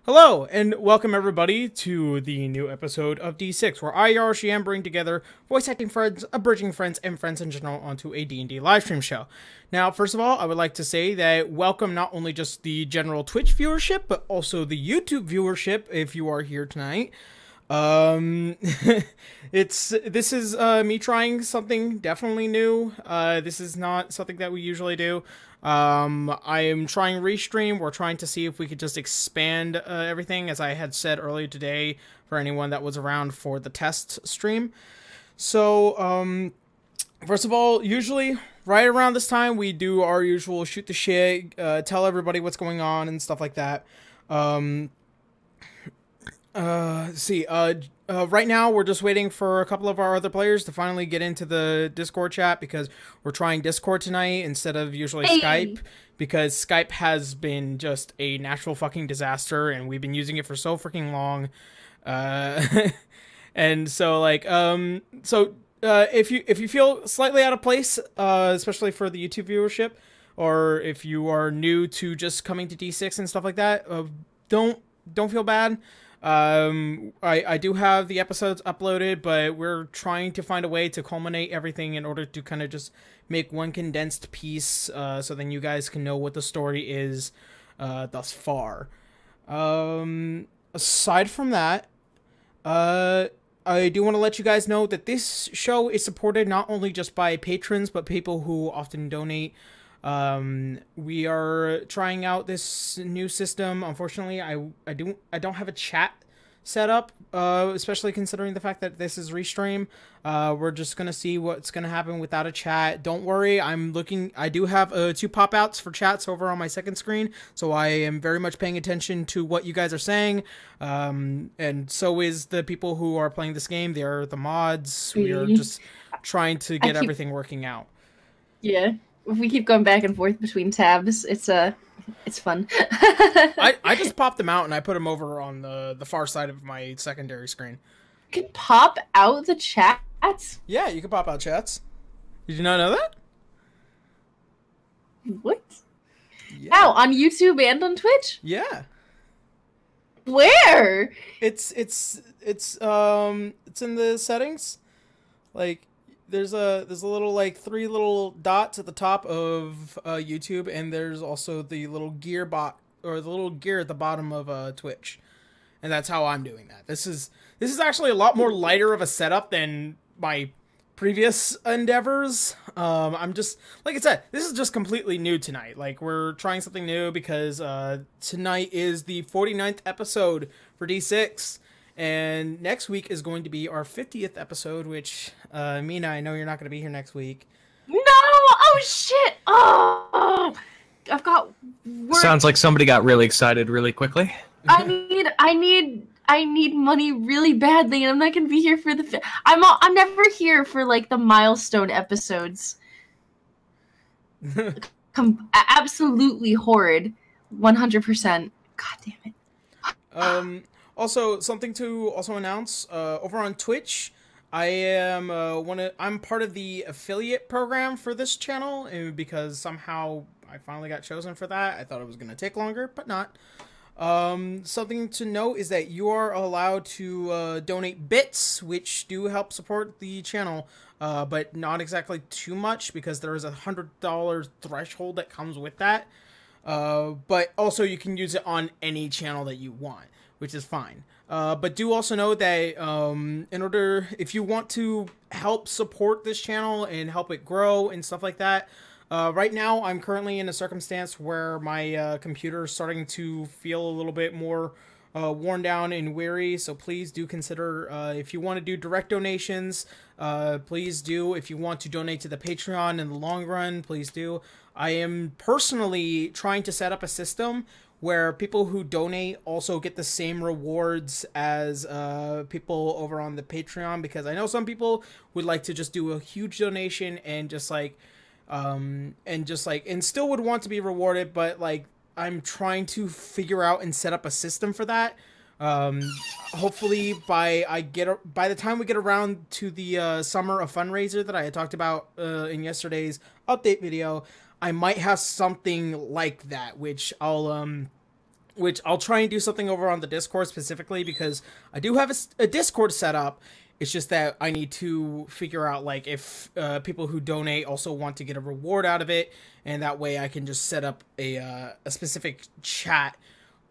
Hello, and welcome everybody to the new episode of D6, where I, Yaro, Shien bring together voice acting friends, abridging friends, and friends in general onto a D&D livestream show. Now, first of all, I would like to say that welcome not only just the general Twitch viewership, but also the YouTube viewership if you are here tonight. This is me trying something definitely new. This is not something that we usually do. I am trying Restream. We're trying to see if we could just expand everything, as I had said earlier today, for anyone that was around for the test stream. So, first of all, usually right around this time, we do our usual shoot the shit, tell everybody what's going on and stuff like that. Right now we're just waiting for a couple of our other players to finally get into the Discord chat, because we're trying Discord tonight instead of usually Skype, because Skype has been just a natural fucking disaster and we've been using it for so freaking long. And so like, if you feel slightly out of place, especially for the YouTube viewership, or if you are new to just coming to D6 and stuff like that, don't feel bad. I do have the episodes uploaded, but we're trying to find a way to culminate everything in order to kind of just make one condensed piece, so then you guys can know what the story is, thus far. Aside from that, I do want to let you guys know that this show is supported not only just by patrons, but people who often donate. We are trying out this new system. Unfortunately, I don't have a chat set up, especially considering the fact that this is Restream. We're just gonna see what's gonna happen without a chat. Don't worry, I do have 2 pop-outs for chats over on my second screen, so I am very much paying attention to what you guys are saying. And so is the people who are playing this game. They are the mods. We are just trying to get everything working out. Yeah. If we keep going back and forth between tabs, it's fun. I just popped them out and I put them over on the far side of my secondary screen. You can pop out the chats? Yeah, you can pop out chats. Did you not know that? What? Yeah. How? On YouTube and on Twitch? Yeah. Where? It's in the settings. Like, there's a little, like, 3 little dots at the top of YouTube, and there's also the little gear or the little gear at the bottom of Twitch, and that's how I'm doing that. This is actually a lot more lighter of a setup than my previous endeavors. I'm just, like I said, this is just completely new tonight. Like, we're trying something new because tonight is the 49th episode for D6. And next week is going to be our 50th episode, which, Mina, I know you're not going to be here next week. No! Oh, shit! Oh! I've got work. Sounds like somebody got really excited really quickly. I need money really badly, and I'm not going to be here for the... I'm never here for, like, the milestone episodes. Absolutely horrid. 100%. God damn it. Also, something to also announce, over on Twitch, I'm part of the affiliate program for this channel, and because somehow I finally got chosen for that. I thought it was going to take longer, but not. Something to note is that you are allowed to donate bits, which do help support the channel, but not exactly too much, because there is a $100 threshold that comes with that. But also you can use it on any channel that you want, which is fine. But do also know that if you want to help support this channel and help it grow and stuff like that, right now I'm currently in a circumstance where my computer is starting to feel a little bit more worn down and weary, so please do consider, if you want to do direct donations, please do. If you want to donate to the Patreon in the long run, please do. I am personally trying to set up a system where people who donate also get the same rewards as people over on the Patreon, because I know some people would like to just do a huge donation and and still would want to be rewarded, but like, I'm trying to figure out and set up a system for that. Hopefully by the time we get around to the summer of fundraiser that I had talked about in yesterday's update video, I might have something like that, which I'll which I'll try and do something over on the Discord specifically, because I do have a Discord set up. It's just that I need to figure out, like, if people who donate also want to get a reward out of it, and that way I can just set up a specific chat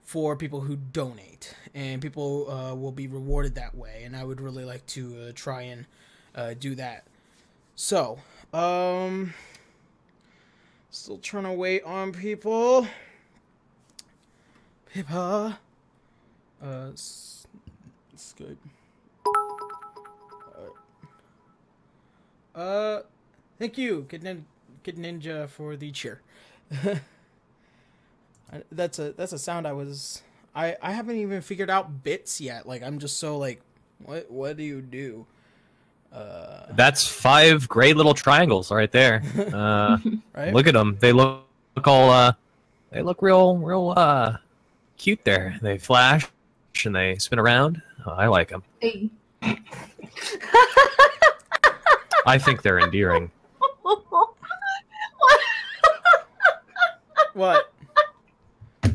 for people who donate, and people will be rewarded that way, and I would really like to try and do that. So, still trying to wait on people. Skype. Thank you, Kid Ninja, for the cheer. That's a sound I haven't even figured out bits yet. Like, I'm just so like, what do you do? That's 5 great little triangles right there. Right? Look at them. They look all they look real cute there. They flash and they spin around. Oh, I like them. Hey. I think they're endearing. What? I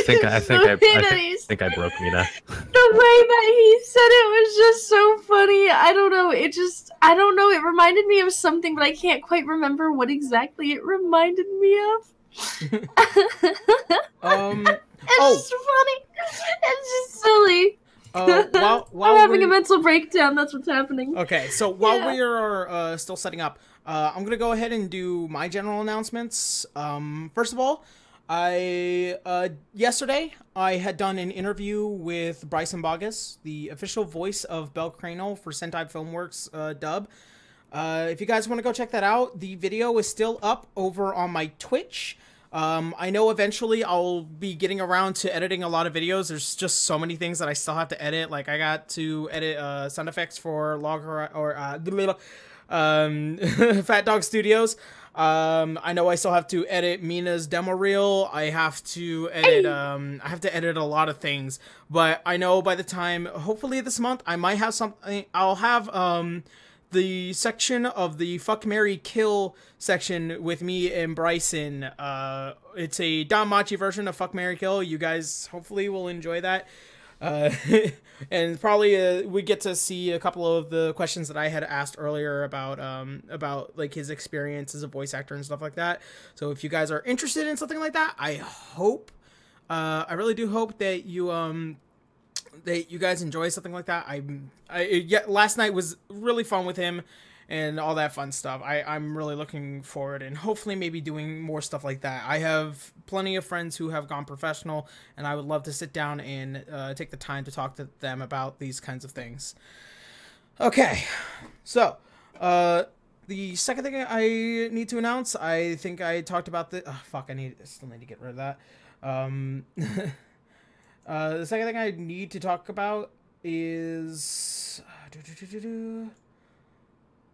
think I broke Mina. The way that he said it was just so funny. I don't know. I don't know. It reminded me of something, but I can't quite remember what exactly it reminded me of. It's just funny. It's just silly. While I'm having a mental breakdown. That's what's happening. Okay, so while we are still setting up, I'm gonna go ahead and do my general announcements. First of all, yesterday I had done an interview with Bryson Bogus, the official voice of Bel Cranel for Sentai Filmworks dub. If you guys want to go check that out, the video is still up over on my Twitch. I know eventually I'll be getting around to editing a lot of videos. There's just so many things that I still have to edit. Like, I got to edit sound effects for Fat Dog Studios. I know I still have to edit Mina's demo reel. I have to edit a lot of things. But I know by the time, hopefully this month, I might have something. I'll have the section of the Fuck, Marry, Kill section with me and Bryson. It's a Dama-May version of Fuck, Marry, Kill. You guys hopefully will enjoy that. And probably we get to see a couple of the questions that I had asked earlier about like his experience as a voice actor and stuff like that. So if you guys are interested in something like that, I really do hope that you guys enjoy something like that. Last night was really fun with him and all that fun stuff. I'm really looking forward and hopefully maybe doing more stuff like that. I have plenty of friends who have gone professional, and I would love to sit down and take the time to talk to them about these kinds of things. Okay, so the second thing I need to announce, I think I talked about the I still need to get rid of that. The second thing I need to talk about is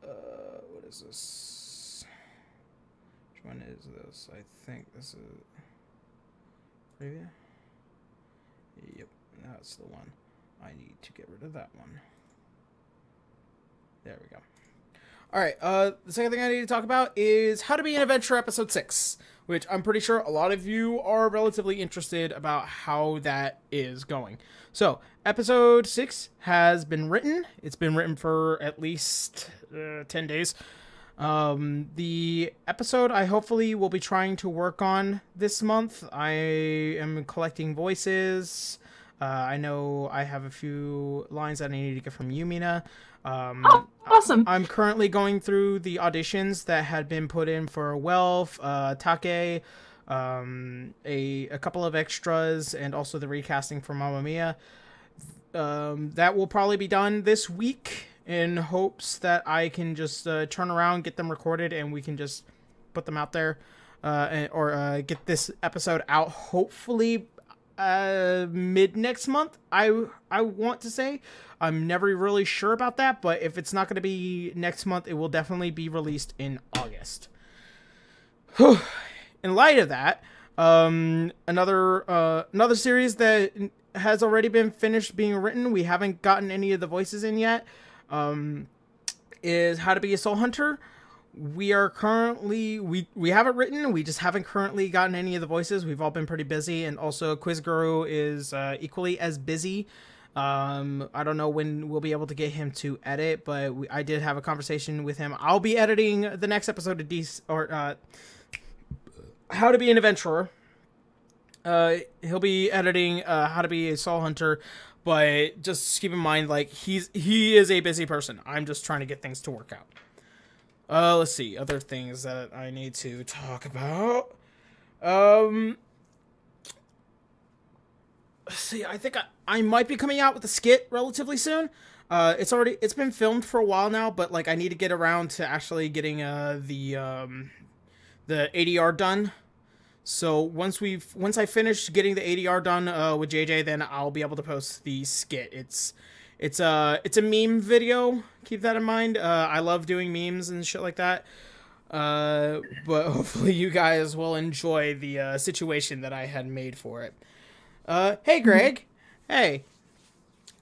what is this? Which one is this? I think this is preview. Yep, that's the one. I need to get rid of that one. There we go. Alright, the second thing I need to talk about is How to Be an Adventurer Episode 6, which I'm pretty sure a lot of you are relatively interested about how that is going. So, Episode 6 has been written. It's been written for at least 10 days. The episode I hopefully will be trying to work on this month. I am collecting voices. I know I have a few lines that I need to get from Yumina. Awesome. I'm currently going through the auditions that had been put in for Welf, Take, a couple of extras, and also the recasting for Mamma Mia. That will probably be done this week in hopes that I can just turn around, get them recorded, and we can just put them out there, or get this episode out hopefully mid next month. I want to say. I'm never really sure about that, but if it's not going to be next month, it will definitely be released in August. In light of that, another series that has already been finished being written, we haven't gotten any of the voices in yet, is How to Be a Soul Hunter, we are currently we have it written. We just haven't currently gotten any of the voices. We've all been pretty busy, and also Quiz Guru is equally as busy. I don't know when we'll be able to get him to edit, but I did have a conversation with him. I'll be editing the next episode of How to Be an Adventurer. He'll be editing How to Be a Soul Hunter, but just keep in mind, like, he is a busy person. I'm just trying to get things to work out. Let's see, other things that I need to talk about. Let's see, I think I might be coming out with a skit relatively soon. It's been filmed for a while now, but like I need to get around to actually getting the ADR done. So once I finish getting the ADR done with JJ, then I'll be able to post the skit. It's a meme video. Keep that in mind. I love doing memes and shit like that. But hopefully you guys will enjoy the situation that I had made for it. Hey Greg. Hey.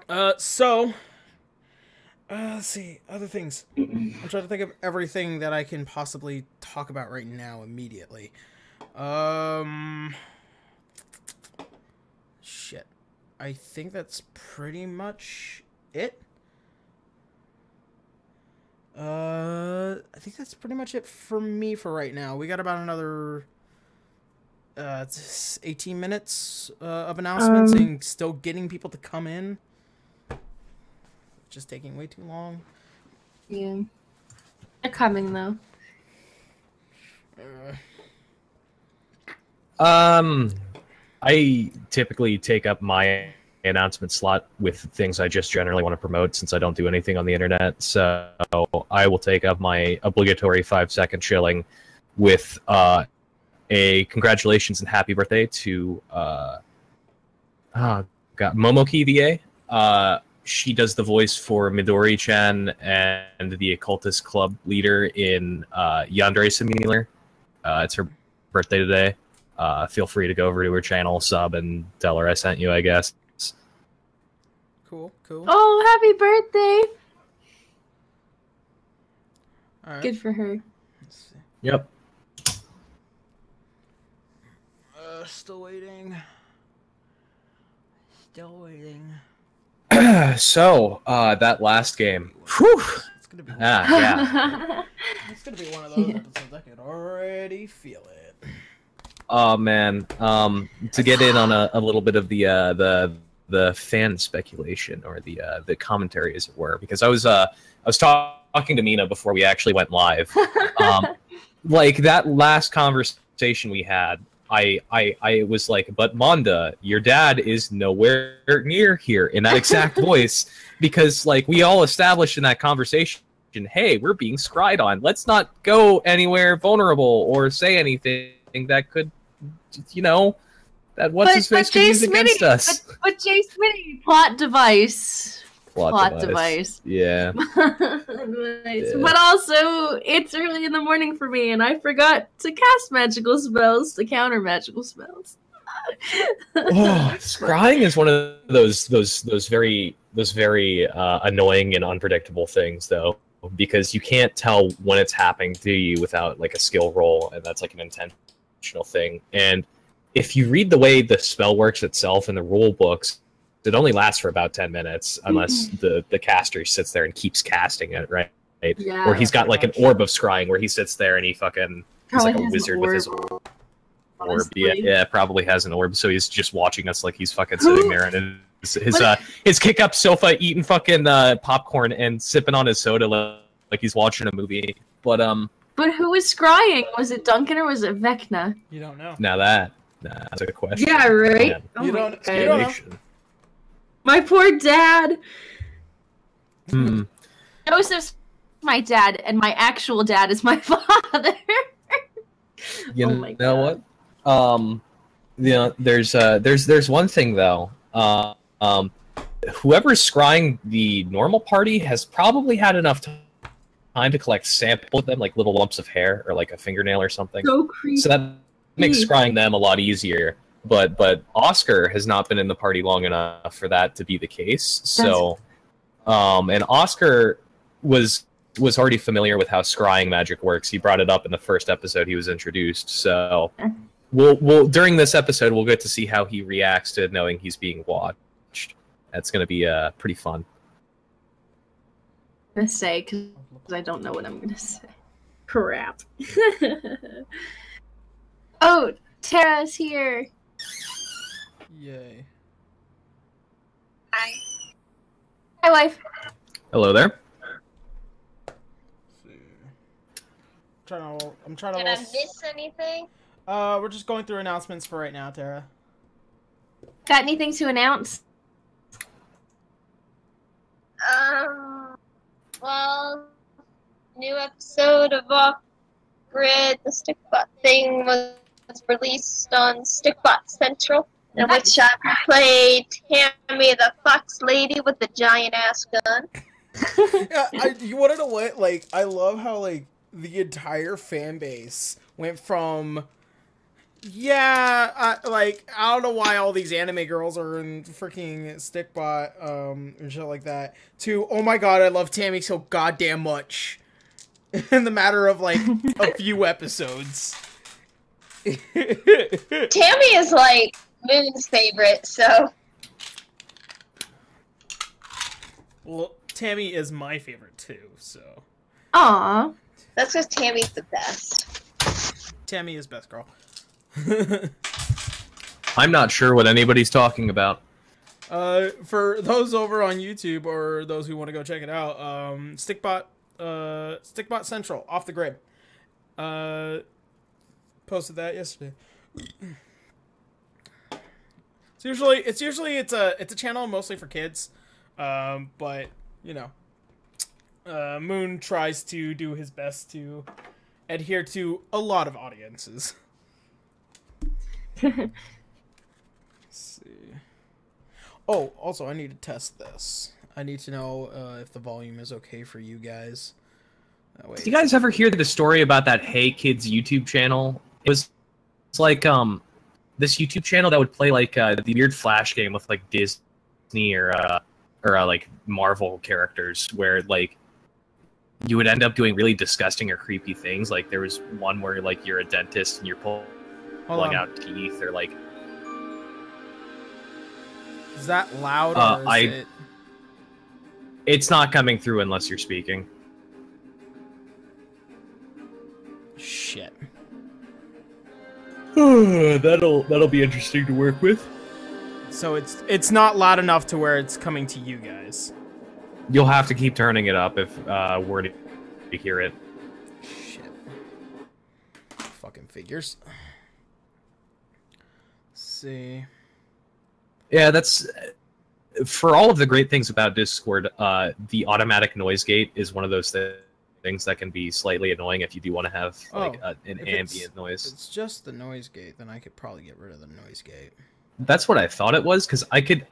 Let's see, other things. I'm trying to think of everything that I can possibly talk about right now immediately. Shit. I think that's pretty much it. I think that's pretty much it for me for right now. We got about another 18 minutes of announcements and still getting people to come in. Just taking way too long. Yeah. They're coming, though. I typically take up my announcement slot with things I just generally want to promote since I don't do anything on the internet. So I will take up my obligatory 5-second shilling with a congratulations and happy birthday to Momoki VA. She does the voice for Midori-chan and the Occultist Club leader in Yandere Simulator. It's her birthday today. Feel free to go over to her channel, sub, and tell her I sent you, I guess. Cool, cool. Oh, happy birthday! All right. Good for her. Let's see. Yep. Still waiting. Still waiting. So, that last game. Whew! It's gonna be Yeah. It's gonna be one of those episodes. I can already feel it. Oh man, to get in on a little bit of the fan speculation or the commentary, as it were, because I was talking to Mina before we actually went live. Like that last conversation we had, I was like, but Manda, your dad is nowhere near here in that exact voice, because like we all established in that conversation, hey, we're being scried on. Let's not go anywhere vulnerable or say anything that could, you know, that what's his face could use against us. But Jay Smitty, plot device. Plot device. Yeah. Nice. But also, it's early in the morning for me, and I forgot to cast magical spells to counter magical spells. Scrying is one of those very annoying and unpredictable things, though, because you can't tell when it's happening to you without like a skill roll, and that's like an intentional thing. And if you read the way the spell works itself in the rule books, it only lasts for about 10 minutes unless the caster sits there and keeps casting it, right? Yeah, or he's got like an orb of scrying where he sits there and he's like a wizard with his orb. Yeah, probably has an orb, so he's just watching us like he's fucking sitting there and his kick up sofa eating fucking popcorn and sipping on his soda like he's watching a movie. But who was scrying? Was it Duncan or was it Vecna? You don't know. Now that's a good question. Yeah, right. Man. Oh You don't know. My poor dad. Hmm. Joseph's my dad, and my actual dad is my father. You Oh my know God. what? There's one thing though. Whoever's scrying the normal party has probably had enough time to collect samples of them, like little lumps of hair or like a fingernail or something. So creepy. So that makes scrying them a lot easier. But Oscar has not been in the party long enough for that to be the case. So, and Oscar was was already familiar with how scrying magic works. He brought it up in the first episode he was introduced. So we'll during this episode we'll get to see how he reacts to knowing he's being watched. That's going to be pretty fun. I'm gonna say because I don't know what I'm gonna say. Crap. Oh, Tara's here. Yay. Hi. Hi, wife. Hello there. I'm trying to. Did I miss anything? We're just going through announcements for right now, Tara. Got anything to announce? Well, new episode of Off Grid, the Stickbot thing was released on Stickbot Central, in which I played Tammy the Fox Lady with the giant ass gun. Yeah, you want to know what? Like, I love how like the entire fan base went from, yeah, like I don't know why all these anime girls are in freaking Stickbot, and shit like that, to oh my god, I love Tammy so goddamn much, in the matter of like a few episodes. Tammy is like Moon's favorite, so. Well, Tammy is my favorite too, so. Aw. That's because Tammy's the best. Tammy is best girl. I'm not sure what anybody's talking about. For those over on YouTube or those who want to go check it out, Stickbot Central, Off the Grid. Posted that yesterday. It's usually a channel mostly for kids, but you know, Moon tries to do his best to adhere to a lot of audiences. Let's see. Oh, also, I need to test this. I need to know if the volume is okay for you guys. That way. Do you guys ever hear the story about that Hey Kids YouTube channel? It's like this YouTube channel that would play like the weird Flash game with like Disney or like Marvel characters, where like you would end up doing really disgusting or creepy things. Like there was one where like you're a dentist and you're pulling out teeth, or like. Is that loud? Or is it... It's not coming through unless you're speaking. Shit. That'll be interesting to work with. So it's not loud enough to where it's coming to you guys. You'll have to keep turning it up if we're to hear it. Shit. Fucking figures. Let's see. Yeah, that's for all of the great things about Discord. The automatic noise gate is one of those things that can be slightly annoying if you do want to have like an ambient noise. If it's just the noise gate, then I could probably get rid of the noise gate. That's what I thought it was, because I could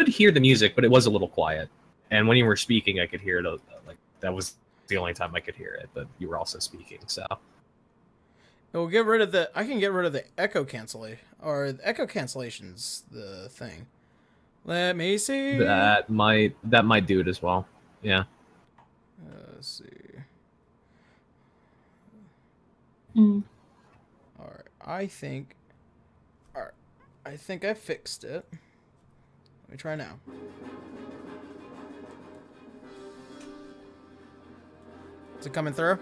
hear the music, but it was a little quiet. And when you were speaking, I could hear it. Like that was the only time I could hear it, but you were also speaking, so. We'll get rid of the. I can get rid of the echo cancellation, or the echo cancellation's the thing. Let me see. That might do it as well. Yeah. Let's see. Mm. All right. I think I fixed it. Let me try now. Is it coming through?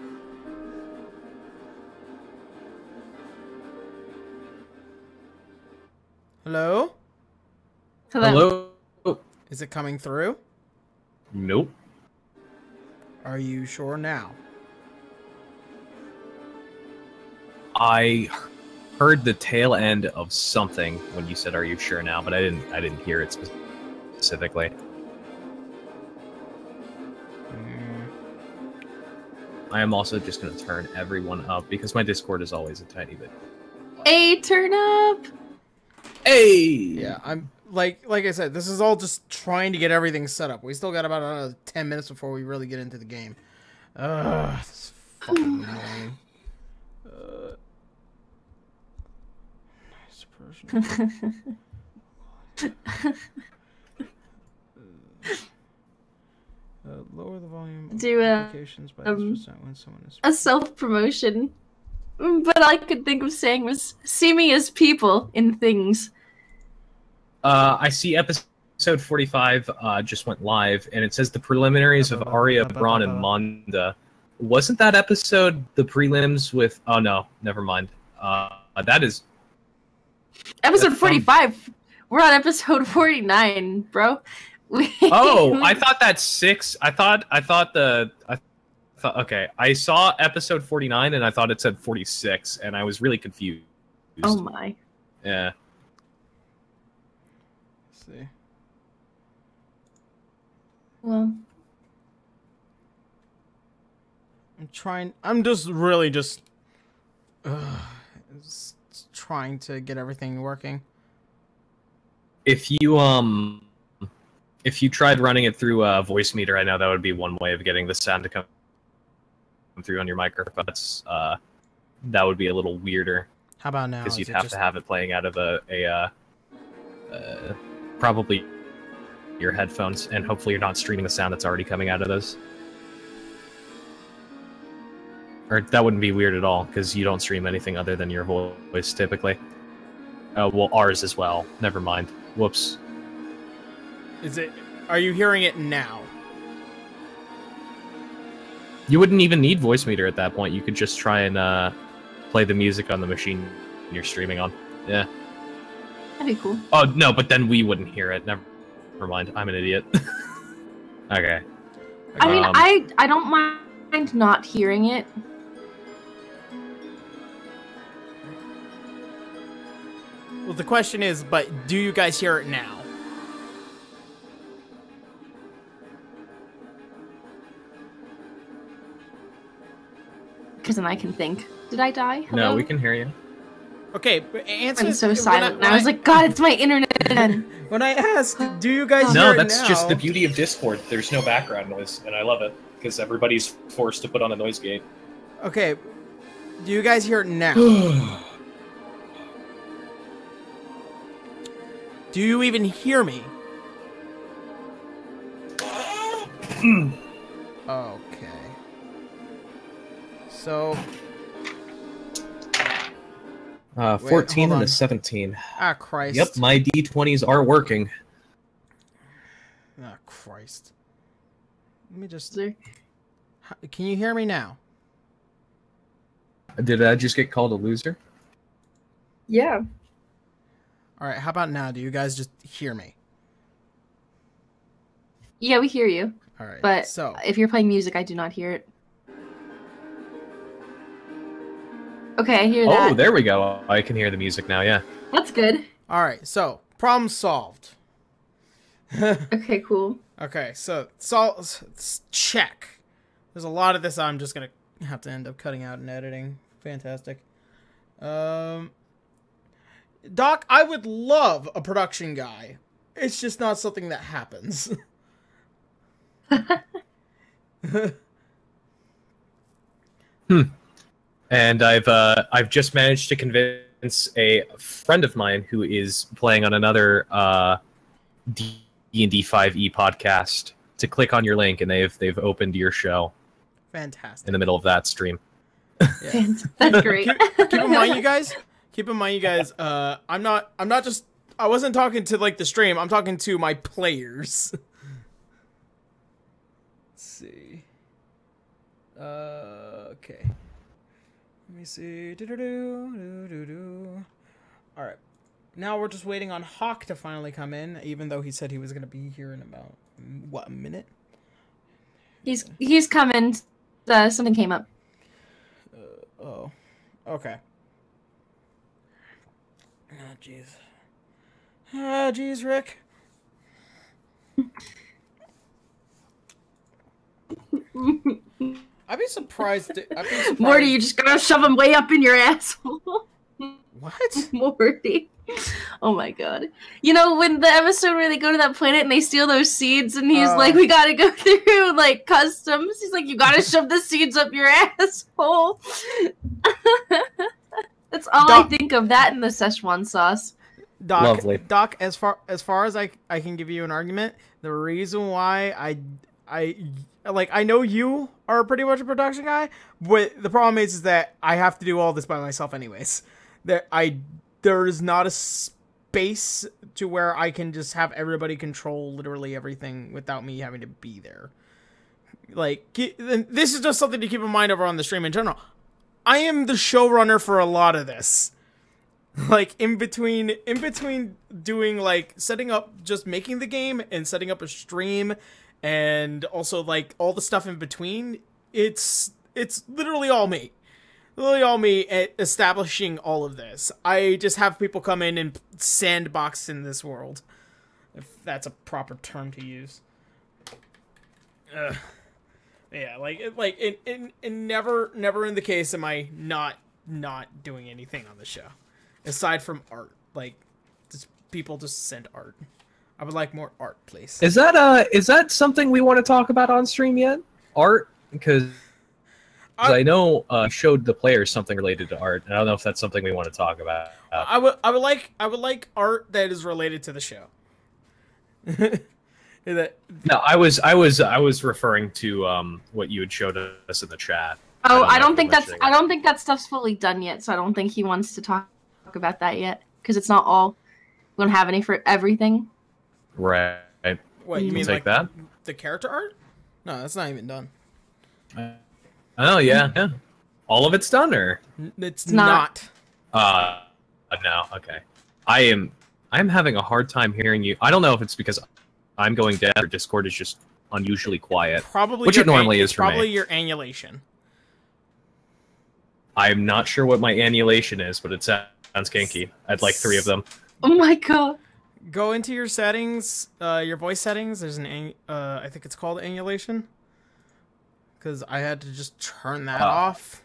Hello? Hello? Is it coming through? Nope. Are you sure now? I heard the tail end of something when you said, "Are you sure now?" But I didn't hear it specifically. I am also just going to turn everyone up because my Discord is always a tiny bit. Hey, turn up. Hey. Yeah, I'm like I said, this is all just trying to get everything set up. We still got about another 10 minutes before we really get into the game. This is fucking annoying. Nice person. Lower lower the volume do applications by this % when someone is a self-promotion. But all I could think of saying was, see me as people in things. I see episode 45 just went live, and it says the preliminaries of Arya, Braun, and Manda. Wasn't that episode the prelims with... Oh, no. Never mind. That is... Episode 45. We're on episode 49, bro. Oh, I thought that's 6. Okay, I saw episode 49 and I thought it said 46, and I was really confused. Oh my. Yeah. Let's see. Well, I'm just really just trying to get everything working. If you tried running it through a voice meter, I know that would be one way of getting the sound to come through on your microphone. That's that would be a little weirder. How about now? Because you'd have to have it playing out of probably your headphones, and hopefully you're not streaming the sound that's already coming out of those. Or that wouldn't be weird at all, because you don't stream anything other than your voice typically. Well, ours as well. Never mind. Whoops. Are you hearing it now? You wouldn't even need voice meter at that point. You could just try and play the music on the machine you're streaming on. Yeah. that'd be cool. Oh, no, but then we wouldn't hear it. Never mind. I'm an idiot. Okay. I mean, I don't mind not hearing it. Well, the question is, but do you guys hear it now? Because then I can think. Did I die? Hello? No, we can hear you. Okay, answer. I'm so silent. I was like, God, it's my internet again. When I asked, do you guys hear it now? No, that's just the beauty of Discord. There's no background noise, and I love it, because everybody's forced to put on a noise gate. Okay, do you guys hear it now? Do you even hear me? Okay. So... 14 and a 17. Ah, Christ. Yep, my D20s are working. Ah, Christ. Let me just... Can you hear me now? Did I just get called a loser? Yeah. Alright, how about now? Do you guys just hear me? Yeah, we hear you. Alright, But so... if you're playing music, I do not hear it. Okay, I hear that. Oh, there we go. I can hear the music now, yeah. That's good. Alright, so, problem solved. Okay, cool. Okay, so, check. There's a lot of this I'm just gonna have to end up cutting out and editing. Fantastic. Doc, I would love a production guy. It's just not something that happens. And I've just managed to convince a friend of mine who is playing on another D&D 5e podcast to click on your link, and they've opened your show. Fantastic. In the middle of that stream. Yeah. That's great. Keep in mind, you guys. I wasn't talking to like the stream. I'm talking to my players. Let's see. Okay. Let me see. All right. Now we're just waiting on Hawk to finally come in, even though he said he was gonna be here in about a minute. He's coming. Something came up. Oh. Okay. Oh, jeez. Ah, jeez, Rick. I'd be surprised. Morty, you just gotta shove him way up in your asshole. What? Morty. Oh my god. You know, when the episode where they go to that planet and they steal those seeds and he's like, we gotta go through, like, customs. He's like, you gotta shove the seeds up your asshole. That's all I think of, that and the Szechuan sauce. Doc, Lovely. Doc, as far as I can give you an argument, the reason why I know you are pretty much a production guy, but the problem is that I have to do all this by myself anyways. There is not a space to where I can just have everybody control literally everything without me having to be there. Like, this is just something to keep in mind over on the stream in general. I am the showrunner for a lot of this. Like, in between doing, like, setting up, just making the game and setting up a stream and also, like, all the stuff in between, it's literally all me. Literally all me at establishing all of this. I just have people come in and sandbox in this world. If that's a proper term to use. Yeah, never in the case am I not doing anything on the show. Aside from art. Like, people just send art. I would like more art, please. Is that something we want to talk about on stream yet? Art? Because I know showed the players something related to art, and I don't know if that's something we want to talk about. I would like art that is related to the show. No, I was referring to what you had showed us in the chat. Oh, I don't think that stuff's fully done yet, so I don't think he wants to talk about that yet, because it's not all. We don't have any for everything. Right. What, you mean like that? The character art? No, that's not even done. Oh yeah. All of it's done, or it's not. No. Okay. I'm having a hard time hearing you. I don't know if it's because I'm going deaf or Discord is just unusually quiet. Probably, which it normally is for me. Probably your annulation. I'm not sure what my annulation is, but it sounds kinky. I'd like 3 of them. Oh my god. Go into your settings, your voice settings. There's an I think it's called annulation. Because I had to just turn that off.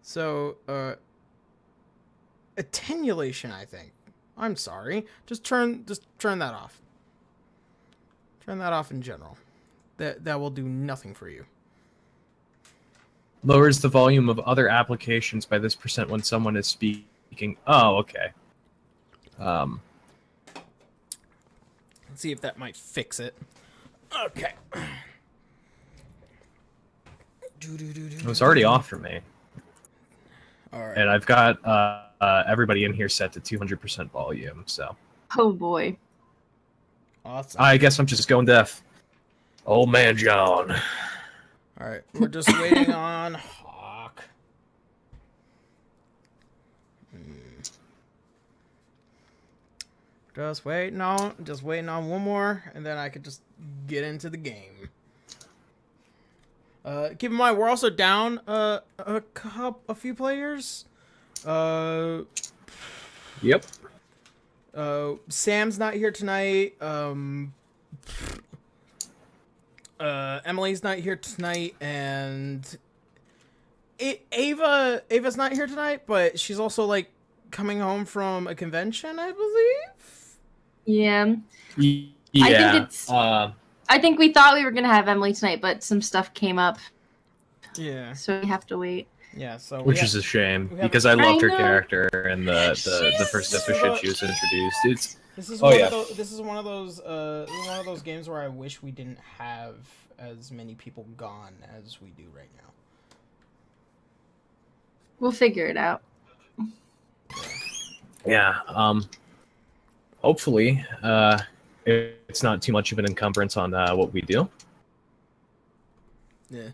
So, attenuation, I think. I'm sorry. Just turn that off. Turn that off in general. That will do nothing for you. Lowers the volume of other applications by this % when someone is speaking. Oh, okay. Let's see if that might fix it. Okay. It was already off for me. All right. And I've got everybody in here set to 200% volume, so. Oh boy. Awesome. I guess I'm just going deaf. Old man John. All right, we're just waiting on Hawk. Just waiting on one more, and then I could just get into the game. Keep in mind, we're also down a few players. Yep. Sam's not here tonight. Emily's not here tonight, and Ava's not here tonight, but she's also like coming home from a convention, I believe. Yeah. Yeah. I think we thought we were gonna have Emily tonight, but some stuff came up. Yeah. So we have to wait. Yeah. So which is a shame because I loved her character and the first episode she was introduced. This is one of those games where I wish we didn't have as many people gone as we do right now. We'll figure it out. Yeah. Hopefully, it's not too much of an encumbrance on what we do. Yeah.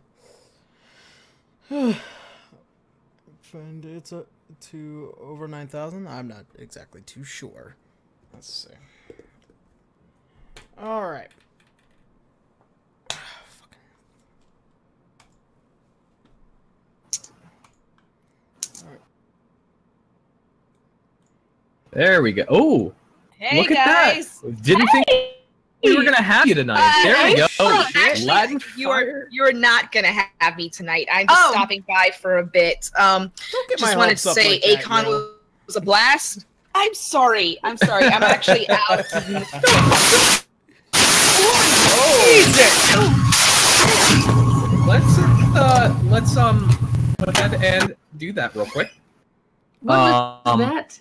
And it's to over 9,000. I'm not exactly too sure. Let's see. All right. There we go. Oh, hey look guys. At that. Didn't think we were gonna have you tonight. There we go. Actually, you're not gonna have me tonight. I'm just stopping by for a bit. Just wanted to say Akon was a blast. I'm sorry. I'm actually out. Let's go ahead and do that real quick. What was that?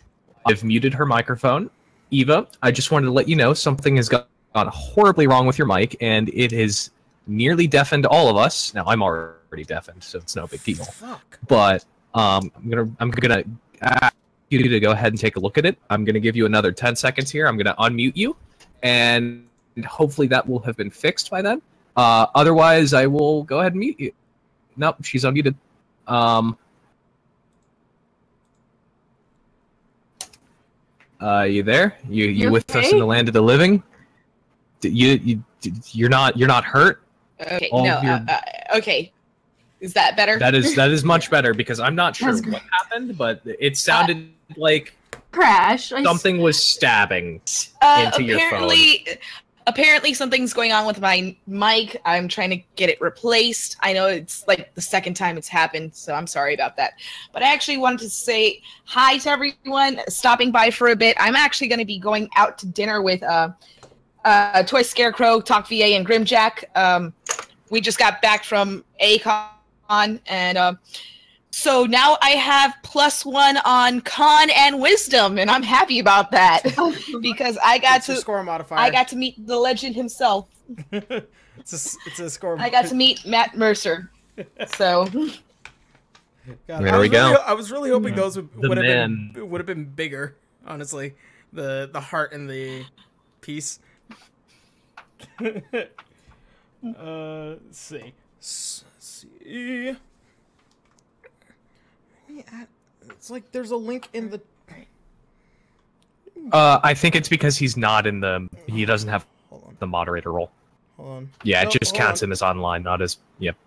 I've muted her microphone. Eva, I just wanted to let you know something has gone horribly wrong with your mic, and it has nearly deafened all of us. Now I'm already deafened, so it's no big deal. Fuck. But I'm gonna ask you to go ahead and take a look at it. I'm gonna give you another 10 seconds here. I'm gonna unmute you, and hopefully that will have been fixed by then. Otherwise, I will go ahead and mute you. Nope, she's unmuted. You there? You with us in the land of the living? You're not hurt? Okay, okay. Is that better? That is much better, because I'm not sure what happened, but it sounded like crash. Something was stabbing into your phone. Apparently something's going on with my mic. I'm trying to get it replaced. I know it's like the second time it's happened, so I'm sorry about that. But I actually wanted to say hi to everyone stopping by for a bit. I'm actually going to be going out to dinner with Toy Scarecrow, Talk VA, and Grimjack. We just got back from A-Con, and so now I have +1 on Con and Wisdom, and I'm happy about that because I got to score modifier. I got to meet the legend himself. it's a score. I got to meet Matt Mercer. So God, there we go. I was really hoping those would have been bigger. Honestly, the heart and the piece. Let's see. It's like there's a link in the. I think it's because he's not in the. He doesn't have the moderator role. Hold on. Yeah, it just counts him as online, not as. Yep.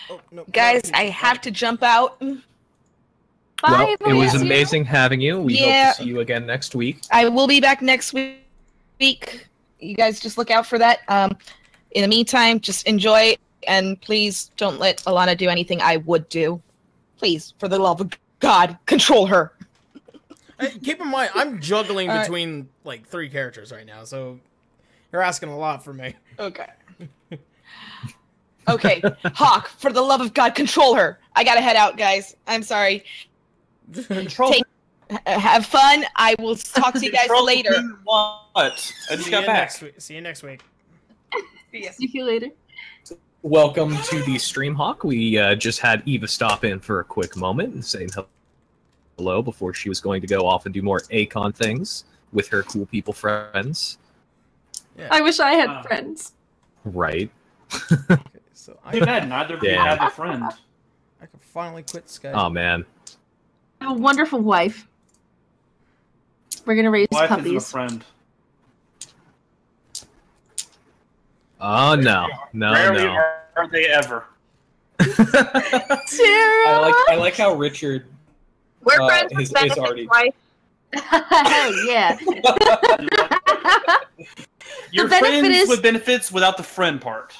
Oh, no, guys, I have to jump out. Bye, well, it was amazing having you. We hope to see you again next week. I will be back next week. You guys just look out for that. In the meantime, just enjoy. And please don't let Alana do anything I would do. Please, for the love of God, control her. Keep in mind, I'm juggling between like 3 characters right now, so you're asking a lot from me. Okay. Okay, Hawk, for the love of God, control her. I gotta head out, guys. I'm sorry. Have fun. I will talk to you guys later. What? I just got back. See you next week. See you later. Welcome to the stream, Hawk. We just had Eva stop in for a quick moment and say hello before she was going to go off and do more A-Con things with her cool people friends. Yeah. I wish I had friends. Right. Okay, so too bad neither of you have a friend. I can finally quit Skye. Oh man. I have a wonderful wife. We're gonna raise Wife puppies. Is a friend. Oh no, Rarely are they ever. I like how Richard. We're friends with Benefit's already... wife. Hell yeah. You're friends with benefits without the friend part.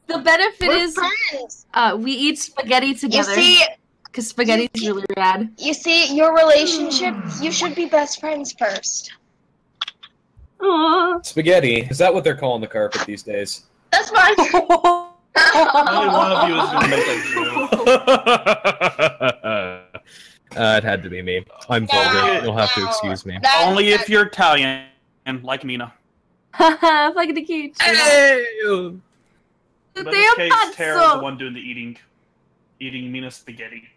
The benefit We're is friends. We eat spaghetti together. You see, because spaghetti's really rad. You see, your relationship, you should be best friends first. Aww. Spaghetti. Is that what they're calling the carpet these days? That's fine. Only one of you is going to make that joke. It had to be me. I'm vulgar. You'll have to excuse me. Only if you're Italian, like Mina. Haha, fucking the cute. Hey! In this case, Tara's the one doing the eating Mina spaghetti.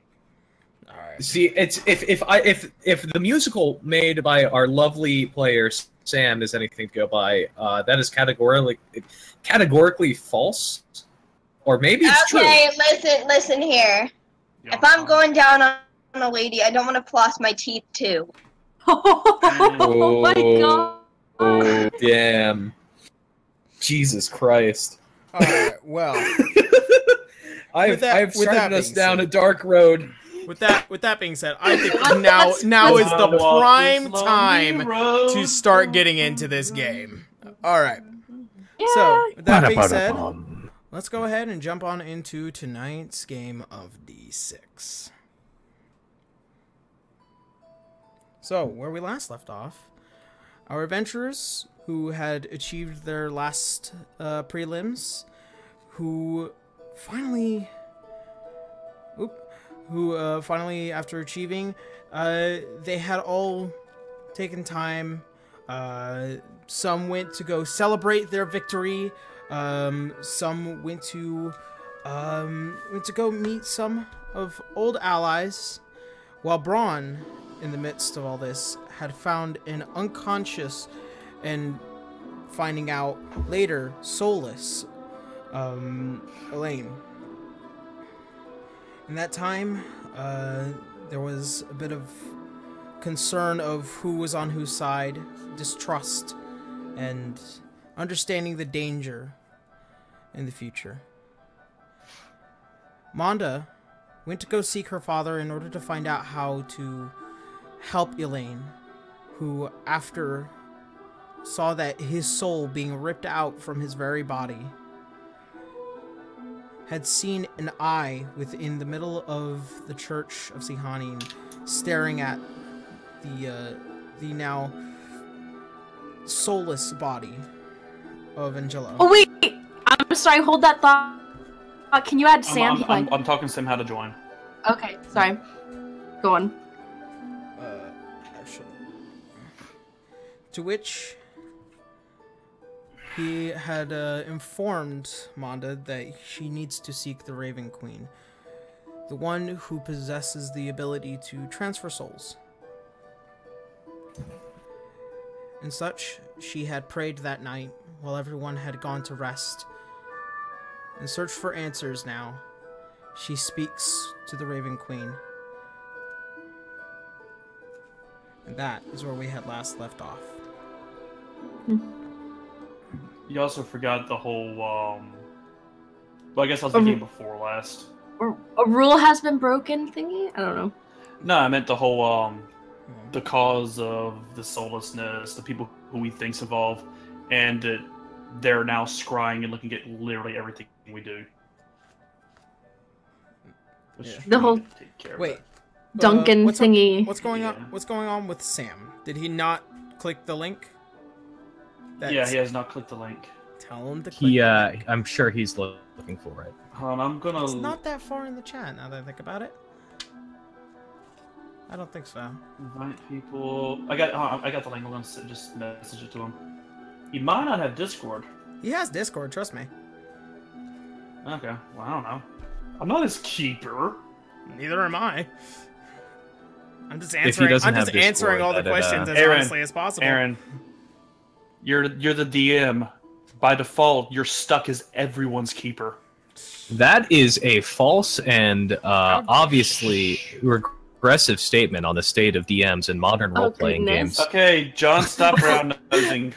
All right. See, it's if the musical made by our lovely player Sam is anything to go by, that is categorically false, or maybe it's true. Okay, listen here. Yeah. If I'm going down on a lady, I don't want to floss my teeth too. Oh my god! Oh damn! Jesus Christ! All right. Well, I've started us down a dark road. With that being said, I think now is the prime time to start getting into this game. All right. Yeah. So, with that being said, let's go ahead and jump on into tonight's game of D6. So, where we last left off, our adventurers who had achieved their last prelims, who finally, after achieving, they had all taken time Some went to go celebrate their victory. Some went to go meet some of old allies, while Braun, in the midst of all this, had found an unconscious and finding out later soulless Elaine. In that time, there was a bit of concern of who was on whose side, distrust, and understanding the danger in the future. Monda went to go seek her father in order to find out how to help Elaine, who, after saw that his soul being ripped out from his very body, had seen an eye within the middle of the church of Sihanin staring at the now soulless body of Angelo. Oh wait! I'm sorry, hold that thought. Can you add Sam? I'm talking to Sam how to join. Okay, sorry. Go on. Actually. To which he had informed Monda that she needs to seek the Raven Queen, the one who possesses the ability to transfer souls. And such, she had prayed that night while everyone had gone to rest. In search for answers now, she speaks to the Raven Queen. And that is where we had last left off. You also forgot the whole, well, I guess I was thinking before last. A rule has been broken thingy? I don't know. No, I meant the whole, the cause of the soullessness, the people who we think's evolve, and that they're now scrying and looking at literally everything we do. Yeah. The whole wait, Duncan thingy. What's going on? What's going on with Sam? Did he not click the link? Yeah, he has not clicked the link. Tell him to click. The link. I'm sure he's looking for it. I'm gonna. It's not that far in the chat. Now that I think about it, I don't think so. Invite people. I got the link. I'm gonna just message it to him. He might not have Discord. He has Discord. Trust me. Okay. Well, I don't know. I'm not his keeper. Neither am I. I'm just answering. I'm just answering all the questions as honestly as possible. Aaron, you're the DM. By default, you're stuck as everyone's keeper. That is a false and obviously regressive statement on the state of DMs in modern role-playing games. Okay, John, stop brown nosing.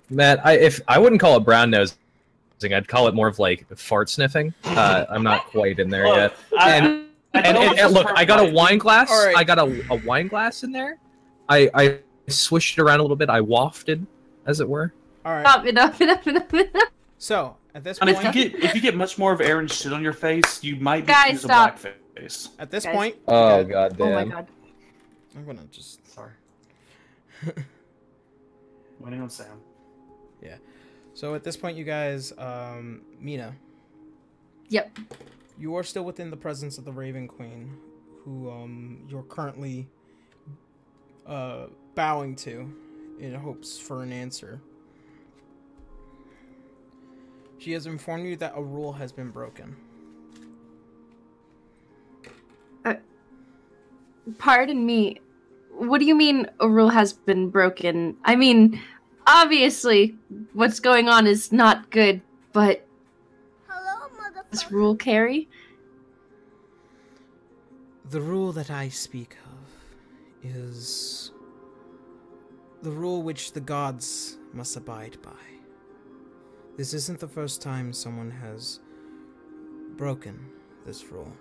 Matt, if I wouldn't call it brown nosing, I'd call it more of like fart sniffing. I'm not quite in there yet. And look, I got a wine glass. Right. I got a wine glass in there. I swished it around a little bit. I wafted, as it were. All right. Enough. So at this point, if you get much more of Aaron's shit on your face, you might be Guys, stop. a blackface. At this point, oh god damn. Oh my god. I'm gonna just Waiting on Sam. Yeah. So at this point, you guys, Mina. Yep. You are still within the presence of the Raven Queen, who you're currently bowing to in hopes for an answer. She has informed you that a rule has been broken. Pardon me. What do you mean a rule has been broken? I mean, obviously, what's going on is not good, but... Hello, motherfucker. Does rule carry? The rule that I speak of is the rule which the gods must abide by. This isn't the first time someone has broken this rule,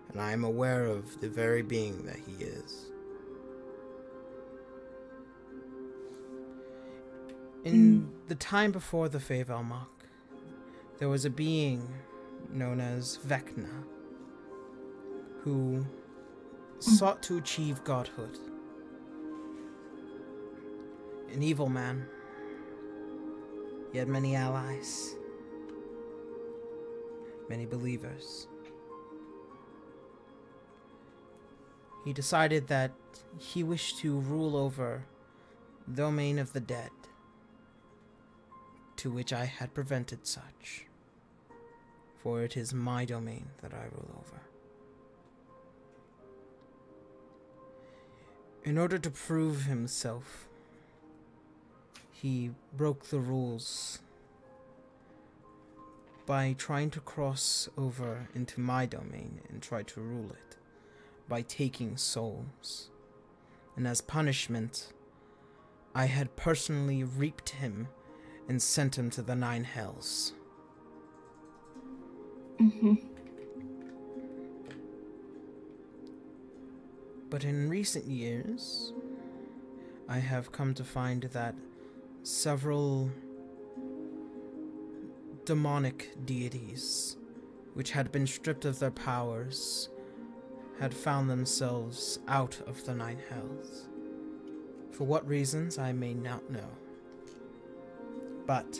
and I am aware of the very being that he is. In the time before the Faevalmach, there was a being known as Vecna, who sought to achieve godhood. An evil man. He had many allies, many believers. he decided that he wished to rule over the domain of the dead, to which I had prevented such, for it is my domain that I rule over. In order to prove himself, he broke the rules by trying to cross over into my domain and try to rule it by taking souls. And as punishment, I had personally reaped him and sent him to the 9 hells. Mm-hmm. But in recent years, I have come to find that several demonic deities, which had been stripped of their powers, had found themselves out of the 9 hells. For what reasons, I may not know. But,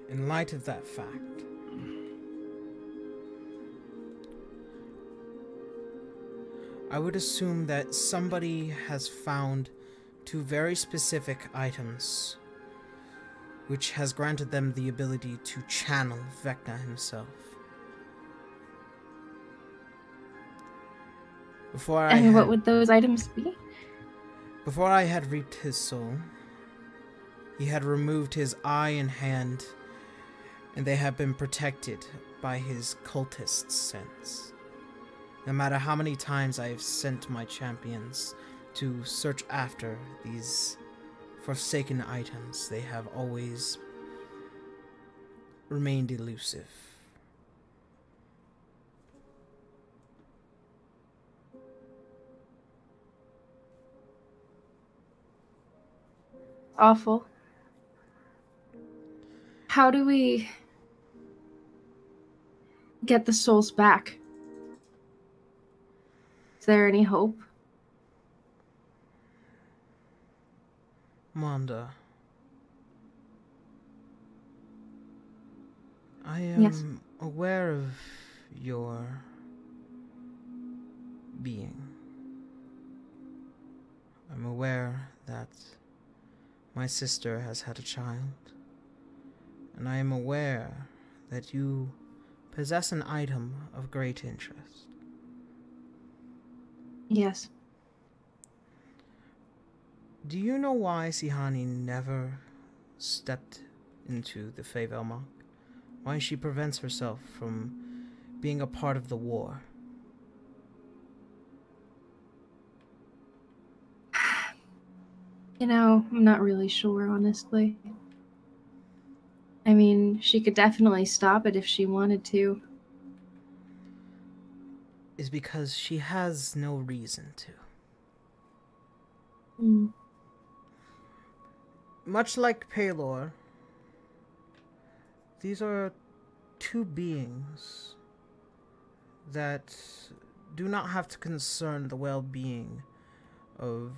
in light of that fact, I would assume that somebody has found 2 very specific items which has granted them the ability to channel Vecna himself. What would those items be? Before I had reaped his soul, he had removed his eye and hand, and they have been protected by his cultist sense. No matter how many times I have sent my champions to search after these forsaken items, they have always remained elusive. Awful. How do we get the souls back? Is there any hope? Manda, I am aware of your being. I'm aware that my sister has had a child, and I am aware that you possess an item of great interest. Yes. Do you know why Sihani never stepped into the Feyvelmark? Why she prevents herself from being a part of the war? You know, I'm not really sure, honestly. I mean, she could definitely stop it if she wanted to. Is because she has no reason to. Mm. Much like Pelor, these are 2 beings that do not have to concern the well-being of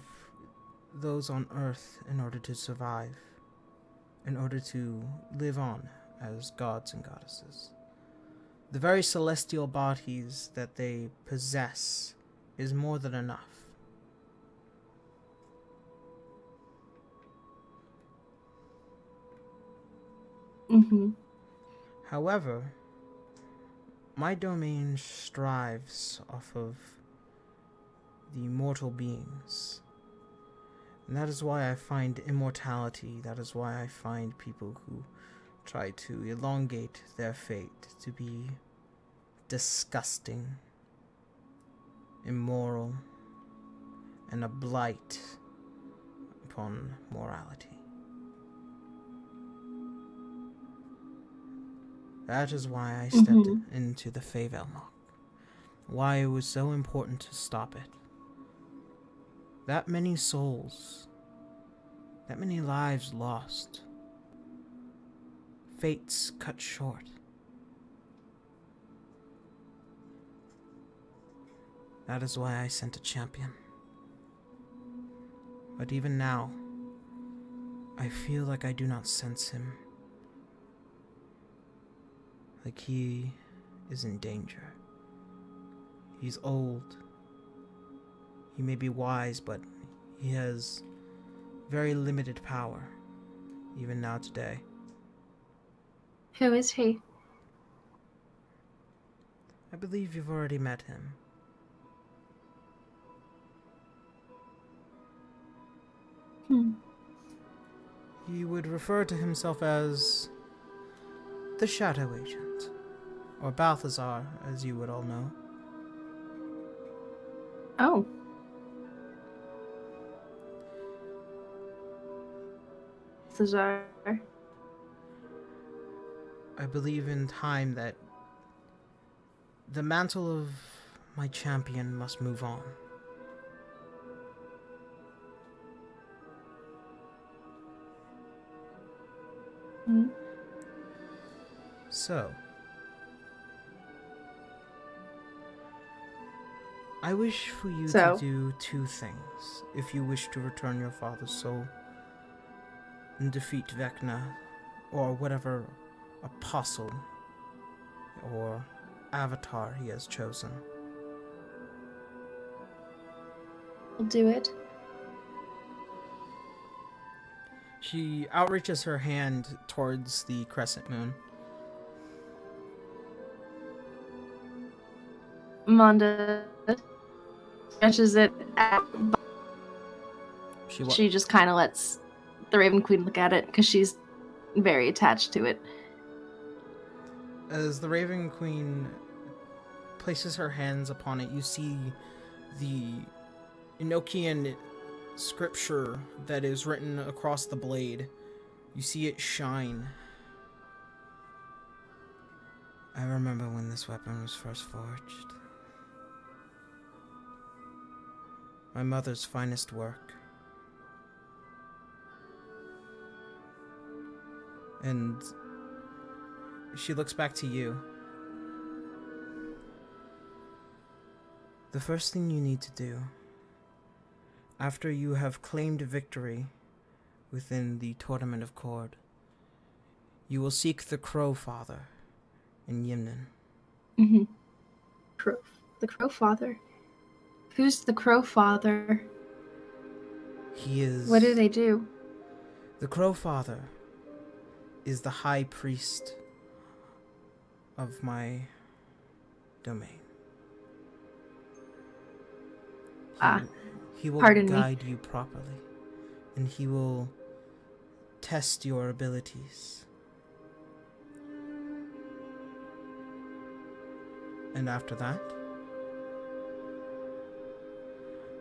those on Earth in order to survive, in order to live on as gods and goddesses. The very celestial bodies that they possess is more than enough. Mm-hmm. However, my domain strives off of the mortal beings. And that is why I find immortality, that is why I find people who try to elongate their fate to be disgusting, immoral, and a blight upon morality. That is why I stepped into the Feyvelmark. Why it was so important to stop it. That many souls, that many lives lost, fates cut short. That is why I sent a champion. But even now, I feel like I do not sense him. Like he is in danger. He's old. He may be wise, but he has very limited power, even now today. Who is he? I believe you've already met him. He would refer to himself as the Shadow Agent, or Balthazar, as you would all know. Oh. Balthazar. I believe in time that the mantle of my champion must move on. So, I wish for you to do two things if you wish to return your father's soul and defeat Vecna, or whatever apostle or avatar he has chosen. I'll do it. She outreaches her hand towards the crescent moon. Manda stretches it out. She just kind of lets the Raven Queen look at it because she's very attached to it. As the Raven Queen places her hands upon it, you see the Enochian scripture that is written across the blade. You see it shine. I remember when this weapon was first forged. My mother's finest work. And she looks back to you. The first thing you need to do, after you have claimed victory within the Tournament of Cord, you will seek the Crow Father in Yimnan. The Crow Father? Who's the Crow Father? He is... What do they do? The Crow Father is the High Priest of my domain. He will guide you properly, and he will test your abilities. And after that,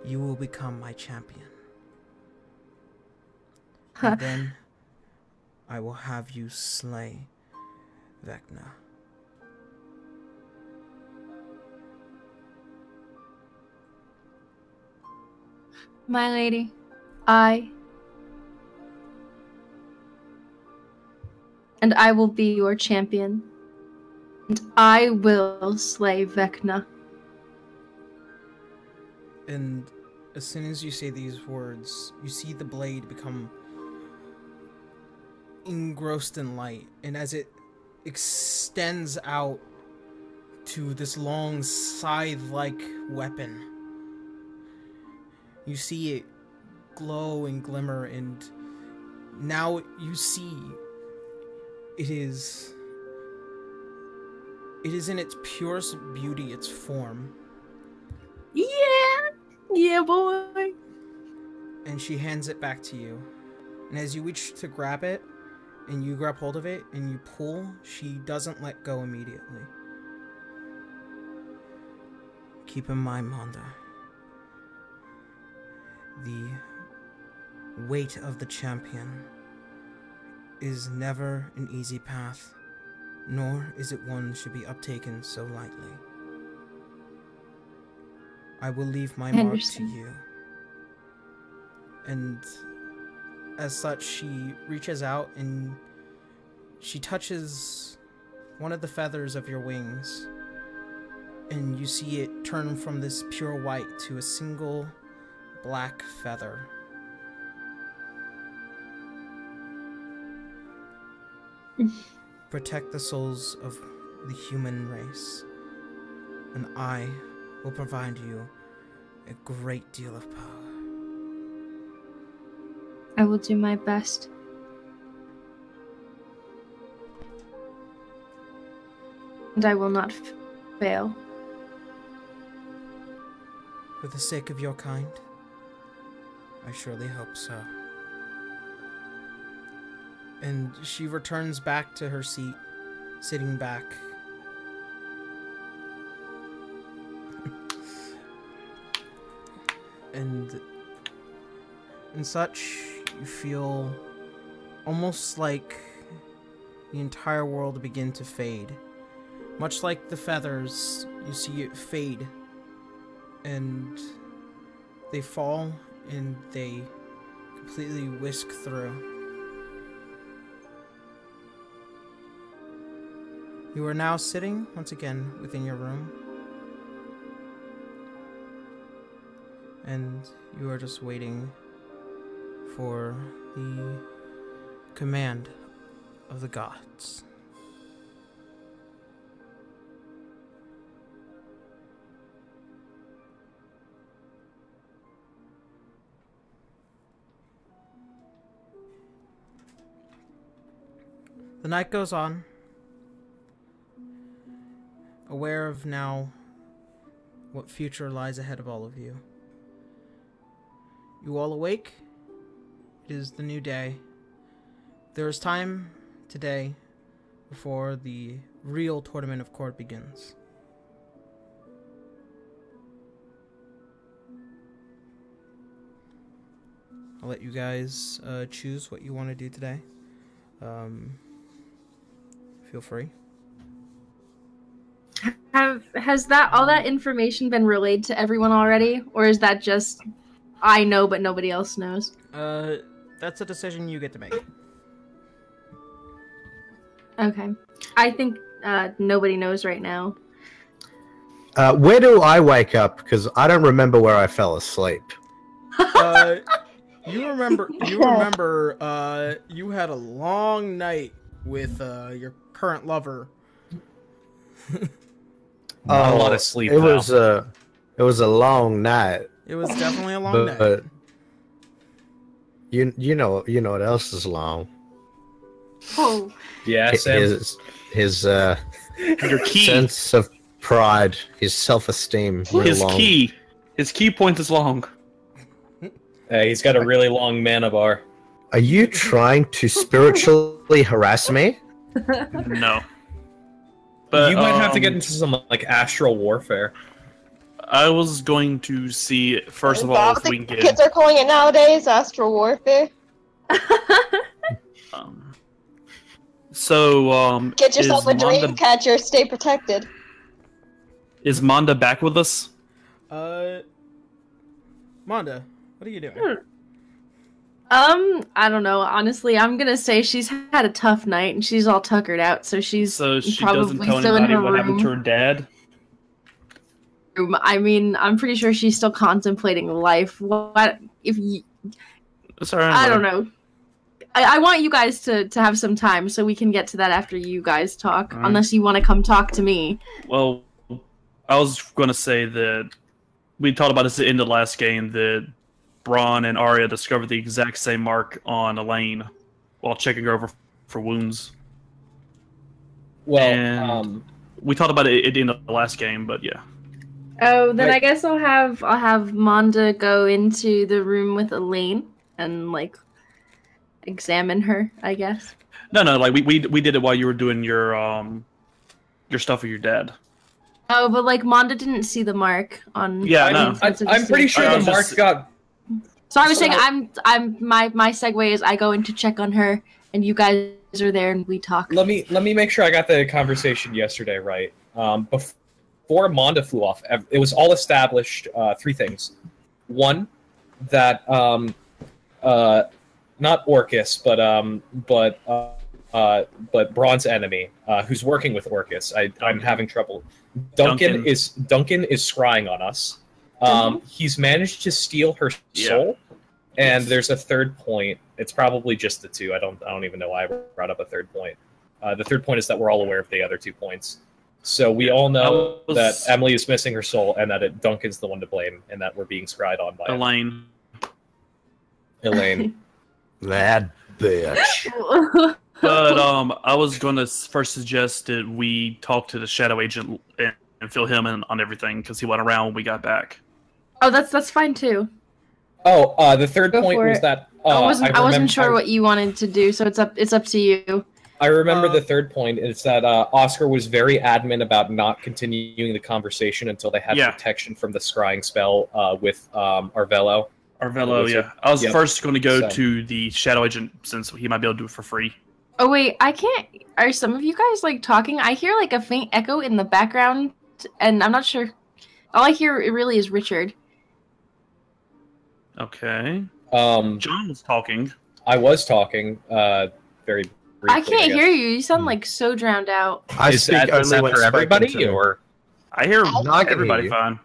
you will become my champion. And then I will have you slay Vecna. My lady, I will be your champion, and I will slay Vecna. And as soon as you say these words, you see the blade become engrossed in light, and as it extends out to this long scythe-like weapon, you see it glow and glimmer, and now you see it is in its purest beauty, its form. Yeah, boy. And she hands it back to you. And as you reach to grab it, and you grab hold of it, and you pull, she doesn't let go immediately. Keep in mind, Manda, the weight of the champion is never an easy path, nor is it one should be uptaken so lightly. I will leave my mark to you. And as such, she reaches out and she touches one of the feathers of your wings, and you see it turn from this pure white to a single black feather. Protect the souls of the human race, and I will provide you a great deal of power. I will do my best. And I will not fail. For the sake of your kind, I surely hope so. And she returns back to her seat, sitting back. and such, you feel almost like the entire world begin to fade. Much like the feathers, you see it fade. And they fall and they completely whisk through. You are now sitting once again within your room. And you are just waiting for the command of the gods. The night goes on, aware of now what future lies ahead of all of you. You all awake. It is the new day. There is time today before the real Tournament of Court begins. I'll let you guys choose what you want to do today. Feel free. Has all that information been relayed to everyone already, or is that just I know but nobody else knows? That's a decision you get to make. Okay. I think nobody knows right now. Where do I wake up? Because I don't remember where I fell asleep. You remember you had a long night with your current lover. Not a lot of sleep. It was a long night. It was definitely a long night. But you know what else is long? Oh. Yeah, Sam. His Your key. sense of pride, his self-esteem. His long. key. His key point is long. He's got a really long mana bar. Are you trying to spiritually harass me? No. But you might have to get into some like astral warfare. I was going to see first of all if we can get. Kids are calling it nowadays astral warfare. Get yourself a dream catcher. Stay protected. Is Manda back with us? Manda, what are you doing? I don't know. Honestly, I'm gonna say she's had a tough night and she's all tuckered out, so she doesn't probably tell still in anybody her what happened to room. her dad. I mean, I'm pretty sure she's still contemplating life. What if you? Sorry, I don't know. I want you guys to have some time so we can get to that after you guys talk. Right. Unless you want to come talk to me. Well, I was going to say that we talked about this at the end of the last game that Braun and Arya discovered the exact same mark on Elaine while checking her over for wounds. Well, and we talked about it at the end of the last game, but yeah. Oh, then Wait. I guess I'll have Manda go into the room with Elaine and like examine her, I guess. No, like we did it while you were doing your stuff with your dad. Oh, but like Manda didn't see the mark on. Yeah, no. I'm pretty sure I the was mark just- got. So I was saying my segue is I go in to check on her and you guys are there and we talk. Let me make sure I got the conversation yesterday right. Before Manda flew off, it was all established. Three things. One, that not Orcus, but Braun's enemy, who's working with Orcus. I'm having trouble. Duncan is scrying on us. He's managed to steal her soul, and there's a third point. It's probably just the two. I don't even know why I brought up a third point. The third point is that we're all aware of the other 2 points. So we all know that Emily is missing her soul, and that Duncan's the one to blame, and that we're being scryed on by Elaine. That bitch. But I was going to first suggest that we talk to the Shadow Agent and fill him in on everything because he went around when we got back. Oh, that's fine too. Oh, the third point was that I wasn't sure what you wanted to do, so it's up to you. I remember the third point is that Oscar was very adamant about not continuing the conversation until they had protection from the scrying spell with Arvello. Arvello, yeah. I was first going to go to the Shadow Agent since he might be able to do it for free. Oh wait, I can't. Are some of you guys like talking? I hear like a faint echo in the background, and I'm not sure. All I hear really is Richard. Okay. John was talking. I was talking. Very briefly, I can't hear you. You sound like so drowned out. Is that for everybody, or I hear everybody fine.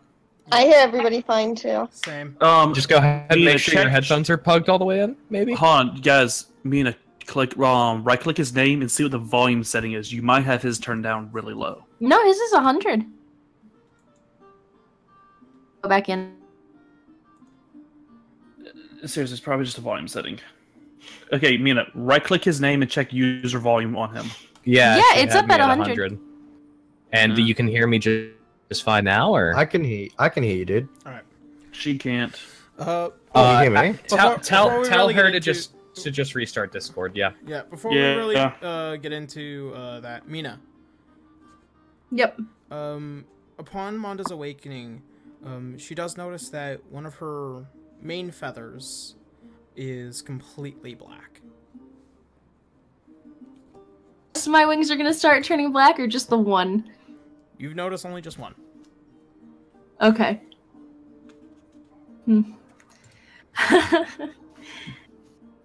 I hear everybody fine too. Same. Just go ahead and make sure your headphones are plugged all the way in. Maybe. Hold on, guys. Mina, right-click his name and see what the volume setting is. You might have his turned down really low. No, his is 100. Go back in. Seriously, it's probably just a volume setting. Okay, Mina, right-click his name and check user volume on him. Yeah, it's up at 100. And you can hear me just fine now, or I can hear you, dude. All right. She can't. You hear me? Tell her to just restart Discord. Yeah. Yeah. Before we really get into that, Mina. Yep. Upon Monda's awakening, she does notice that one of her main feathers is completely black. So my wings are gonna start turning black, or just the one? You've noticed only just one. Okay.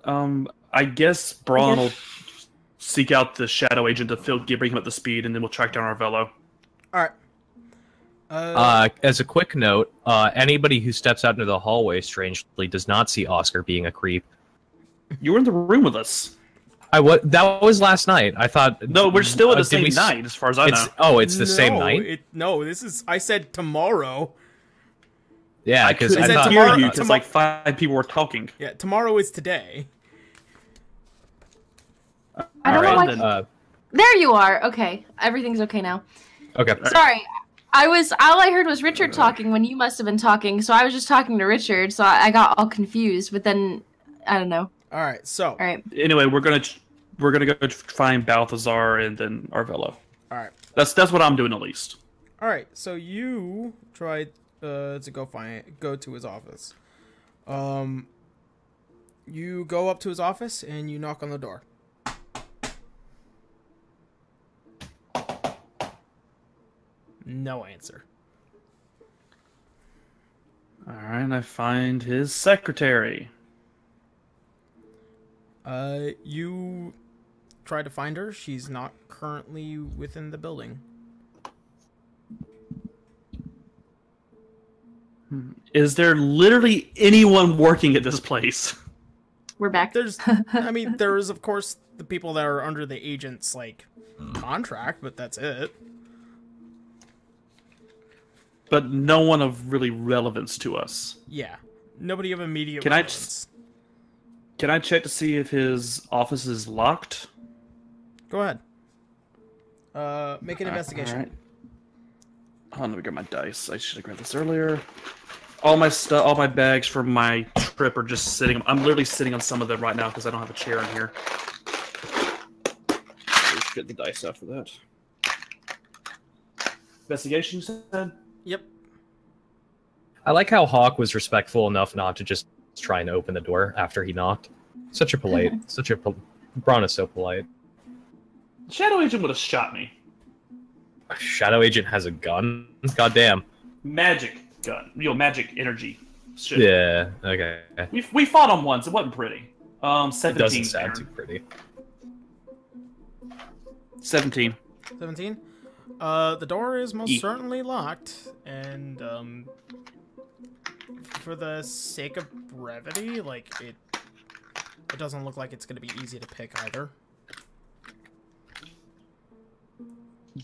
I guess Braun will seek out the Shadow Agent to bring him up to speed, and then we'll track down Arvello. All right. As a quick note, anybody who steps out into the hallway strangely does not see Oscar being a creep. You were in the room with us. That was last night. I thought. No, we're still at the same night, as far as I know. Oh, it's the same night. This is. I said tomorrow. Yeah, because I thought hear you because like 5 people were talking. Yeah, tomorrow is today. I don't know why. There you are. Okay, everything's okay now. Okay. Sorry, all I heard was Richard talking when you must have been talking, so I was just talking to Richard, so I got all confused. But then, I don't know. All right, so. All right. Anyway, we're gonna go find Balthazar and then Arvello. All right. That's what I'm doing at least. All right, so you tried to go to his office. You go up to his office and you knock on the door. No answer. All right, I find his secretary. You try to find her. She's not currently within the building. Is there literally anyone working at this place? We're back. There is, of course, the people that are under the agent's, contract, but that's it. But no one of really relevance to us. Yeah. Nobody of immediate relevance. Can I check to see if his office is locked? Go ahead. Make an investigation. All right. Hold on, let me grab my dice. I should have grabbed this earlier. All my bags for my trip are just sitting. I'm literally sitting on some of them right now because I don't have a chair in here. Let's get the dice out for that. Investigation, you said? Yep. I like how Hawk was respectful enough not to just try and open the door after he knocked. Braun is so polite. Shadow Agent would have shot me. Shadow Agent has a gun? Goddamn. Magic gun. Magic energy. Shit. Yeah, okay. We fought on once. It wasn't pretty. 17. It doesn't sound too pretty. 17. 17? The door is most certainly locked, and, for the sake of brevity, it doesn't look like it's going to be easy to pick either.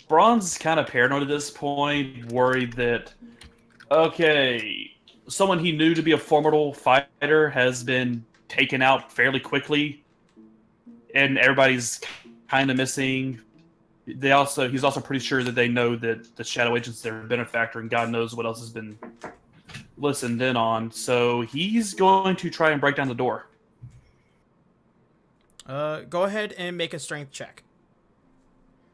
Braun's kind of paranoid at this point, worried that, okay, someone he knew to be a formidable fighter has been taken out fairly quickly, and everybody's kind of missing. He's also pretty sure that they know that the Shadow Agent's their benefactor, and God knows what else has been listened in on. So he's going to try and break down the door. Go ahead and make a strength check.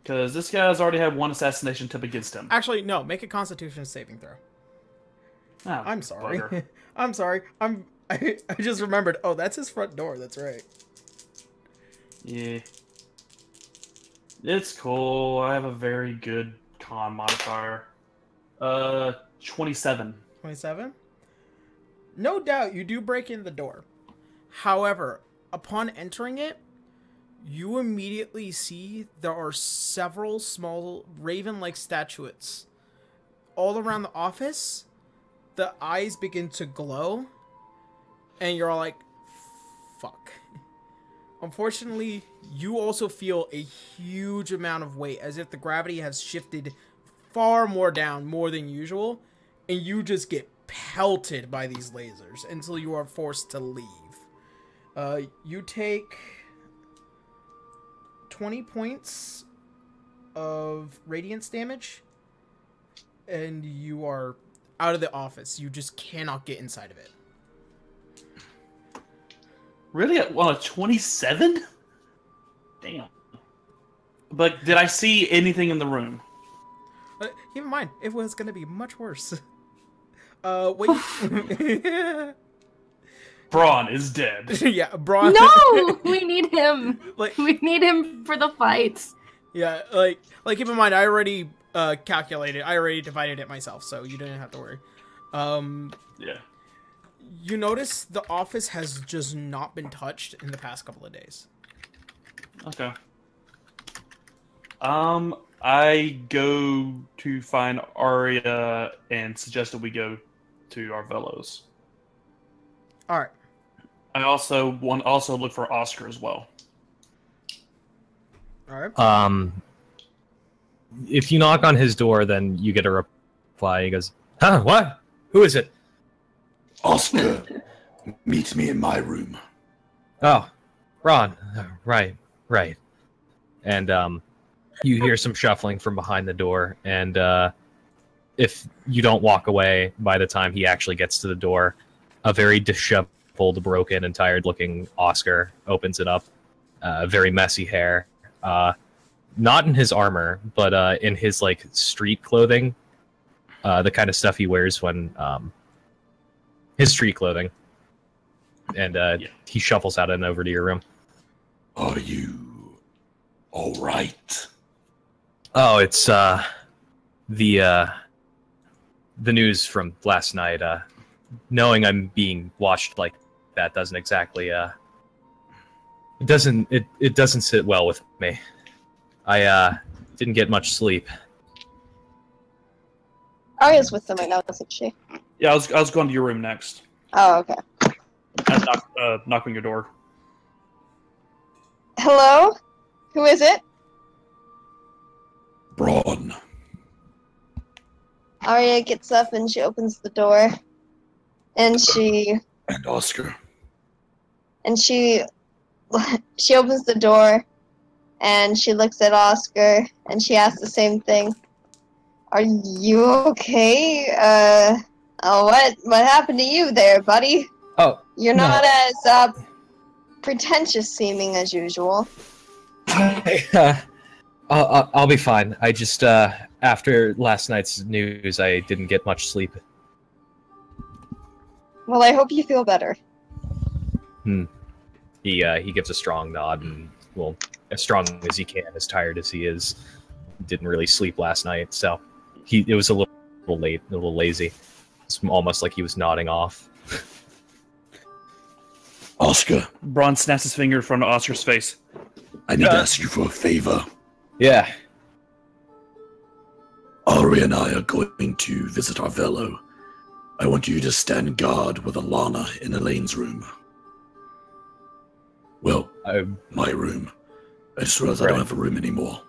Because this guy's already had one assassination tip against him. Actually, no. Make a Constitution saving throw. Oh, I'm sorry. bugger. I'm sorry. I just remembered. Oh, that's his front door. That's right. Yeah. It's cool. I have a very good con modifier. 27. 27? No doubt you do break in the door. However, upon entering it, you immediately see there are several small raven-like statuettes all around the office. The eyes begin to glow, and you're all like, fuck. Unfortunately, you also feel a huge amount of weight, as if the gravity has shifted far more down, more than usual, and you just get pelted by these lasers until you are forced to leave. You take 20 points of radiance damage, and you are out of the office. You just cannot get inside of it. Really? On a 27? Damn. But did I see anything in the room? Keep in mind, it was going to be much worse. Wait. Braun is dead. Yeah, Braun. No! We need him. Like, we need him for the fights. Yeah, like keep in mind, I already calculated. I already divided it myself, so you didn't have to worry. Yeah. You notice the office has just not been touched in the past couple of days. Okay. I go to find Arya and suggest that we go to our velos. All right. I also look for Oscar as well. All right. If you knock on his door, then you get a reply. He goes, "Huh? What? Who is it?" Oscar, meet me in my room. Oh, Ron. Right. And you hear some shuffling from behind the door, and if you don't walk away by the time he actually gets to the door, a very disheveled, broken, and tired-looking Oscar opens it up. Very messy hair. Not in his armor, but in his like street clothing. The kind of stuff he wears when his street clothing. And he shuffles out and over to your room. Are you all right? Oh, it's the news from last night. Knowing I'm being watched like that doesn't exactly it doesn't sit well with me. I didn't get much sleep. Arya's with them right now, isn't she? Yeah, I was going to your room next. Oh, okay. I knock on your door. Hello? Who is it? Braun. Arya gets up and she opens the door. And she Oscar. And she opens the door and she looks at Oscar and she asks the same thing. Are you okay? What happened to you there, buddy? Oh, You're not as pretentious seeming as usual. I'll be fine. I just after last night's news, I didn't get much sleep. Well, I hope you feel better. He gives a strong nod and, well, as strong as he can, as tired as he is. Didn't really sleep last night, so it was a little late, a little lazy. It's almost like he was nodding off. Oscar. Braun snaps his finger in front of Oscar's face. I need to ask you for a favor. Yeah. Arya and I are going to visit our velo. I want you to stand guard with Alana in Elaine's room. Well, my room. I just realized I don't have a room anymore.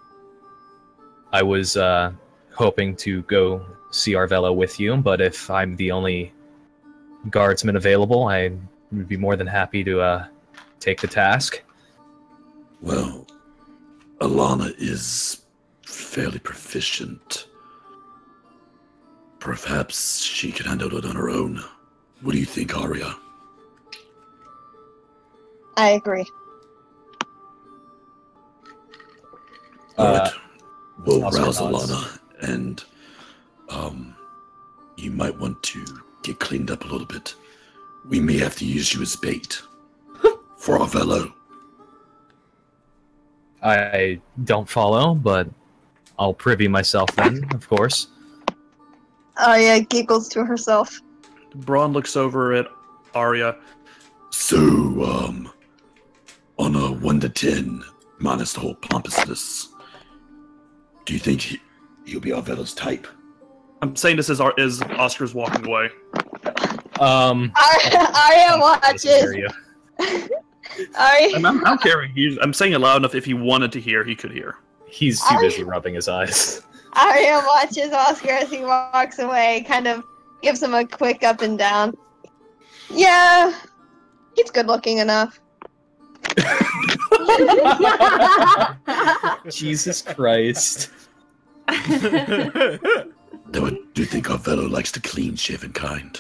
I was hoping to go see Arvello with you, but if I'm the only guardsman available, I would be more than happy to take the task. Well, Alana is fairly proficient. Perhaps she can handle it on her own. What do you think, Arya? I agree. Alright, we'll Oscar rouse nods. Alana, and you might want to get cleaned up a little bit. We may have to use you as bait for Arvello. I don't follow, but I'll privy myself then, of course. Arya giggles to herself. Braun looks over at Arya. So, on a 1 to 10, minus the whole pompousness, do you think he'll be Arvello's type? I'm saying this as Oscar's walking away. Arya watches. Arya. I'm not caring. I'm saying it loud enough. If he wanted to hear, he could hear. He's too busy rubbing his eyes. Arya watches Oscar as he walks away, kind of gives him a quick up and down. Yeah, he's good looking enough. Jesus Christ. Though I do think Arvello likes the clean-shaven kind.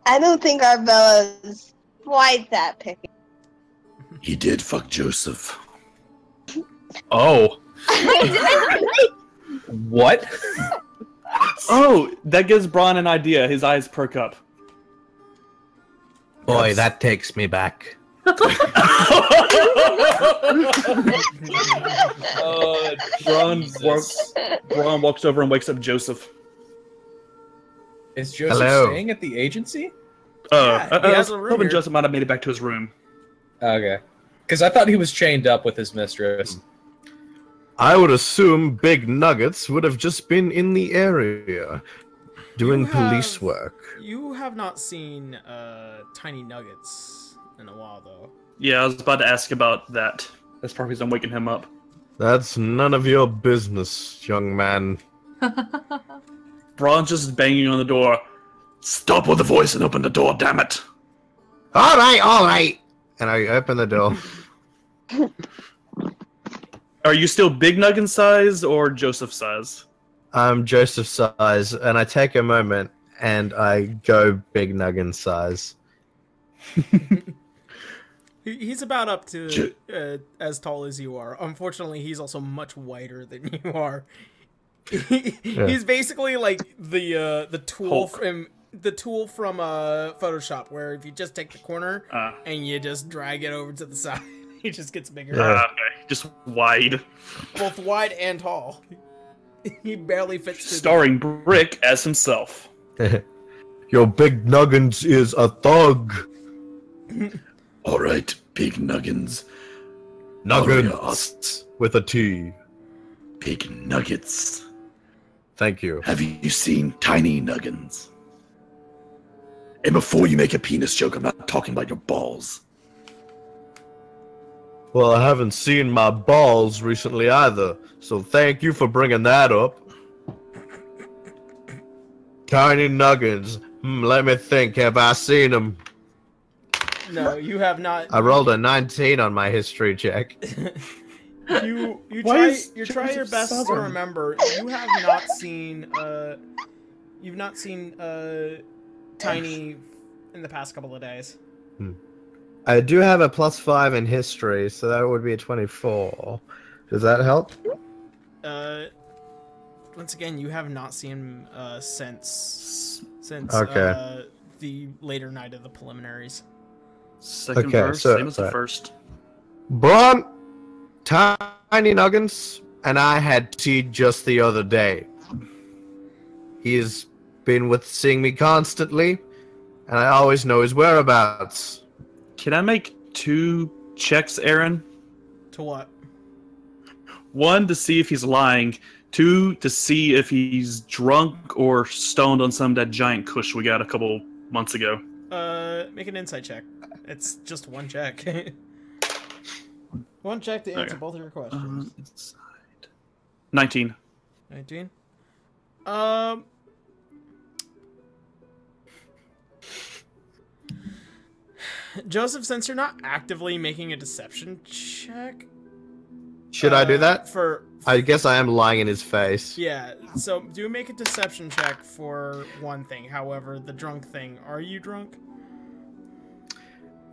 I don't think Arbella's quite that picky. He did fuck Joseph. Oh. What? Oh, that gives Braun an idea. His eyes perk up. Boy, that takes me back. Braun walks over and wakes up Joseph. Is Joseph Hello. staying at the agency? Yeah, he I has was a room hoping here. Joseph might have made it back to his room. Okay. Because I thought he was chained up with his mistress. I would assume Big Nuggets would have just been in the area, doing You have- police work. You have not seen Tiny Nuggets in a while, though. Yeah, I was about to ask about that. That's probably because I'm waking him up. That's none of your business, young man. Braun's just banging on the door. Stop with the voice and open the door, damn it! All right. And I open the door. Are you still Big Nugget size or Joseph size? I'm Joseph size, and I take a moment and I go Big Nuggin size. He's about up to as tall as you are. Unfortunately, he's also much wider than you are. He's basically like the tool from Photoshop, where if you just take the corner and you just drag it over to the side, he just gets bigger. Okay. Just wide. Both wide and tall. He barely fits. Starring Brick as himself. Your Big Nuggins is a thug. Alright, Big Nuggins. Nuggins with a T. Big Nuggets. Thank you. Have you seen Tiny Nuggins? And before you make a penis joke, I'm not talking about your balls. Well, I haven't seen my balls recently either, so thank you for bringing that up. Tiny Nuggins. Let me think. Have I seen them? No, you have not. I rolled a 19 on my history check. You try your best to remember. You have not seen you've not seen Tiny in the past couple of days. I do have a +5 in history, so that would be a 24. Does that help? Once again, you have not seen him since the later night of the preliminaries. Second Okay, verse, so- same as the first. Braun, Tiny Nuggins, and I had tea just the other day. He's been seeing me constantly, and I always know his whereabouts. Can I make 2 checks, Aaron? To what? 1, to see if he's lying. 2, to see if he's drunk or stoned on some of that giant kush we got a couple months ago. Make an insight check. It's just one check. One check to answer both of your questions. Inside. 19. 19. Joseph, since you're not actively making a deception check, should I do that? I guess I am lying in his face. Yeah, so do make a deception check for one thing. However, the drunk thing, are you drunk?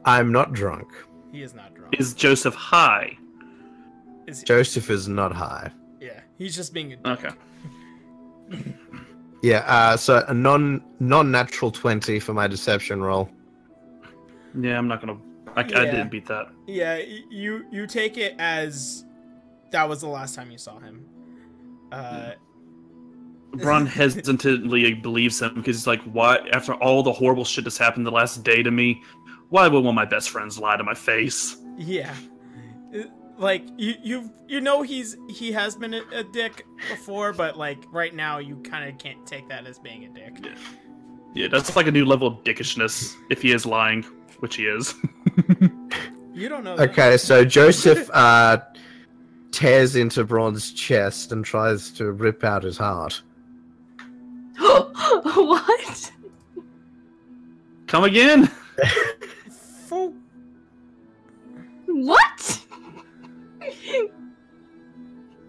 I'm not drunk. He is not drunk. Is Joseph high? Joseph is not high. Yeah, he's just being a dick. Okay. Yeah, so a non-natural 20 for my deception roll. Yeah, I'm not gonna... I didn't beat that. Yeah, you take it as that was the last time you saw him. Bron hesitantly believes him because he's like, why, after all the horrible shit that's happened the last day to me, why would one of my best friends lie to my face? Yeah. Like, you know he has been a dick before, but like right now you kind of can't take that as being a dick. Yeah, that's like a new level of dickishness if he is lying, which he is. You don't know that. Okay, so Joseph tears into Braun's chest and tries to rip out his heart. What? Come again? What?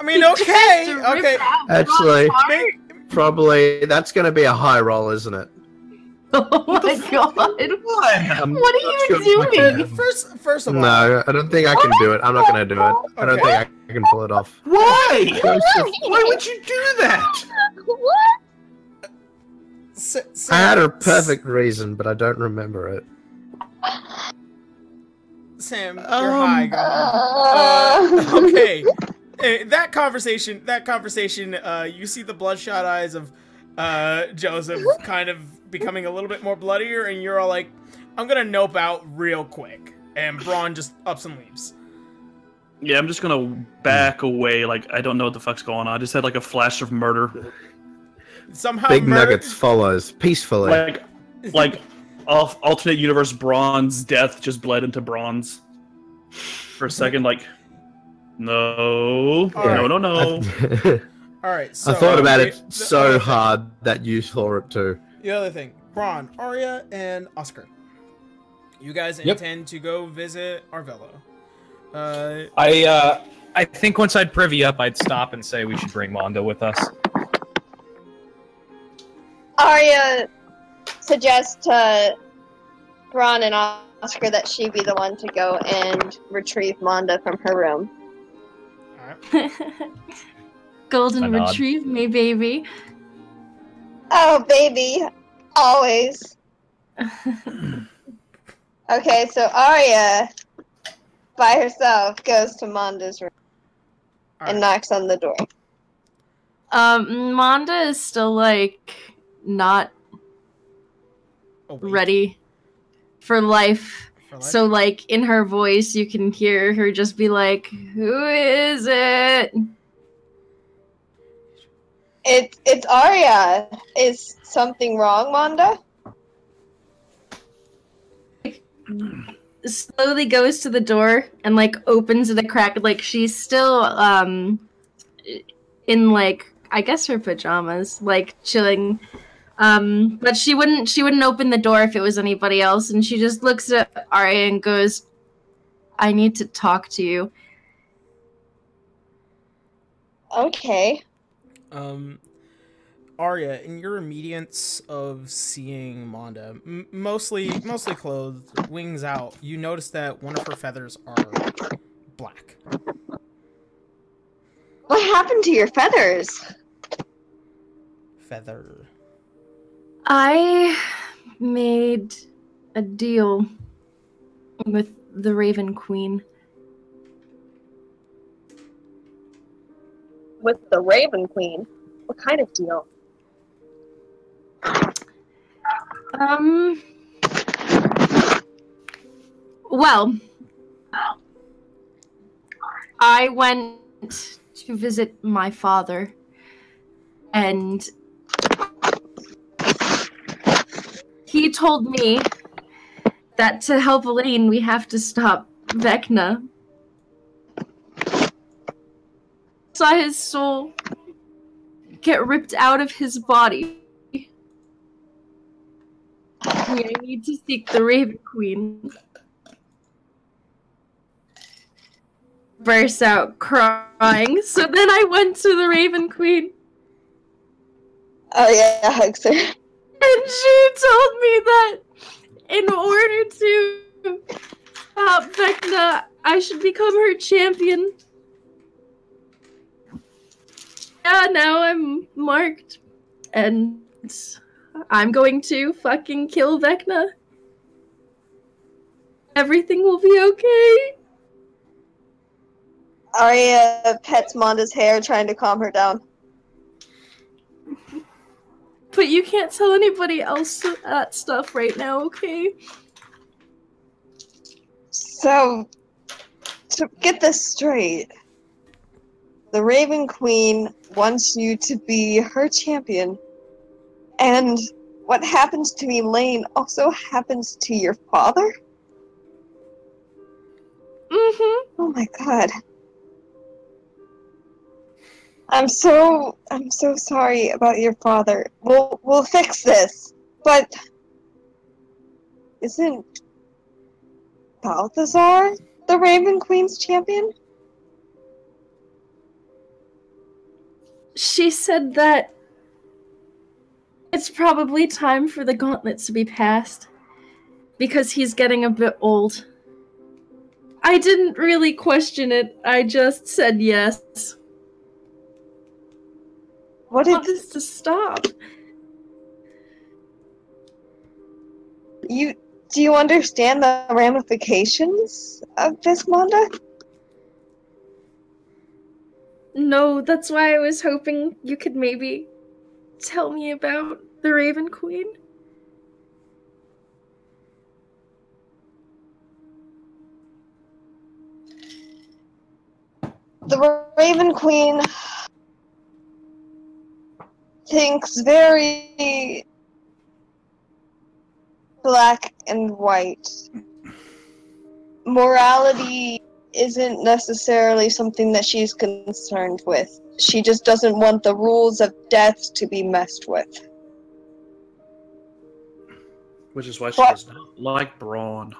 I mean, okay. Actually, probably that's going to be a high roll, isn't it? Oh my god! What are you doing? First of all, no, I don't think I can do it. I'm not going to do it. I don't think I can pull it off. Why? Why would you do that? What? I had a perfect reason, but I don't remember it. Sam, you're high. Go on. Okay. That conversation. You see the bloodshot eyes of Joseph kind of becoming a little bit more bloodier, and you're all like, I'm gonna nope out real quick. And Braun just ups and leaves. Yeah, I'm just gonna back away like I don't know what the fuck's going on. I just had like a flash of murder. Somehow Big Nuggets follows peacefully. Like alternate universe Braun's death just bled into Braun's. For a second, like, no. Alright, so... I thought about it so hard that you saw it too. The other thing, Braun, Arya, and Oscar. You guys intend to go visit Arvello. I think once I'd privy up, I'd stop and say we should bring Mondo with us. Arya suggests to Braun and Oscar that she be the one to go and retrieve Mondo from her room. Alright. Golden retrieve me, baby. Oh, baby. Always. Okay, so Arya, by herself, goes to Monda's room and knocks on the door. Monda is still, like, not ready for life. So, like, in her voice, you can hear her just be like, who is it? It's Arya. Is something wrong, Monda? Slowly goes to the door and, like, opens the crack. Like, she's still, in, like, I guess her pajamas, like, chilling. But she wouldn't open the door if it was anybody else, and she just looks at Arya and goes, I need to talk to you. Okay. Arya, in your immediance of seeing Monda, mostly clothed, wings out, you notice that one of her feathers are black. What happened to your feathers? Feather. I made a deal with the Raven Queen. With the Raven Queen? What kind of deal? Well, I went to visit my father, and he told me that to help Elaine, we have to stop Vecna. Saw his soul get ripped out of his body. I need to seek the Raven Queen. Burst out crying. So then I went to the Raven Queen. Oh yeah, hugs her. And she told me that in order to stop Vecna, I should become her champion. Yeah, now I'm marked. And I'm going to fucking kill Vecna. Everything will be okay. Arya pets Monda's hair, trying to calm her down. But you can't tell anybody else that stuff right now, okay? So, to get this straight, the Raven Queen wants you to be her champion, and what happens to Elaine also happens to your father? Mm-hmm. Oh my god. I'm so sorry about your father. We'll fix this. But isn't Balthazar the Raven Queen's champion? She said that it's probably time for the gauntlet to be passed. Because he's getting a bit old. I didn't really question it. I just said yes. What want this to stop? Do you understand the ramifications of this, Manda? No, that's why I was hoping you could maybe tell me about the Raven Queen. The Raven Queen thinks very black and white. Morality isn't necessarily something that she's concerned with. She just doesn't want the rules of death to be messed with. Which is why she does not like brawn.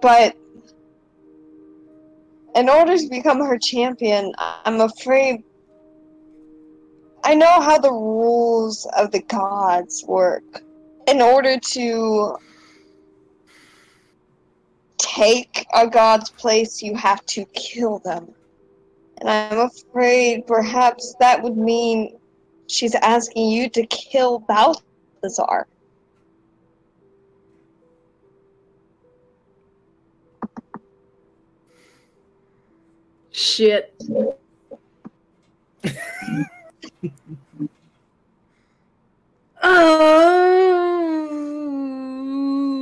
But in order to become her champion, I'm afraid I know how the rules of the gods work. In order to take a god's place, you have to kill them. And I'm afraid perhaps that would mean she's asking you to kill Balthazar. Shit.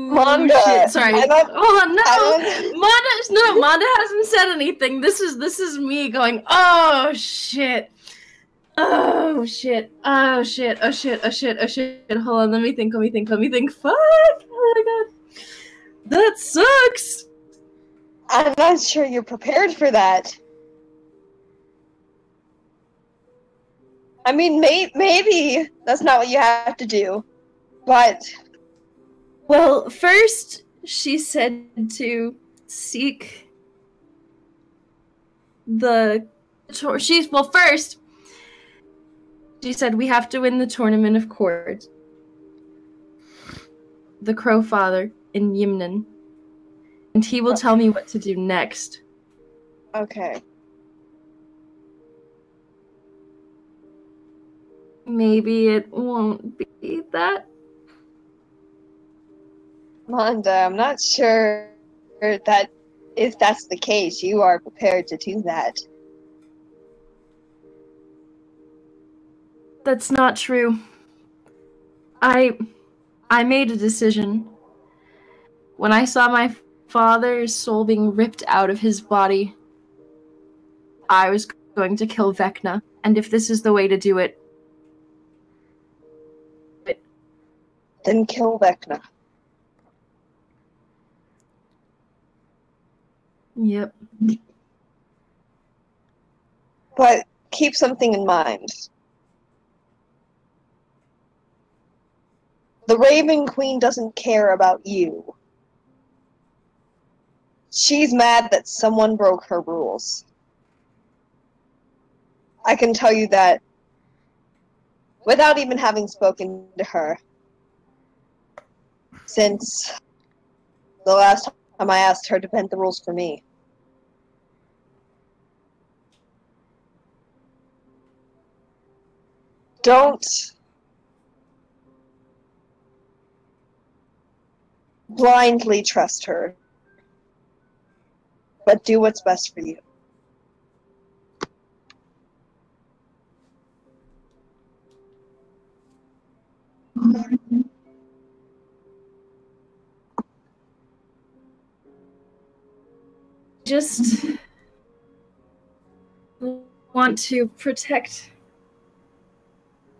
Manda, shit, sorry. Oh no! Manda hasn't said anything. This is me going, oh shit. Oh shit. Oh shit. Oh shit. Oh shit. Oh shit. Hold on, let me think. Fuck! Oh my god. That sucks! I'm not sure you're prepared for that. I mean, maybe that's not what you have to do, but... Well, first, she said to seek the... first, she said we have to win the Tournament of Chords. The Crow Father in Yimnan. And he will tell me what to do next. Okay. Maybe it won't be that. Manda, I'm not sure that if that's the case, you are prepared to do that. That's not true. I made a decision. When I saw my father's soul being ripped out of his body, I was going to kill Vecna. And if this is the way to do it, then kill Vecna. Yep. But keep something in mind. The Raven Queen doesn't care about you. She's mad that someone broke her rules. I can tell you that without even having spoken to her since the last time I asked her to bend the rules for me. Don't blindly trust her, but do what's best for you. Just want to protect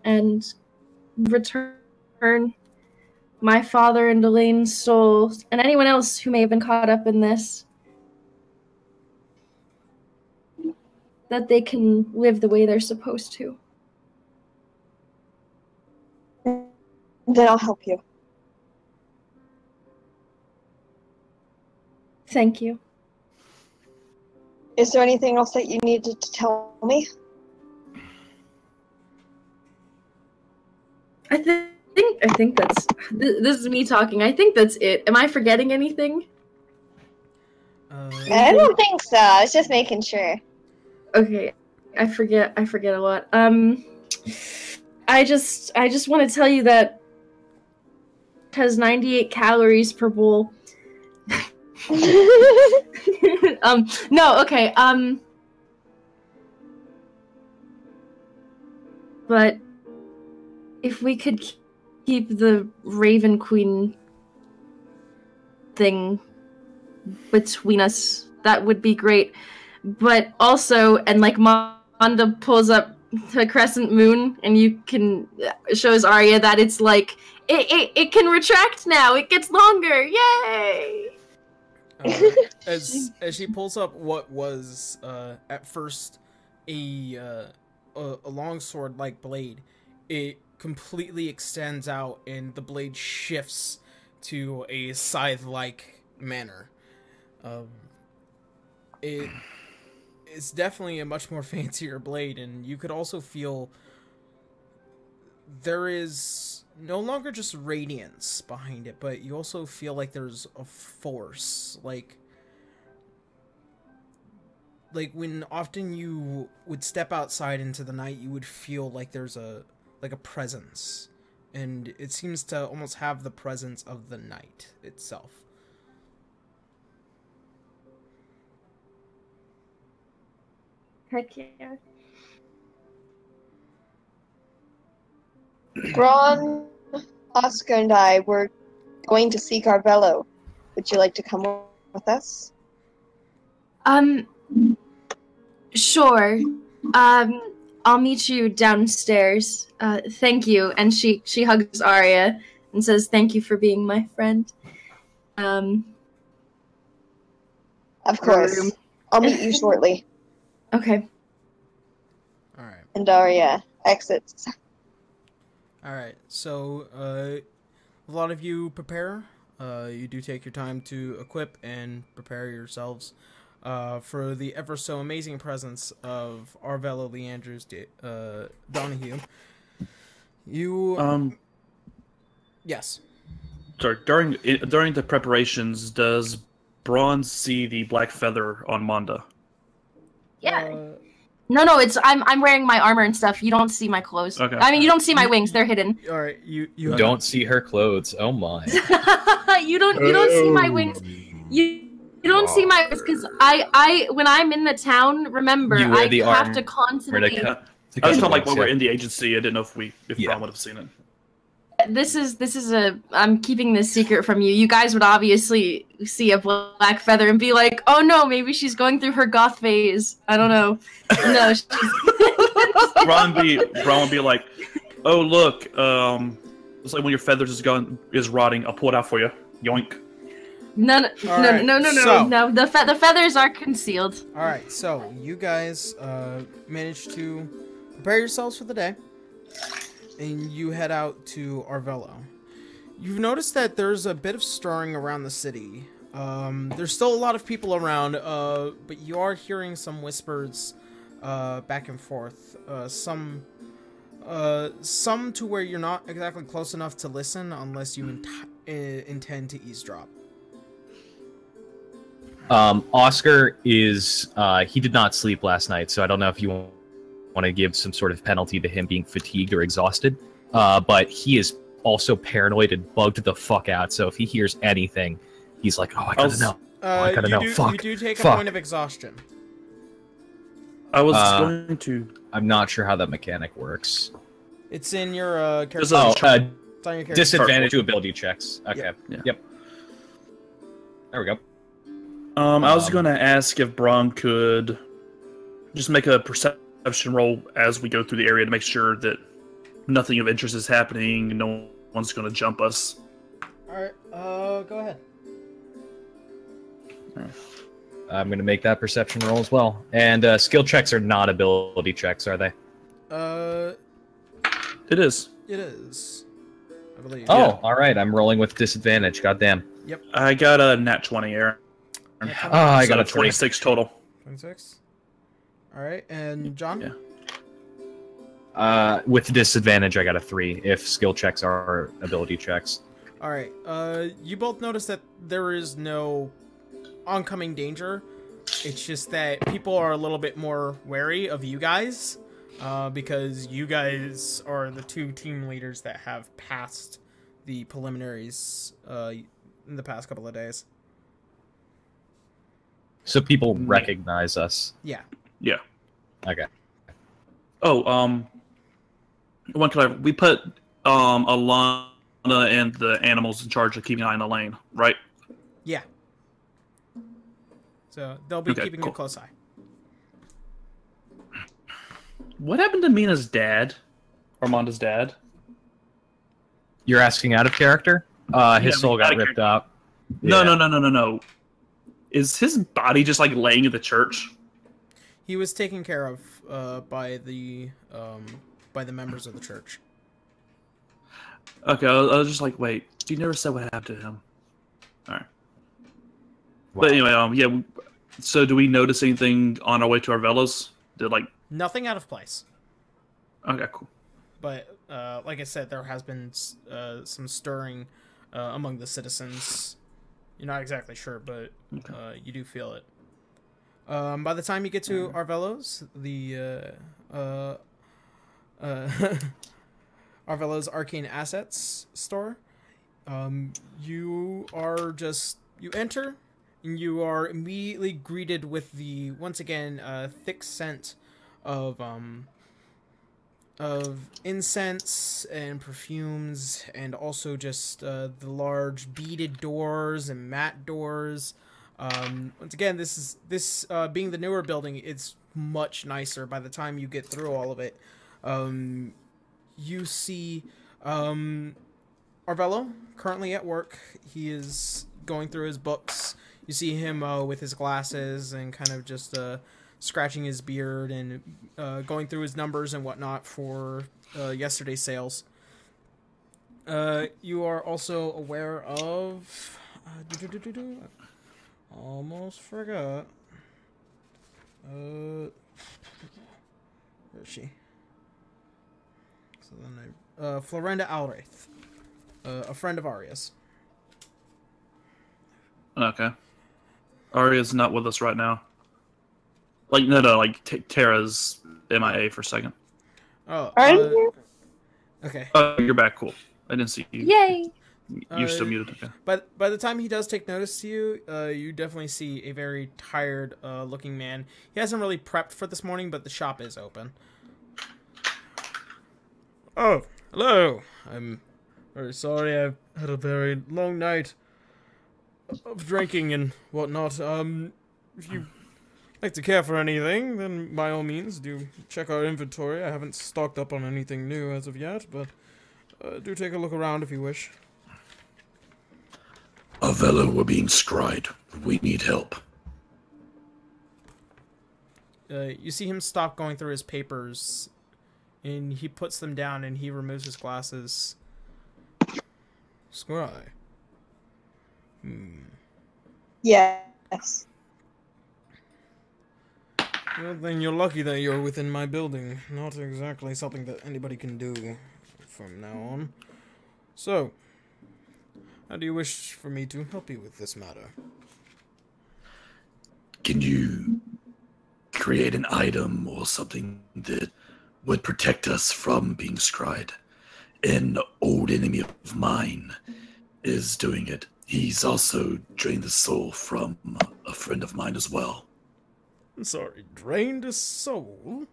and return my father and Elaine's soul, and anyone else who may have been caught up in this, that they can live the way they're supposed to. Then I'll help you. Thank you. Is there anything else that you needed to tell me? I think that's... This is me talking. I think that's it. Am I forgetting anything? I don't think so. I was just making sure. Okay. I forget a lot. I just want to tell you that it has 98 calories per bowl. No, okay, but if we could keep the Raven Queen thing between us, that would be great. But also, and like Manda pulls up the crescent moon, and you can shows Arya that it's like it can retract now. It gets longer. Yay! As she pulls up what was at first a longsword like blade, it completely extends out and the blade shifts to a scythe like manner. It's definitely a much more fancier blade, and you could also feel there is no longer just radiance behind it, but you also feel like there's a force, like when often you would step outside into the night, you would feel like there's a presence, and it seems to almost have the presence of the night itself. Heck yeah. Braun, Oscar, and I were going to seek our velo. Would you like to come with us? Sure. I'll meet you downstairs. Thank you. And she hugs Arya and says, "Thank you for being my friend." Of course. I'll meet you shortly. Okay. Alright. And Arya exits. Alright, so a lot of you prepare. You do take your time to equip and prepare yourselves for the ever so amazing presence of Arvella Leandrews Donahue. You yes. Sorry, during the preparations, does Braun see the black feather on Manda? Yeah. No, it's I'm wearing my armor and stuff. You don't see my clothes. Okay. I mean, you don't see my wings; they're hidden. All right, you don't see her clothes. Oh my! you don't see my wings. You don't see my wings because I when I'm in the town, remember I have to constantly. I was talking like when we're in the agency. I didn't know if Braun would have seen it. This is I'm keeping this secret from you. You guys would obviously see a black feather and be like, "Oh no, maybe she's going through her goth phase." I don't know. No, she's... Braun would be like, "Oh look, it's like when your feathers is rotting. I'll pull it out for you. Yoink." No, no, right, no, no, no, so- no. The feathers are concealed. All right, so you guys managed to prepare yourselves for the day, and you head out to Arvello. You've noticed that there's a bit of stirring around the city. There's still a lot of people around, but you are hearing some whispers back and forth. Some to where you're not exactly close enough to listen unless you intend to eavesdrop. Oscar is he did not sleep last night, so I don't know if you want to give some sort of penalty to him being fatigued or exhausted. But he is also paranoid and bugged the fuck out. So if he hears anything, he's like, "Oh, I gotta know. I gotta know. Fuck. You do take fuck. a point of exhaustion. I was going to. I'm not sure how that mechanic works. It's in your character. It's on your character. Disadvantage to ability checks. Okay. Yep. Yeah. Yep. There we go. I was going to ask if Braun could just make a perception roll as we go through the area to make sure that nothing of interest is happening and no one's going to jump us. Alright, go ahead. I'm going to make that perception roll as well. And skill checks are not ability checks, are they? It is. It is. I believe. Oh, Yeah. alright. I'm rolling with disadvantage. Goddamn. Yep. I got a nat 20, Aaron. Oh, I got a 26 total. 26. Alright, and John? Yeah. With disadvantage, I got a 3 if skill checks are ability checks. Alright, you both notice that there is no oncoming danger. It's just that people are a little bit more wary of you guys, because you guys are the two team leaders that have passed the preliminaries in the past couple of days. So people recognize us. Yeah. Yeah. Okay. Oh, one clarify. We put Alana and the animals in charge of keeping an eye on the lane, right? Yeah. So they'll be Okay, keeping cool. a close eye. What happened to Mina's dad? Armando's dad? You're asking out of character? His soul got ripped out. No, Yeah. no. Is his body just like laying in the church? He was taken care of by the members of the church. Okay, I was just like, wait, you never said what happened to him. All right. Wow. But anyway, yeah. So, do we notice anything on our way to our villas? Did like Nothing out of place. okay, cool. But like I said, there has been some stirring among the citizens. You're not exactly sure, but you do feel it. By the time you get to Arvello's, the Arvello's Arcane Assets store, you enter, and you are immediately greeted with the, once again, thick scent of incense and perfumes, and also just the large beaded doors and matte doors. Once again, this being the newer building, it's much nicer by the time you get through all of it. You see Arvello currently at work. He is going through his books. You see him with his glasses and kind of just scratching his beard and going through his numbers and whatnot for yesterday's sales. You are also aware of... almost forgot. Where is she? So then Florenda Alraith, a friend of Arya's. Okay. Arya's not with us right now. Like no, like Tara's MIA for a second. Oh, Are you here? okay. Oh, you're back. Cool. I didn't see you. Yay! You're still muted. Okay. But by the time he does take notice to you, you definitely see a very tired looking man. He hasn't really prepped for this morning, but the shop is open. Oh, hello. I'm very sorry. I've had a very long night of drinking and whatnot. If you like to care for anything, then by all means do check our inventory. I haven't stocked up on anything new as of yet, but do take a look around if you wish. Our velo were being scried. We need help. You see him stop going through his papers, and he puts them down, and he removes his glasses. Skye. Yes. Well, then you're lucky that you're within my building. Not exactly something that anybody can do from now on. So, how do you wish for me to help you with this matter? Can you create an item or something that would protect us from being scried? An old enemy of mine is doing it. He's also drained the soul from a friend of mine as well. Sorry, drained a soul?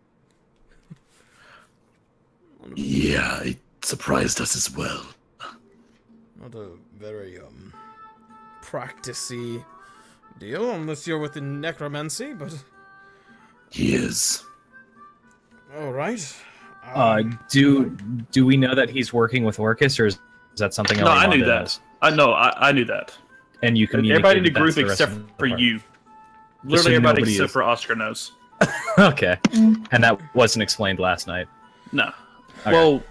Yeah, it surprised us as well. Not a very, practicey deal, unless you're within necromancy, but... He is. Alright. Do we know that he's working with Orcus, or is that something else? No, I knew that. I knew that. And you communicated. Everybody in the that group to the rest except of the for party. you. Literally So everybody nobody except is. for Oscar knows. Okay. And that wasn't explained last night. No. Okay. Well,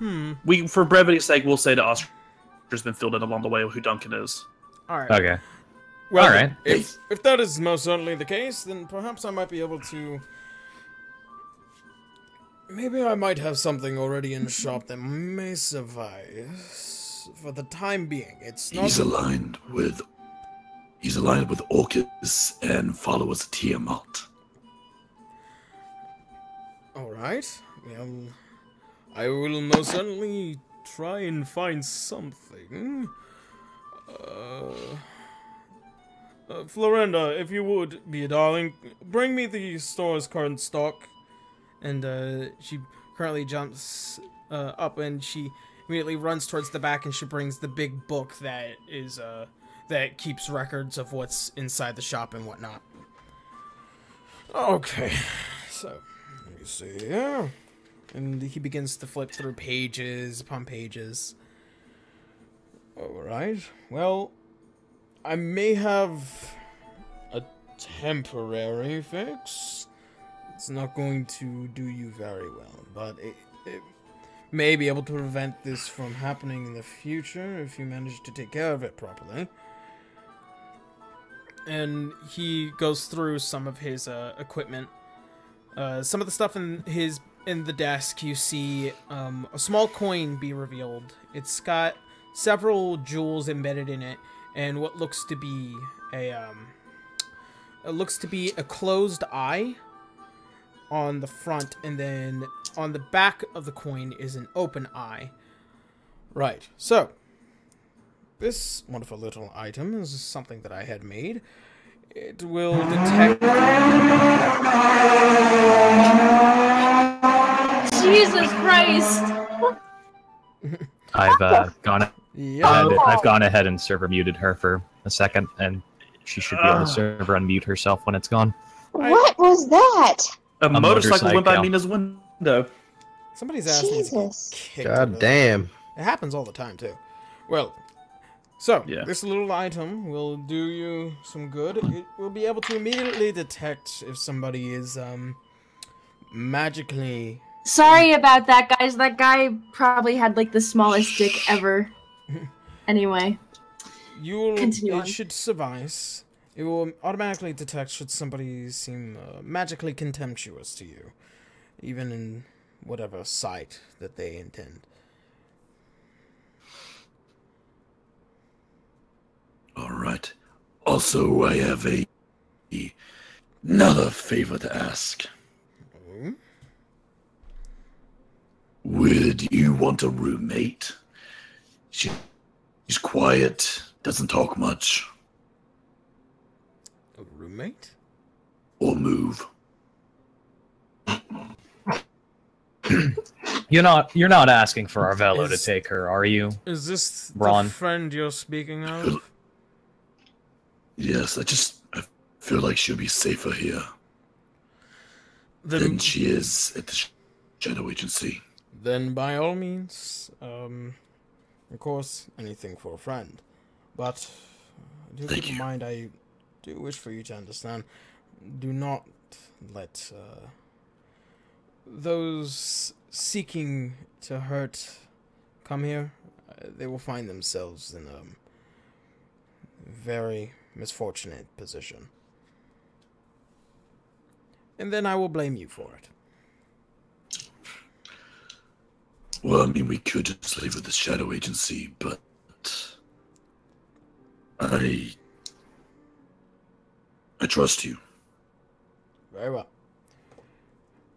we for brevity's sake, we'll say that Oscar's been filled in along the way of who Duncan is. Alright. Okay. Well, Alright. if that is most certainly the case, then perhaps I might be able to... Maybe I might have something already in shop that may suffice for the time being. It's not... He's aligned with Orcus and followers of Tiamat. Alright. Well, I will most certainly try and find something. Florinda, if you would be a darling, bring me the store's current stock. And she currently jumps up, and she immediately runs towards the back, and she brings the big book that is that keeps records of what's inside the shop and whatnot. Okay, so let me see here, and he begins to flip through pages upon pages. All right, well, I may have a temporary fix. It's not going to do you very well, but it may be able to prevent this from happening in the future if you manage to take care of it properly. And he goes through some of his equipment. Some of the stuff in the desk, you see a small coin be revealed. It's got several jewels embedded in it, and what looks to be a closed eye on the front, and then on the back of the coin is an open eye. Right, so this wonderful little item is something that I had made. It will detect... Jesus Christ! I've gone Yeah. I've gone ahead and server muted her for a second, and she should be able to server unmute herself when it's gone. What was that? A motorcycle went by motorcycle. Mina's window. Somebody's ass needs to Jesus. get kicked. God damn. It happens all the time, too. Well, so, Yeah. this little item will do you some good. It will be able to immediately detect if somebody is, magically... Sorry about that, guys. That guy probably had, like, the smallest dick ever. Anyway. Continue on. It should suffice. It will automatically detect should somebody seem magically contemptuous to you, even in whatever sight that they intend. All right. Also, I have another favor to ask. Hmm? Would you want a roommate? She's quiet, doesn't talk much, A roommate? or move. You're not asking for our velo to take her, are you? Is this Ron. the friend you're speaking of? Yes, I feel like she'll be safer here than Then, she is at the Shadow Agency. then by all means, of course, anything for a friend. But Do keep in mind, I do wish for you to understand. Do not let those seeking to hurt come here. They will find themselves in a very misfortunate position. And then I will blame you for it. Well, I mean, we could just leave with the Shadow Agency, but I trust you. Very well.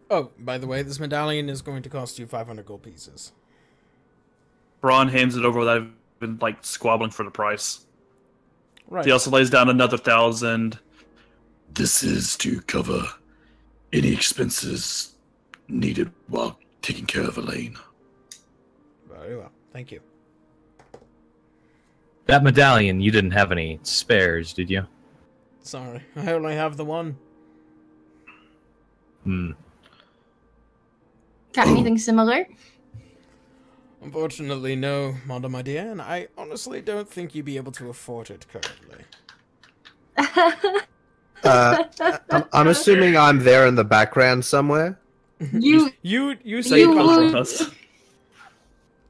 Oh, by the way, this medallion is going to cost you 500 gold pieces. Braun hands it over without even, like, squabbling for the price. Right. He also lays down another 1,000. This is to cover any expenses needed while taking care of Elaine. Very well. Thank you. That medallion, you didn't have any spares, did you? Sorry, I only have the one. Got anything similar? Unfortunately, no, Manda, my dear, and I honestly don't think you'd be able to afford it currently. I'm assuming I'm there in the background somewhere. You say you come with us.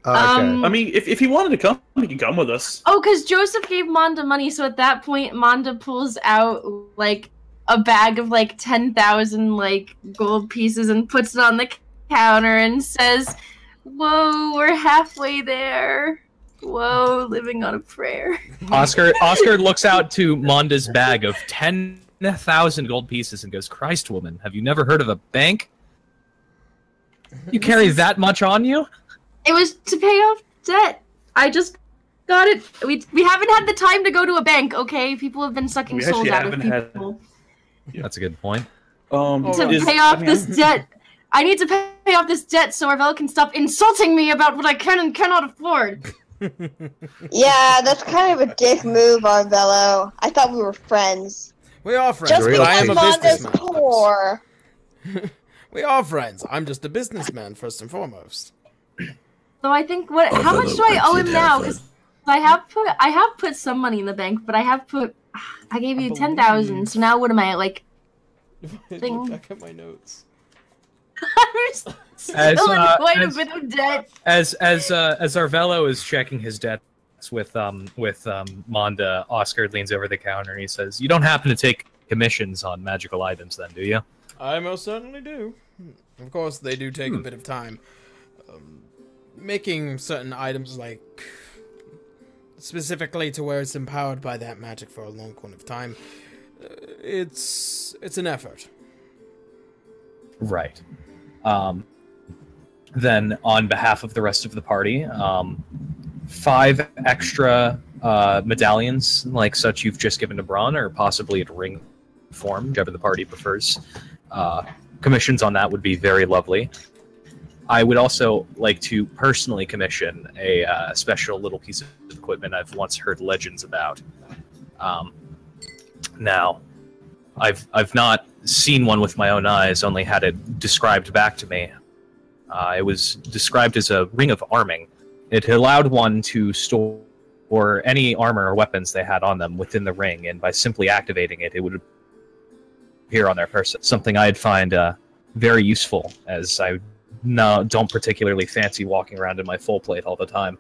Oh, okay. I mean, if he wanted to come, he can come with us. Oh, because Joseph gave Manda money, so at that point, Manda pulls out, like, a bag of, like, 10,000, like, gold pieces and puts it on the counter and says, "Whoa, we're halfway there. Whoa, living on a prayer." Oscar looks out to Manda's bag of 10,000 gold pieces and goes, "Christ, woman, have you never heard of a bank? You carry that much on you?" It was to pay off debt. I just got it. We haven't had the time to go to a bank, okay? People have been sucking souls out of people. That's a good point. To pay off this debt. I need to pay off this debt so Arvella can stop insulting me about what I can and cannot afford. Yeah, that's kind of a dick move, Arvello. I thought we were friends. We are friends. Just because I am a Manda's businessman. poor. We are friends. I'm just a businessman first and foremost. So I think how much do I owe him now? Because I have put some money in the bank, but I gave you 10,000. So now what am I at, like? Look back at my notes. I'm still in quite a bit of debt. As Arvello is checking his debts with Manda, Oscar leans over the counter and he says, "You don't happen to take commissions on magical items, then, do you?" I most certainly do. Of course, they do take a bit of time. Making certain items, like, specifically to where it's empowered by that magic for a long point of time, it's an effort. Right. Then, on behalf of the rest of the party, 5 extra medallions like such you've just given to Braun, or possibly in ring form, whichever the party prefers. Commissions on that would be very lovely. I would also like to personally commission a special little piece of equipment I've once heard legends about. Now, I've not seen one with my own eyes, only had it described back to me. It was described as a ring of arming. It allowed one to store any armor or weapons they had on them within the ring, and by simply activating it, it would appear on their person. Something I'd find very useful, as I don't particularly fancy walking around in my full plate all the time.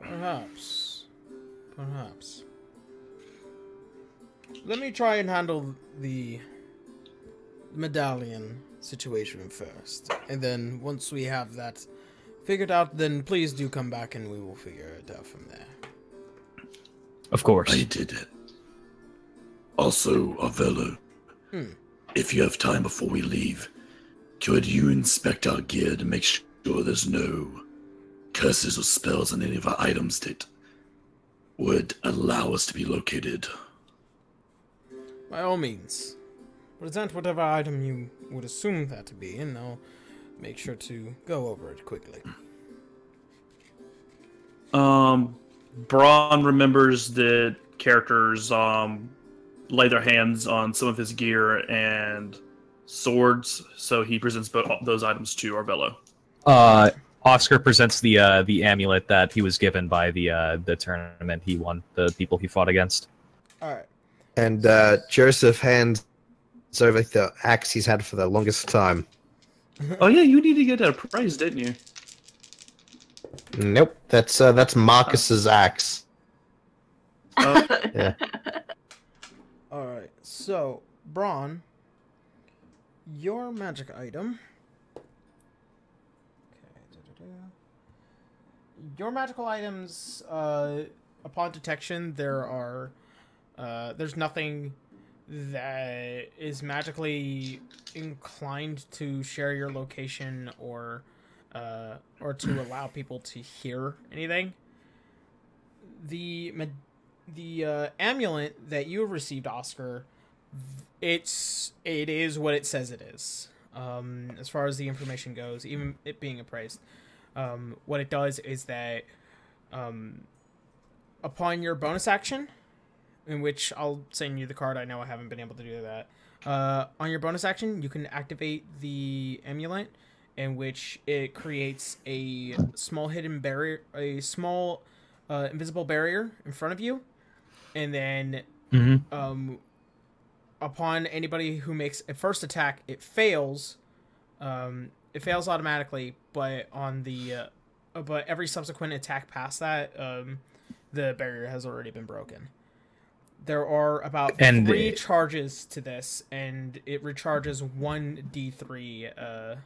Perhaps. Let me try and handle the medallion situation first. And then once we have that figured out, then please do come back and we will figure it out from there. Of course. I did it. Also, Arvello, if you have time before we leave, could you inspect our gear to make sure there's no curses or spells on any of our items that would allow us to be located? By all means. Present whatever item you would assume that to be, and I'll make sure to go over it quickly. Braun remembers that characters lay their hands on some of his gear and swords, so he presents both those items to Arvello. Oscar presents the amulet that he was given by the tournament he won, the people he fought against. All right. And Joseph hands over the axe he's had for the longest time. Oh yeah, you need to get a prize, didn't you? Nope, that's Marcus's axe. Yeah. All right. So, Braun, your magic item. Your magical items, upon detection, there's nothing that is magically inclined to share your location or to allow people to hear anything. The amulet that you have received, Oscar, it is what it says it is. As far as the information goes, even it being appraised. What it does is that upon your bonus action, in which I'll send you the card, I know I haven't been able to do that. On your bonus action, you can activate the amulet, in which it creates a small hidden barrier, a small invisible barrier in front of you, and then upon anybody who makes a first attack, it fails. It fails automatically, but on the but every subsequent attack past that, the barrier has already been broken. There are about 3 charges to this, and it recharges 1d3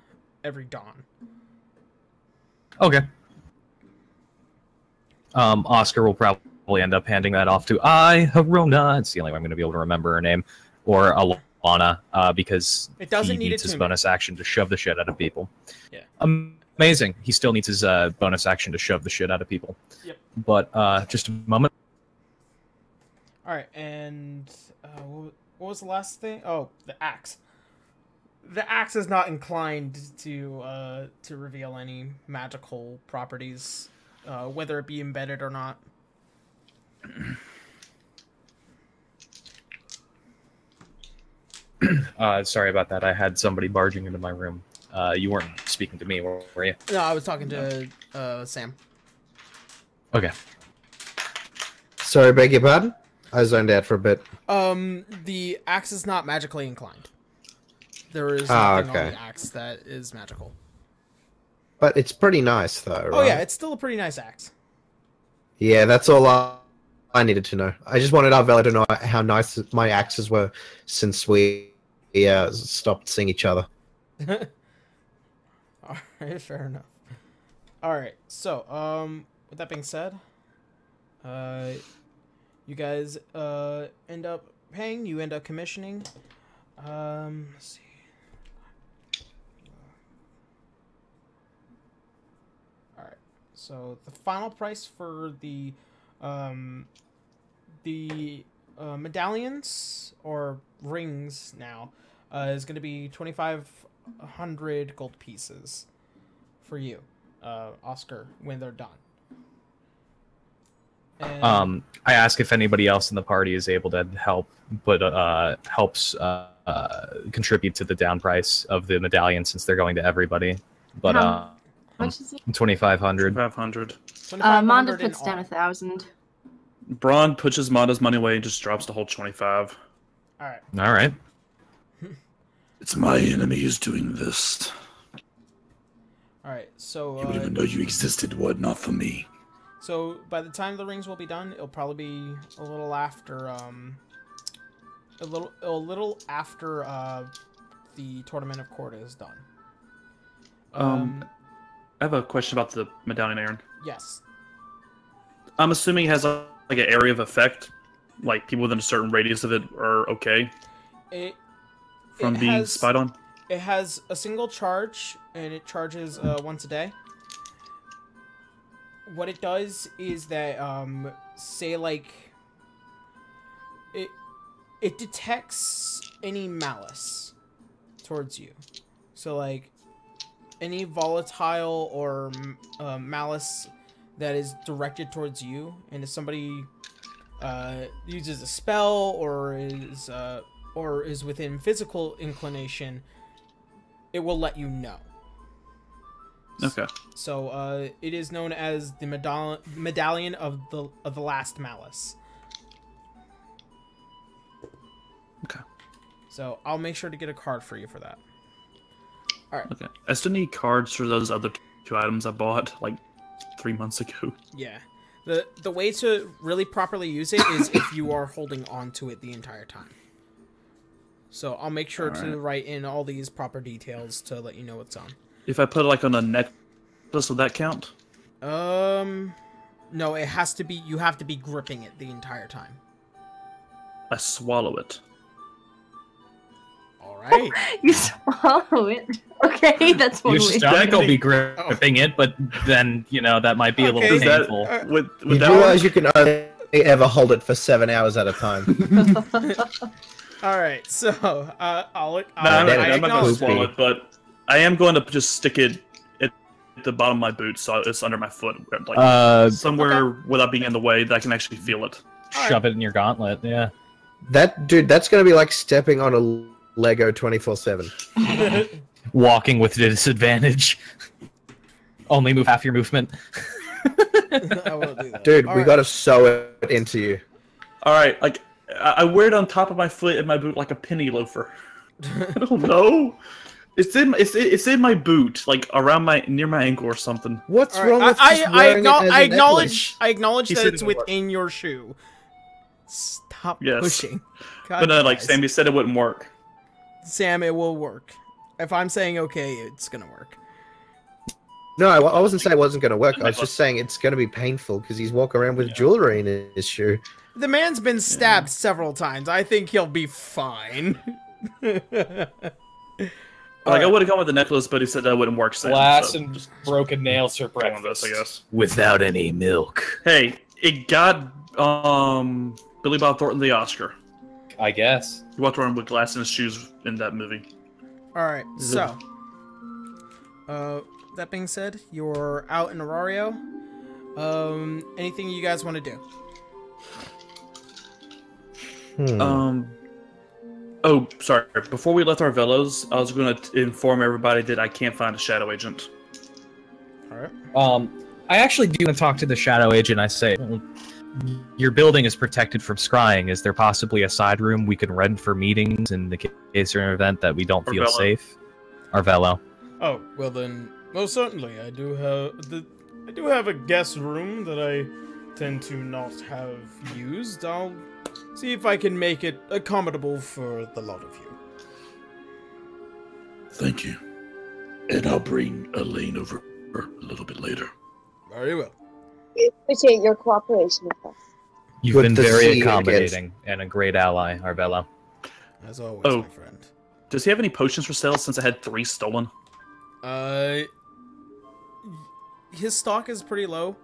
every dawn. Okay. Oscar will probably end up handing that off to Harona. It's the only way I'm going to be able to remember her name, or Alana, because it doesn't he need needs it his to bonus action to shove the shit out of people. Yeah. Amazing. He still needs his bonus action to shove the shit out of people. Yep. But just a moment. All right, and what was the last thing? Oh, the axe. The axe is not inclined to reveal any magical properties, whether it be embedded or not. Sorry about that. I had somebody barging into my room. You weren't speaking to me, were you? No, I was talking to Sam. Okay. Sorry, beg your pardon? I zoned out for a bit. The axe is not magically inclined. There is nothing on the axe that is magical. But it's pretty nice, though, right? Oh, yeah, it's still a pretty nice axe. Yeah, that's all I needed to know. I just wanted Arvella to know how nice my axes were since we stopped seeing each other. Alright, fair enough. Alright, so, with that being said, you guys end up paying, you end up commissioning. Let's see. Alright, so the final price for the medallions, or rings now, is going to be 2,500 gold pieces for you, Oscar, when they're done. And I ask if anybody else in the party is able to help, but helps contribute to the down price of the medallion since they're going to everybody. But how much is it? 2,500. 500. Manda puts down 1,000. Braun pushes Manda's money away and just drops the whole 25. all right. All right. It's my enemy who's doing this. All right. So You would even know you existed, what? Not for me. So by the time the rings will be done, it'll probably be a little after a little after the Tournament of Court is done. I have a question about the medallion, Aaron. Yes. I'm assuming it has like an area of effect, like people within a certain radius of it are okay from being spied on. It has a single charge, and it charges once a day. What it does is that, say, like, it detects any malice towards you. So, like, any volatile or malice that is directed towards you, and if somebody uses a spell or is within physical inclination, it will let you know. Okay. So it is known as the medallion of the last malice. Okay. So I'll make sure to get a card for you for that. All right. Okay. I still need cards for those other 2 items I bought like 3 months ago. Yeah. The way to really properly use it is if you are holding on to it the entire time. So I'll make sure to write in all these proper details to let you know what's on. If I put it like on a necklace, will that count? No, it has to be. You have to be gripping it the entire time. I swallow it. All right. You swallow it. Okay, that's one Your way. stomach will be gripping it, but then that might be a little painful. With You that realize you can only ever hold it for 7 hours at a time. All right, so I'll I'm not going to acknowledge swallow that. it, but I am going to just stick it at the bottom of my boot, so it's under my foot, like somewhere without being in the way that I can actually feel it. Shove it in your gauntlet, yeah. That's going to be like stepping on a Lego 24/7. Walking with disadvantage. Only move half your movement. I will do that. Dude, All we right. got to sew it into you. All right, like I wear it on top of my foot and my boot like a penny loafer. I don't know. It's in my boot, like near my ankle or something. What's All right, wrong with I acknowledge acknowledge He that said it's it wouldn't within your shoe. Stop Yes. pushing. God, But no, like guys. Sammy said, it wouldn't work. Sam, it will work. If I'm saying okay, it's gonna work. No, I wasn't saying it wasn't going to work. I was just saying it's going to be painful because he's walking around with jewelry in his shoe. The man's been stabbed several times. I think he'll be fine. Like I would have gone with the necklace, but he said that wouldn't work. Sam, Glass so and just broken nails for go on breakfast. this, I guess. Without any milk. Hey, it got Billy Bob Thornton the Oscar. I guess. He walked around with glass in his shoes in that movie. All right, so that being said, you're out in Aurario. Anything you guys want to do? Oh, sorry. Before we left our villas, I was going to inform everybody that I can't find a shadow agent. All right. I actually do want to talk to the shadow agent. I say, your building is protected from scrying. Is there possibly a side room we can rent for meetings in the case of an event that we don't feel Arvello. safe? Arvello. Oh, well then, most certainly. I do have a guest room that I tend to not have used. I'll see if I can make it accommodable for the lot of you. Thank you. And I'll bring Elaine over a little bit later. Very well. We appreciate your cooperation with us. You've With been the very C accommodating and a great ally, Arvello. As always, Oh. my friend. Does he have any potions for sale since I had 3 stolen? His stock is pretty low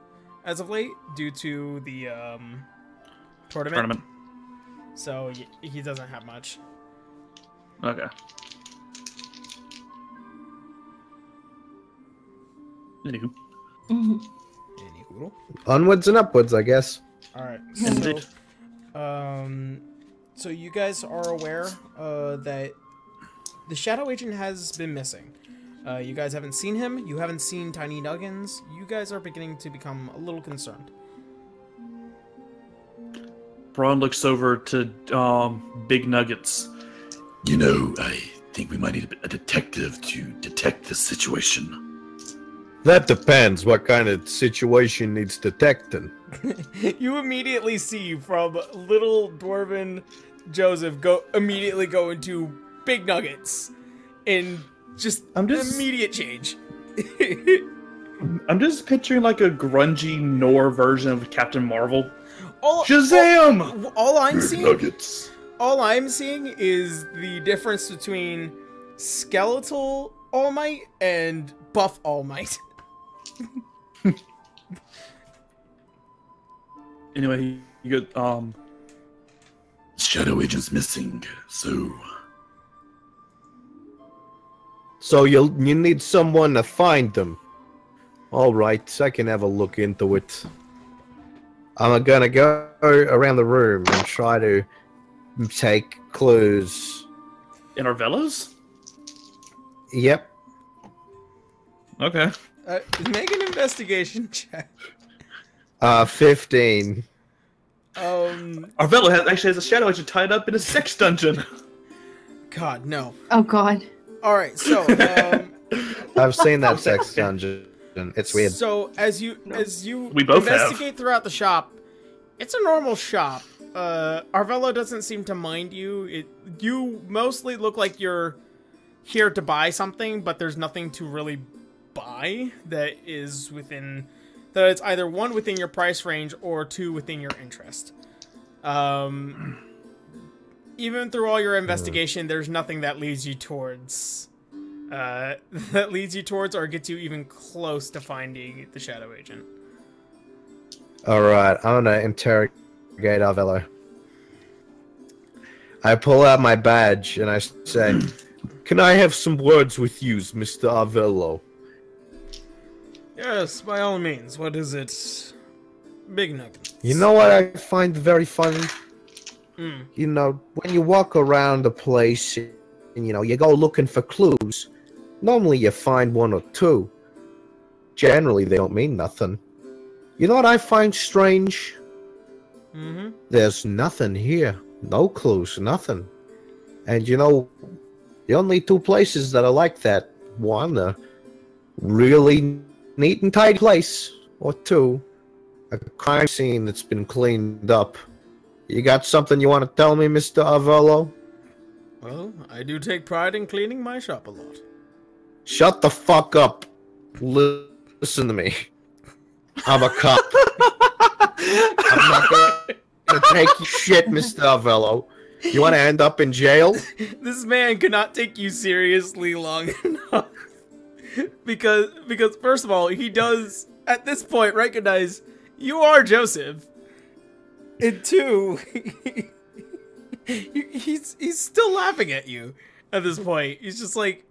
as of late due to the tournament. So he doesn't have much. Okay. Anywho. Anywho. Onwards and upwards, I guess. All right. Indeed. So you guys are aware that the Shadow Agent has been missing. You guys haven't seen him. You haven't seen Tiny Nuggins. You guys are beginning to become a little concerned. Braun looks over to Big Nuggets. You know, I think we might need a detective to detect this situation. That depends. What kind of situation needs detecting? You immediately see from little Dwarven Joseph immediately go into Big Nuggets in just immediate change. I'm just picturing like a grungy Nor version of Captain Marvel. Shazam! All I'm Big seeing, Nuggets. all I'm seeing is the difference between Skeletal All Might and Buff All Might. Anyway, you got Shadow Agent's missing, so you need someone to find them. All right, I can have a look into it. I'm gonna go around the room and try to take clues. in our villas? Yep. Okay. Make an investigation check. 15. Arvello actually has a shadow agent tied up in a sex dungeon. God, no. Oh God. All right, so I've seen that sex dungeon. It's weird. So as you We both investigate throughout the shop, it's a normal shop. Arvello doesn't seem to mind you. You mostly look like you're here to buy something, but there's nothing to really buy that is within that it's either one within your price range or two within your interest. Even through all your investigation, there's nothing that leads you towards or gets you even close to finding the shadow agent. All right, I'm gonna interrogate Arvello. I pull out my badge and I say, "Can I have some words with you, Mr. Arvello?" Yes, by all means. What is it? Big nuggets. You know what I find very funny? You know, when you walk around a place and, you know, you go looking for clues, normally you find one or two. Generally, they don't mean nothing. You know what I find strange? There's nothing here. No clues, nothing. And, you know, the only two places that are like that, one, a really neat and tidy place, or two, a crime scene that's been cleaned up. You got something you want to tell me, Mr. Arvello? Well, I do take pride in cleaning my shop a lot. Shut the fuck up. Listen to me. I'm a cop. I'm not gonna take your shit, Mr. Arvello. You want to end up in jail? This man could not take you seriously long enough. Because first of all, he does, at this point, recognize you are Joseph. And two, he's still laughing at you at this point. He's just like,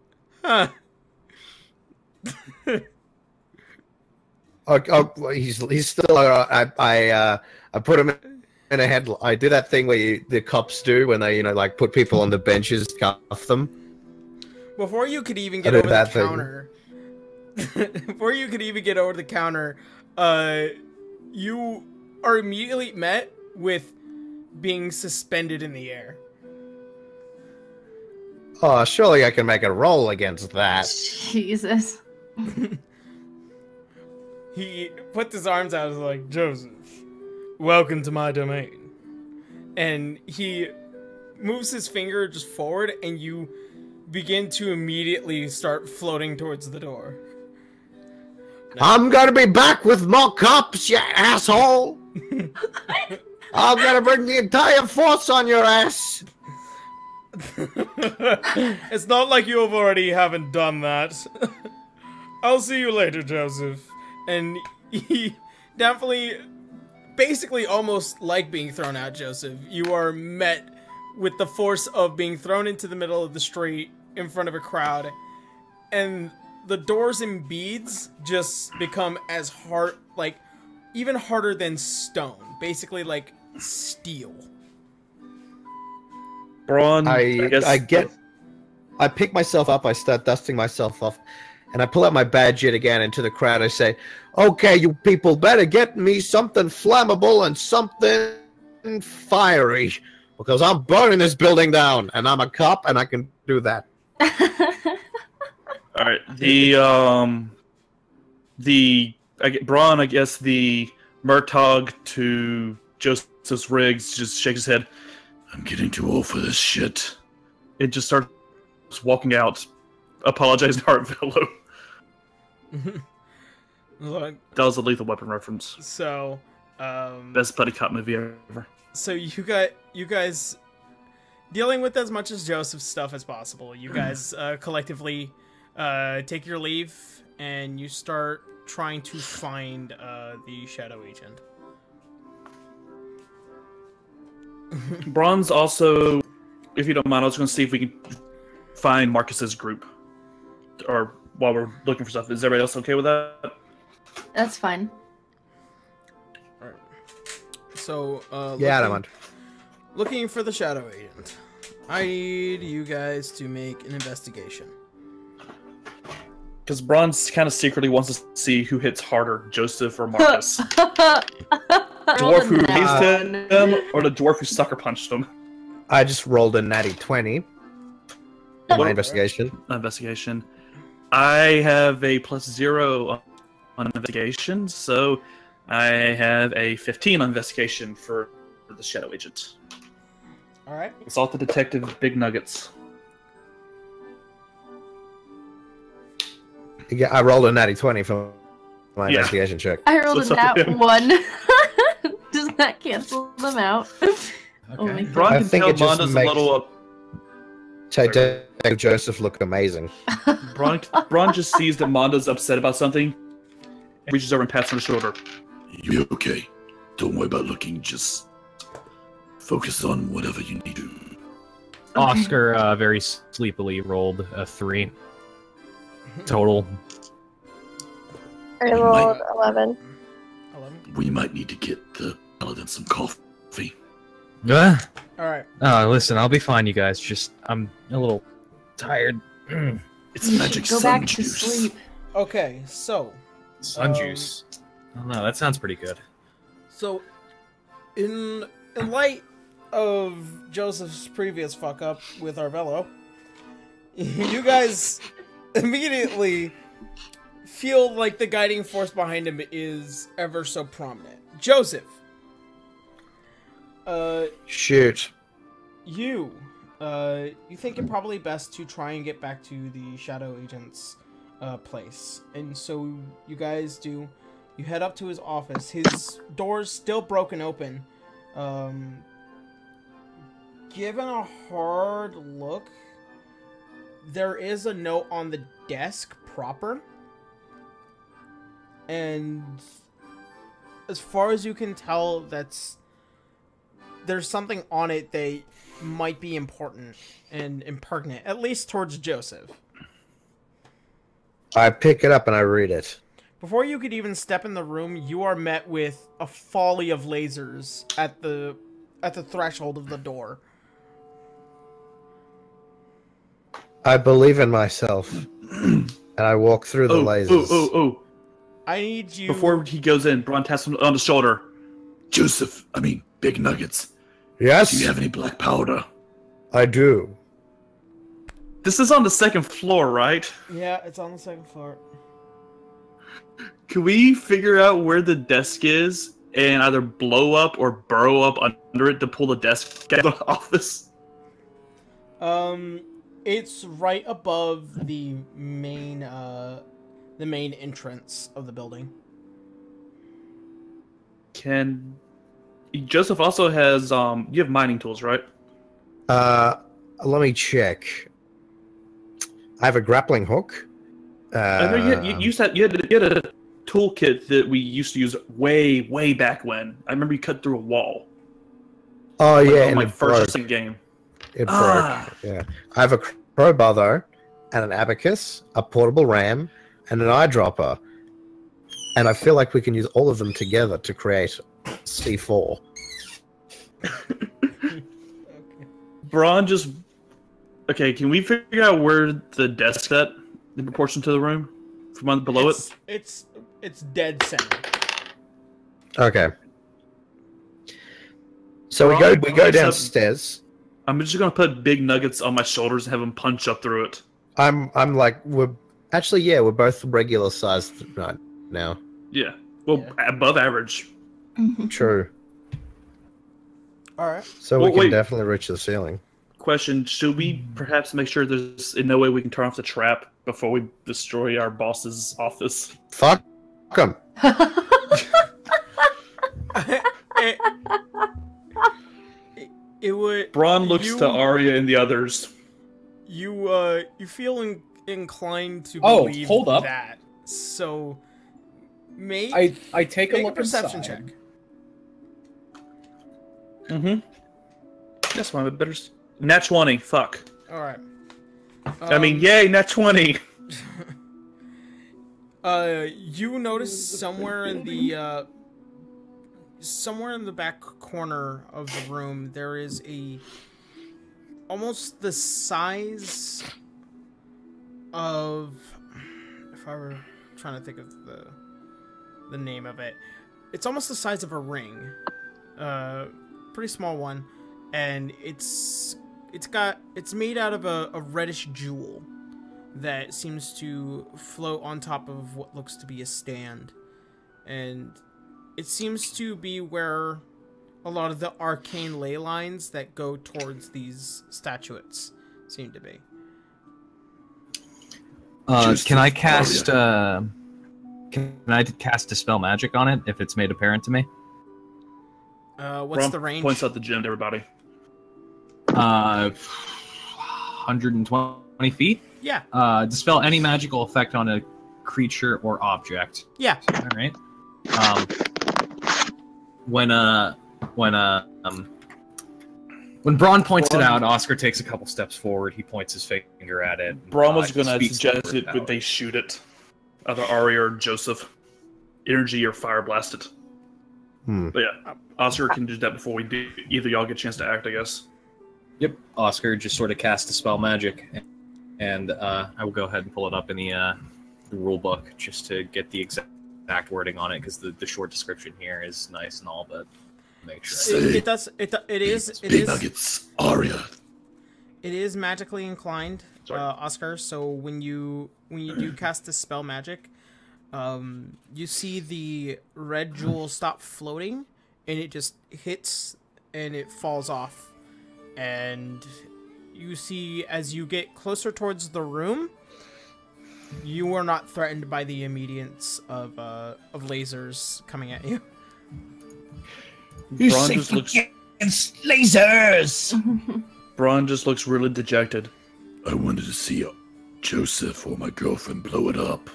huh. He's still. I put him in a head. I do that thing where the cops do when they, you know, like put people on the benches, cuff them. Before you could even get over the counter, you are immediately met with being suspended in the air. Oh, surely I can make a roll against that. Jesus. He puts his arms out and is like, Joseph, welcome to my domain. And he moves his finger just forward, and you begin to immediately start floating towards the door. I'm gonna be back with more cops, you asshole! I'm gonna bring the entire force on your ass! It's not like you haven't done that. I'll see you later, Joseph. And he definitely, basically almost like being thrown out, Joseph. You are met with the force of being thrown into the middle of the street in front of a crowd. And the doors and beads just become as hard, like, even harder than stone. Basically, like, steel. Braun, I pick myself up, I start dusting myself off, and I pull out my badge yet again into the crowd. I say, okay, you people better get me something flammable and something fiery, because I'm burning this building down, and I'm a cop, and I can do that. All right, Braun, I guess the Murtaugh to Joseph's Riggs just shakes his head. I'm getting too old for this shit. It just starts walking out, apologizing to Arvello. Look, that was a Lethal Weapon reference. So, best buddy cop movie ever. So you guys dealing with as much as Joseph's stuff as possible. You guys collectively take your leave, and you start trying to find the shadow agent. Braun's also, if you don't mind, I was going to see if we can find Marcus's group, or while we're looking for stuff. Is everybody else okay with that? That's fine. All right. So, looking for the shadow agent. I need you guys to make an investigation. Because Bronze kind of secretly wants to see who hits harder, Joseph or Marcus. Dwarf who hazed him, or the dwarf who sucker punched him. I just rolled a natty 20 in my investigation. Investigation. I have a +0 on investigation, so I have a 15 on investigation for the Shadow Agent. Alright. Assault the Detective, Big Nuggets. Yeah, I rolled a natty 20 for my investigation check. I rolled a nat 1. Does that cancel them out? Oh my God. Bron can tell Monda's a little... Detective Joseph look amazing. Bron just sees that Monda's upset about something and reaches over and pats on her shoulder. You'll be okay. Don't worry about looking, just focus on whatever you need to. Oscar very sleepily rolled a 3 total. I rolled 11. We might need to get the paladin some coffee. Alright. Oh, listen, I'll be fine, you guys. Just, I'm a little tired. It's magic Go sun back to juice. sleep. Okay, so... Sun juice. Oh no, that sounds pretty good. So, in light of Joseph's previous fuck up with Arvello, you guys immediately feel like the guiding force behind him is ever so prominent. Joseph. Shoot. You think it probably best to try and get back to the Shadow Agent's place. And so you guys do. You head up to his office. His door's still broken open. Given a hard look, there is a note on the desk proper. And as far as you can tell, there's something on it that might be important and impertinent, at least towards Joseph. I pick it up and I read it. Before you could even step in the room, you are met with a volley of lasers at the threshold of the door. I believe in myself, and I walk through the lasers. I need you... Before he goes in, Bron taps him on the shoulder. Joseph, Big Nuggets. Yes? Do you have any black powder? I do. This is on the second floor, right? Yeah, it's on the second floor. Can we figure out where the desk is and either blow up or burrow up under it to pull the desk out of the office? It's right above the main entrance of the building. Joseph also has you have mining tools, right? Let me check. I have a grappling hook. You said you had a toolkit that we used to use way back when. I remember you cut through a wall. Oh yeah, in my first game. It broke. Yeah, I have a crowbar though, and an abacus, a portable ram, and an eyedropper. And I feel like we can use all of them together to create C4. Braun just... Okay, can we figure out where the desk's at in proportion to the room? From below it? It's dead center. Okay. So we go downstairs. I'm just gonna put Big Nuggets on my shoulders and have him punch up through it. I'm like, we're both regular sized right now. Yeah. Well, above average. True. Alright. So we can definitely reach the ceiling. Question, should we perhaps make sure there's in no way we can turn off the trap before we destroy our boss's office? Fuck him. It would. Braun looks to Arya and the others. You feel inclined to believe hold up. that. So make I take a look perception inside. check. Mm-hmm. That's one of the better. Nat 20. Fuck. All right. Yay, nat 20. You notice somewhere in the back corner of the room there is almost the size of, if if I were trying to think of the name of it, it's almost the size of a ring, pretty small one, and it's made out of a reddish jewel that seems to float on top of what looks to be a stand, and it seems to be where a lot of the arcane ley lines that go towards these statuettes seem to be. Can I cast Dispel Magic on it if it's made apparent to me? What's the range? Points out the gym to everybody. 120 feet? Yeah. Dispel any magical effect on a creature or object. Yeah. All right. When Braun points it out, Oscar takes a couple steps forward. He points his finger at it. Braun was going to suggest it, but they shoot it. Either Ari or Joseph. Energy or fire blast it. But yeah, Oscar can do that before we do. Either y'all get a chance to act, I guess. Yep. Oscar just sort of casts Dispel Magic, and I will go ahead and pull it up in the rule book just to get the exact wording on it, because the short description here is nice and all, but make sure it is nuggets, Aria. It is magically inclined, Oscar. So when you do cast Dispel Magic, you see the red jewel stop floating, and it just hits and it falls off, and you see as you get closer towards the room, you are not threatened by the immediates of lasers coming at you. Braun just looks lasers. Braun just looks really dejected. I wanted to see Joseph or my girlfriend blow it up.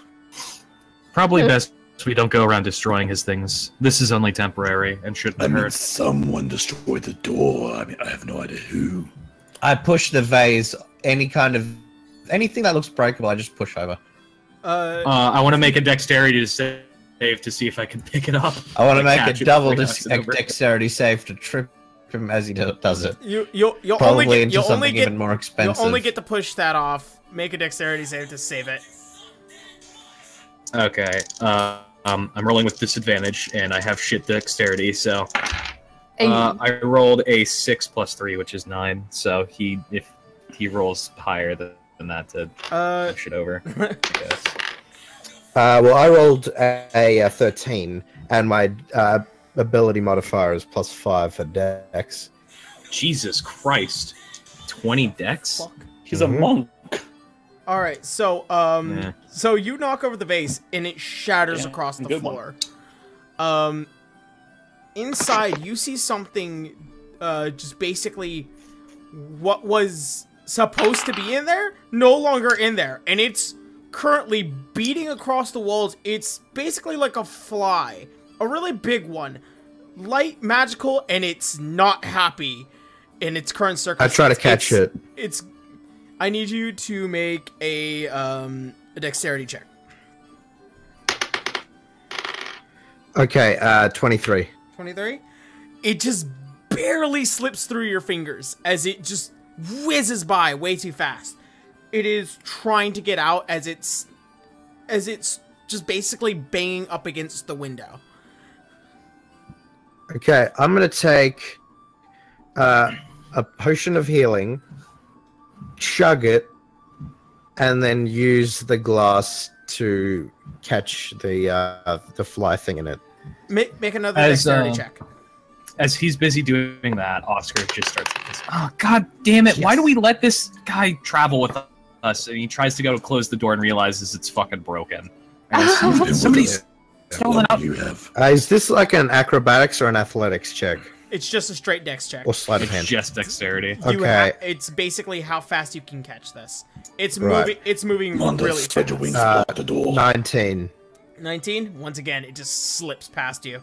Probably best we don't go around destroying his things. This is only temporary and shouldn't hurt. Someone destroyed the door. I have no idea who. I push the vase. Anything that looks breakable, I just push over. I want to make a dexterity save to see if I can pick it up. I want to make a double dexterity save to trip him as he does it. You'll Probably only get even more expensive. You'll only get to push that off. Make a dexterity save to save it. Okay. I'm rolling with disadvantage, and I have shit dexterity, so I rolled a 6 plus 3, which is 9. So if he rolls higher than that to push it over, I guess. Well, I rolled a 13, and my ability modifier is +5 for dex. Jesus Christ. 20 dex? Fuck. He's a monk. All right, so so you knock over the vase and it shatters across the floor. Inside, you see something, just basically what was supposed to be in there, no longer in there, and it's currently beating across the walls. It's basically like a fly, a really big one, light, magical, and it's not happy in its current circumstances. I try to catch it. I need you to make a dexterity check. Okay, 23. 23? It just barely slips through your fingers as it just whizzes by way too fast. It is trying to get out as it's just basically banging up against the window. Okay, I'm gonna take a potion of healing, chug it, and then use the glass to catch the fly thing in it. Make another dexterity check. As he's busy doing that, Oscar just starts. Oh, God damn it! Yes. Why do we let this guy travel with us? And he tries to go to close the door and realizes it's fucking broken. Somebody's stolen up. Is this like an acrobatics or an athletics check? It's just a straight dex check. Or sleight of hand. Just dexterity. Okay. It's basically how fast you can catch this. It's moving. It's moving really fast. 19. 19. Once again, it just slips past you.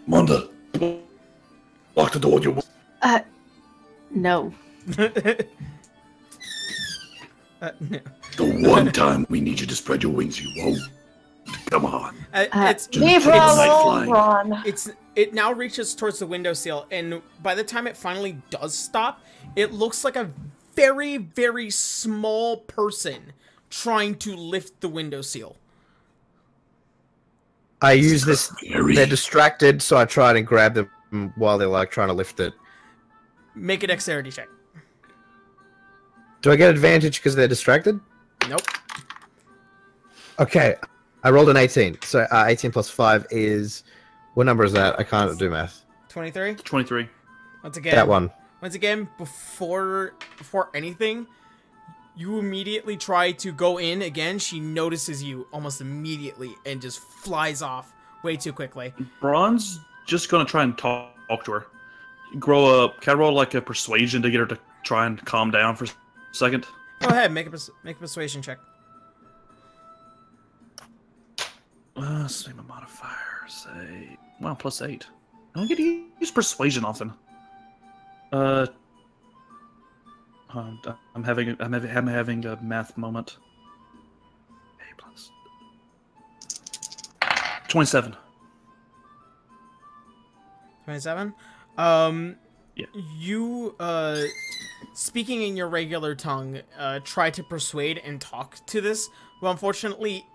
Monda, lock the door. No. No. The one time we need you to spread your wings, you won't. Come on. It now reaches towards the windowsill, and by the time it finally does stop, it looks like a very, very small person trying to lift the window seal. I use this. They're distracted, so I try and grab them while they're like trying to lift it. Make a dexterity check. Do I get advantage because they're distracted? Nope. Okay, I rolled an 18. So 18 plus 5 is... What number is that? I can't do math. 23? 23. Once again... That one. Once again, before anything, you immediately try to go in again. She notices you almost immediately and just flies off way too quickly. Braun's just gonna try and talk to her. Can I roll like a persuasion to get her to try and calm down for a second? Go ahead, make a persuasion check. Say my modifier, say... Wow, +8. I don't get to use persuasion often. I'm having a math moment. A plus 27. 27? Yeah. You, speaking in your regular tongue, try to persuade and talk to this, but unfortunately,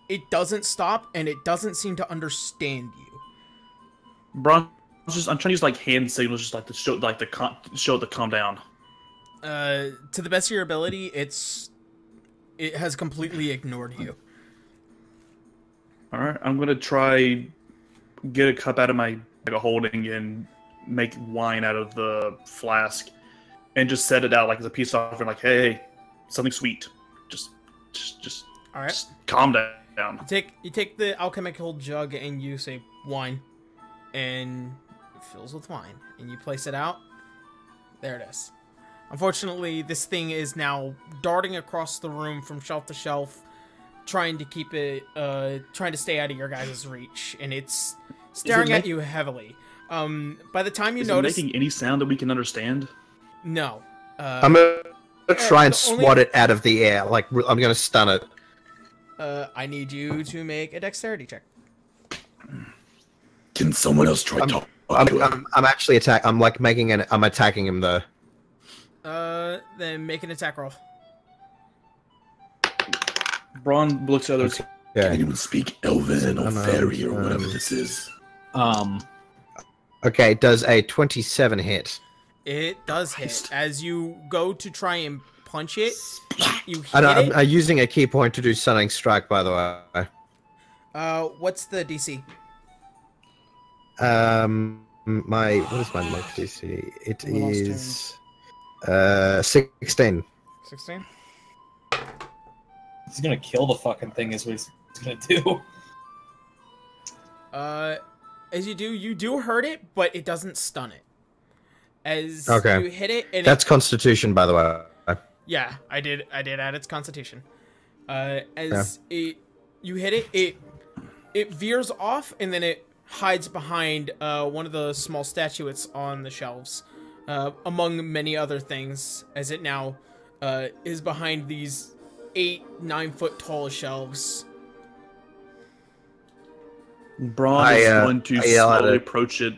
it doesn't stop, and it doesn't seem to understand you. Bron, I'm trying to use like hand signals, just like to show, like show it to calm down. To the best of your ability, it has completely ignored you. All right, I'm gonna try get a cup out of my bag of holding and make wine out of the flask, and just set it out like as a peace offering, like, hey, something sweet, just all right, just calm down. You take the alchemical jug and you say wine, and it fills with wine, and you place it out. There it is. Unfortunately, this thing is now darting across the room from shelf to shelf, trying to keep it, trying to stay out of your guys' reach, and it's staring at you heavily. By the time you notice, is it making any sound that we can understand? No. I'm gonna try and swat it out of the air. Like I'm gonna stun it. I need you to make a dexterity check. Can someone else try to? I'm actually I'm like I'm attacking him though. Then make an attack roll. Braun looks at others. Can anyone speak Elven or Fairy or whatever this is? Okay, does a 27 hit? It does hit. As you go to try and punch it, you hit it. I'm using a key point to do Stunning Strike, by the way. What's the DC? What is my next DC? It is 16. 16? He's gonna kill the fucking thing is what he's gonna do. As you do hurt it, but it doesn't stun it. As you hit it, and that's Constitution, by the way. Yeah, I did add its Constitution. You hit it, it veers off, and then it hides behind one of the small statuettes on the shelves, among many other things, as it now is behind these 8-9 foot tall shelves. Braun is going to slowly approach it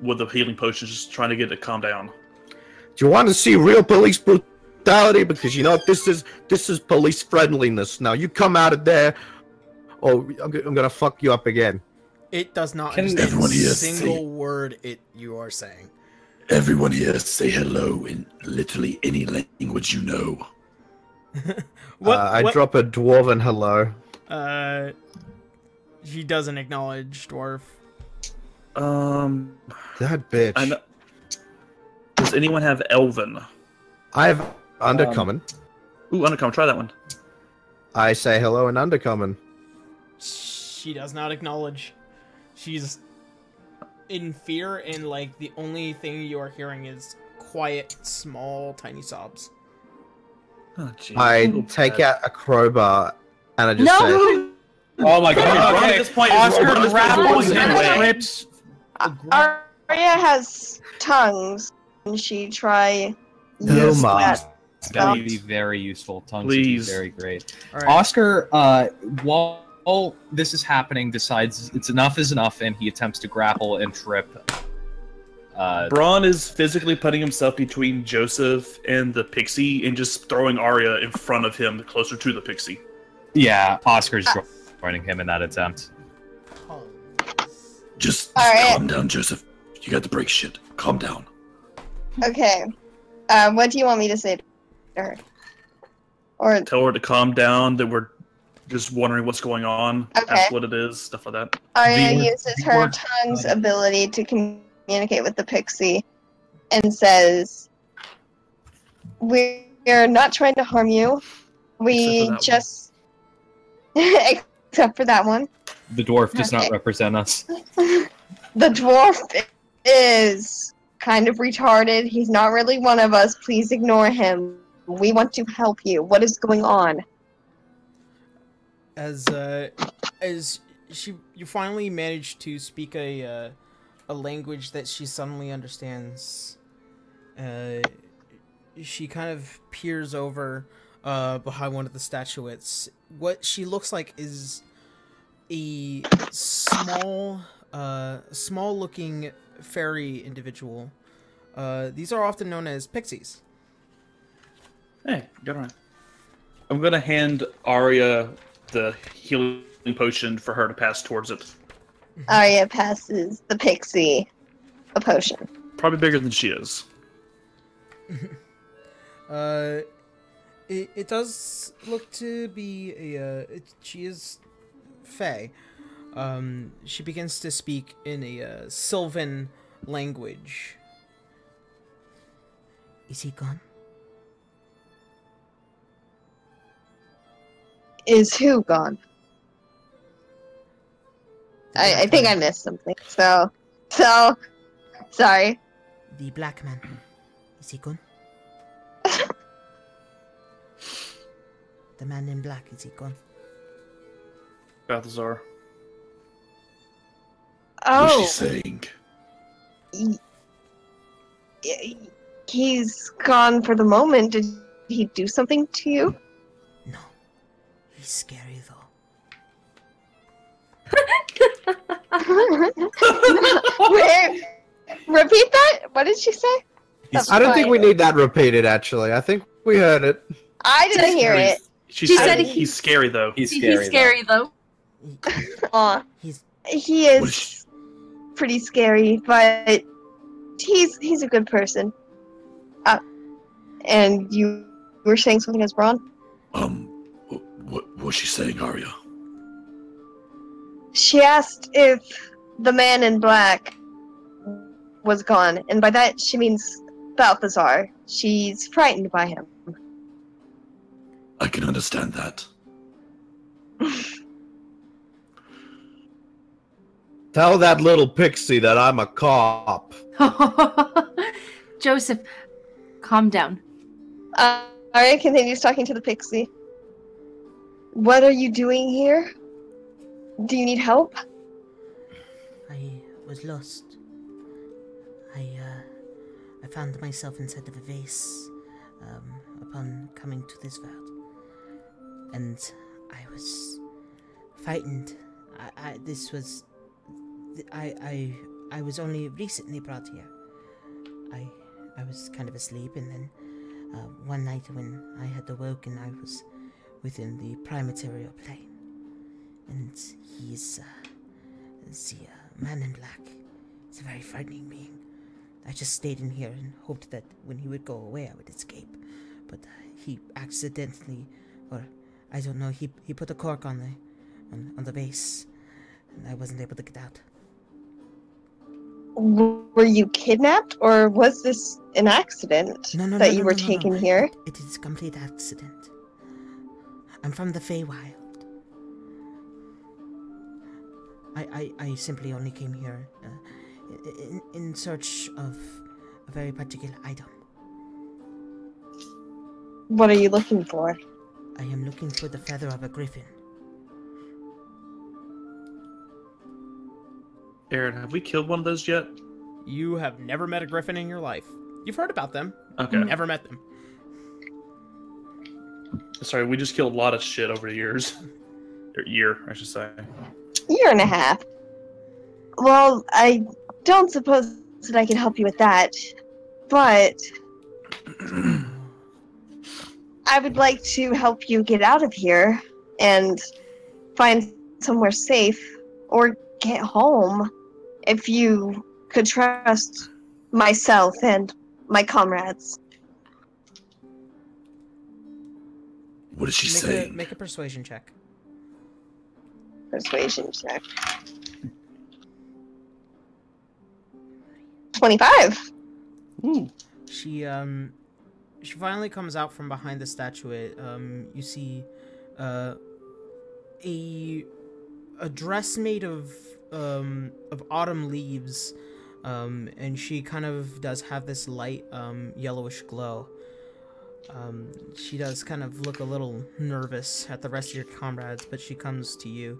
with a healing potion, just trying to get it to calm down. Do you want to see real police brutality? Because you know this is police friendliness. Now you come out of there, or I'm gonna fuck you up again. It does not understand a single word you are saying. Everyone here say hello in literally any language you know. I drop a dwarven hello. She doesn't acknowledge Dwarf. That bitch. Does anyone have Elven? I have Undercommon. Ooh, Undercommon. Try that one. I say hello in Undercommon. She does not acknowledge. She's in fear, and like the only thing you are hearing is quiet, small, tiny sobs. Oh, I take out a crowbar and I just say, "Oh my god!" At this point, Oscar grapples and trips. Arya has tongues, and she try. Use that. That would be very useful. Tongues would be very great. Right. Oscar, while this is happening, decides it's enough is enough, and he attempts to grapple and trip Braun is physically putting himself between Joseph and the pixie and just throwing Arya in front of him, closer to the pixie. Yeah, Oscar's joining him in that attempt. Just right. calm down, Joseph. You got to break shit. Calm down. Okay. What do you want me to say to her? Or Tell her to calm down, that we're just wondering what's going on, Okay. ask what it is, stuff like that. Arya uses her tongue's ability to communicate with the pixie and says, "We're not trying to harm you. We just..." Except for that one. The dwarf does not represent us. The dwarf is kind of retarded. He's not really one of us. Please ignore him. We want to help you. What is going on? As you finally manage to speak a language that she suddenly understands. She kind of peers over behind one of the statuettes. What she looks like is a small-looking fairy individual. These are often known as pixies. Hey, get around. I'm gonna hand Arya the healing potion for her to pass towards it. Arya passes the pixie a potion. Probably bigger than she is. It does look to be she is fey. She begins to speak in a Sylvan language. Is he gone? Is who gone? I think I missed something. So sorry. The black man. Is he gone? The man in black, is he gone? Balthazar. What's Oh, she saying? he's gone for the moment. Did he do something to you? No. He's scary though. Wait, repeat that? What did she say? I don't think we need that repeated, actually. I think we heard it. I didn't hear it. She She said said he's scary though. He's He's scary though. Aw. He's He is pretty scary, but he's a good person. And you were saying something as Braun? What was she saying, Arya? She asked if the man in black was gone, and by that she means Balthazar. She's frightened by him. I can understand that. Tell that little pixie that I'm a cop. Joseph, calm down. Arya continues talking to the pixie. What are you doing here? Do you need help? I was lost. I found myself inside of a vase upon coming to this world, and I was frightened. I was only recently brought here. I was kind of asleep, and then one night when I had awoken, I was within the primaterial plane, and he's the man in black. He's a very frightening being. I just stayed in here and hoped that when he would go away, I would escape. But he accidentally, or I don't know, he put a cork on the base, and I wasn't able to get out. Were you kidnapped, or was this an accident that you were taken here? It is a complete accident. I'm from the Feywild. I simply only came here in search of a very particular item. What are you looking for? I am looking for the feather of a griffin. Aaron, have we killed one of those yet? You have never met a griffin in your life. You've heard about them. Okay. Never met them. Sorry, we just killed a lot of shit over the years. Or year, I should say. Year and a half. Well, I don't suppose that I can help you with that, but I would like to help you get out of here and find somewhere safe or get home if you could trust myself and my comrades. What is she saying? Make a persuasion check. Persuasion check. 25. Ooh. She finally comes out from behind the statuette. You see a dress made of autumn leaves, and she kind of does have this light yellowish glow. She does kind of look a little nervous at the rest of your comrades, but she comes to you.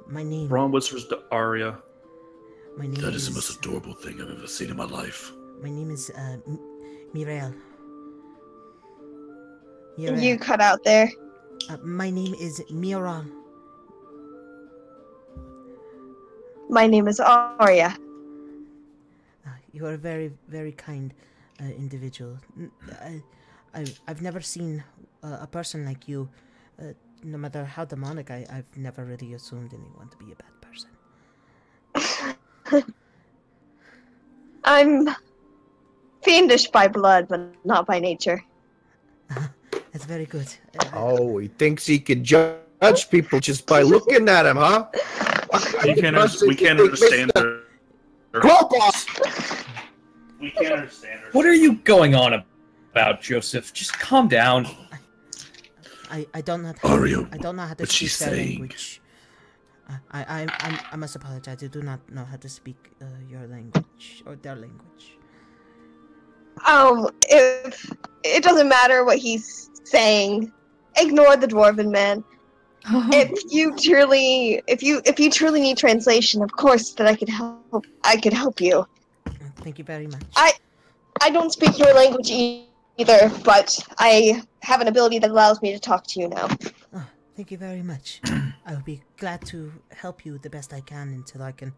My name. Ron whispers to Arya. My name That is the most adorable thing I've ever seen in my life. My name is Mirel. You cut out there. My name is Miran. My name is Arya. You are a very, very kind individual. I've never seen a person like you. No matter how demonic, I've never really assumed anyone to be a bad person. I'm fiendish by blood, but not by nature. That's very good. Oh, he thinks he can judge people just by looking at him, huh? We can't understand her. Crowboss! We can't understand her. What are you going on about, Joseph? Just calm down. I don't know. I don't know how to speak their language. I must apologize. I do not know how to speak your language or their language. If it doesn't matter what he's saying, ignore the dwarven man. If you truly need translation, of course that I could help you. Thank you very much. I don't speak your language either, but I have an ability that allows me to talk to you now. Oh, thank you very much. I will be glad to help you the best I can until I can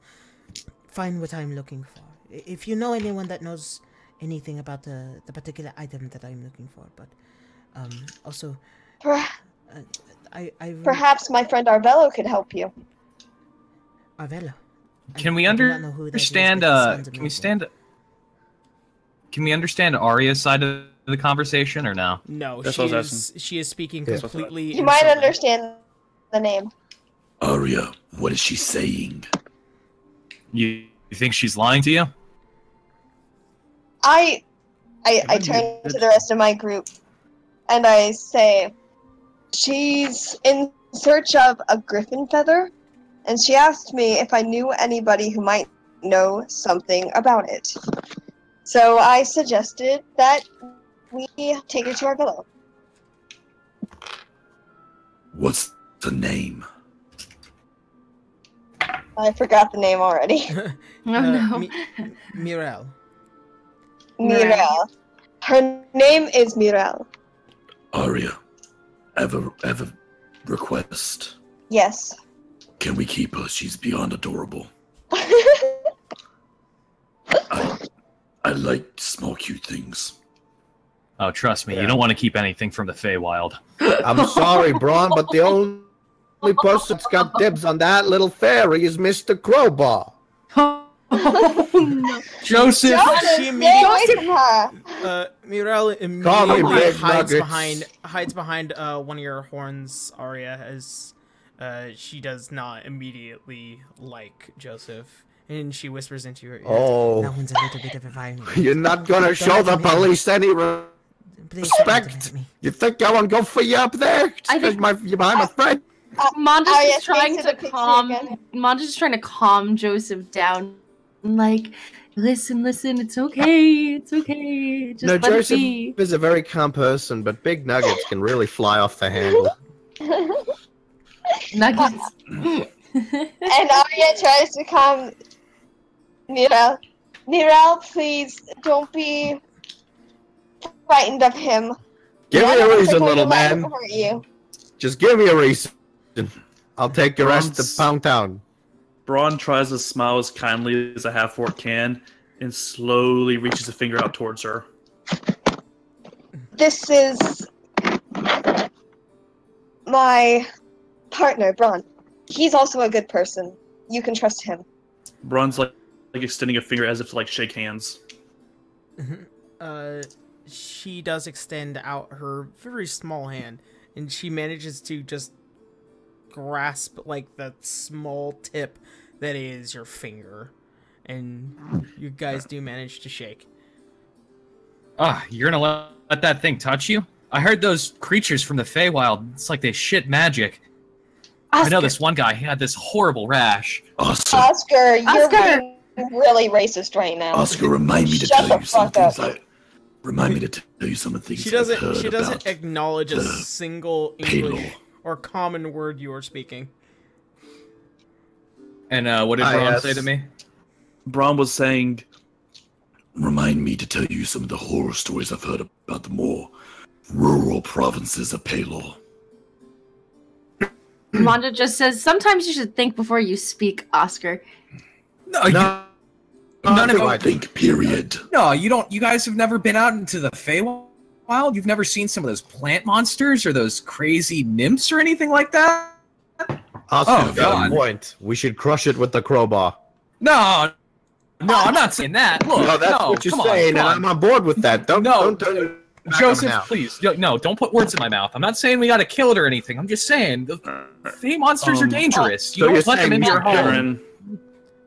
find what I'm looking for. If you know anyone that knows anything about the particular item that I'm looking for, but also perhaps my friend Arvello could help you. Arvello. Can we understand? Can we understand Arya's side of the conversation, or no? No, That's she is speaking completely. You might understand the name. Arya, what is she saying? You think she's lying to you? I turn to the rest of my group, and I say, she's in search of a griffin feather, and she asked me if I knew anybody who might know something about it. So I suggested that we take her to our villa. What's the name? I forgot the name already. No. Mirel. Mirel. Her name is Mirel. Arya, have a request. Yes. Can we keep her? She's beyond adorable. I like small, cute things. Oh, trust me, you don't want to keep anything from the Feywild. I'm sorry, Braun, but the only person that's got dibs on that little fairy is Mr. Crowbar. Oh, no. Joseph! Stay away from her! Mirel immediately hides behind one of your horns, Arya, as she does not immediately like Joseph. And she whispers into your ear, that one's a little bit of a violent. You're not gonna show the police any respect? You think I won't go for you up there? Because you're behind my friend? Monda's trying to calm Joseph down. Like, listen, it's okay. Just let Joseph it be. is a very calm person, but big nuggets can really fly off the handle. Nuggets. And Arya tries to calm Nirel. Nirel, please don't be frightened of him. Give me a reason, little man. Hurt you. Just give me a reason. I'll take your rest to Pound Town. Braun tries to smile as kindly as a half-orc can, and slowly reaches a finger out towards her. This is my partner, Braun. He's also a good person. You can trust him. Braun's like extending a finger as if to like shake hands. She does extend out her very small hand, and she manages to just grasp like that small tip that is your finger, and you guys do manage to shake. You're gonna let that thing touch you? I heard those creatures from the Feywild, it's like they shit magic. Oscar. I know this one guy, he had this horrible rash. Oscar, you're being really racist right now. Oscar, remind me to tell you some things. Remind me to tell you some of the things She doesn't acknowledge a single English or common word you are speaking. And what did Braun say to me? Braun was saying, remind me to tell you some of the horror stories I've heard about the more rural provinces of Pelor. Wanda just says, sometimes you should think before you speak, Oscar. None of I think, period. No, you don't. You guys have never been out into the Feywild? You've never seen some of those plant monsters or those crazy nymphs or anything like that? Oscar, got a point. We should crush it with the crowbar. No, I'm not saying that. Look, no, that's what you're saying, and I'm on board with that. Don't turn it back Joseph, on now. please. No, don't put words in my mouth. I'm not saying we gotta kill it or anything. I'm just saying the Fey monsters are dangerous. You don't let them into your home. Aaron,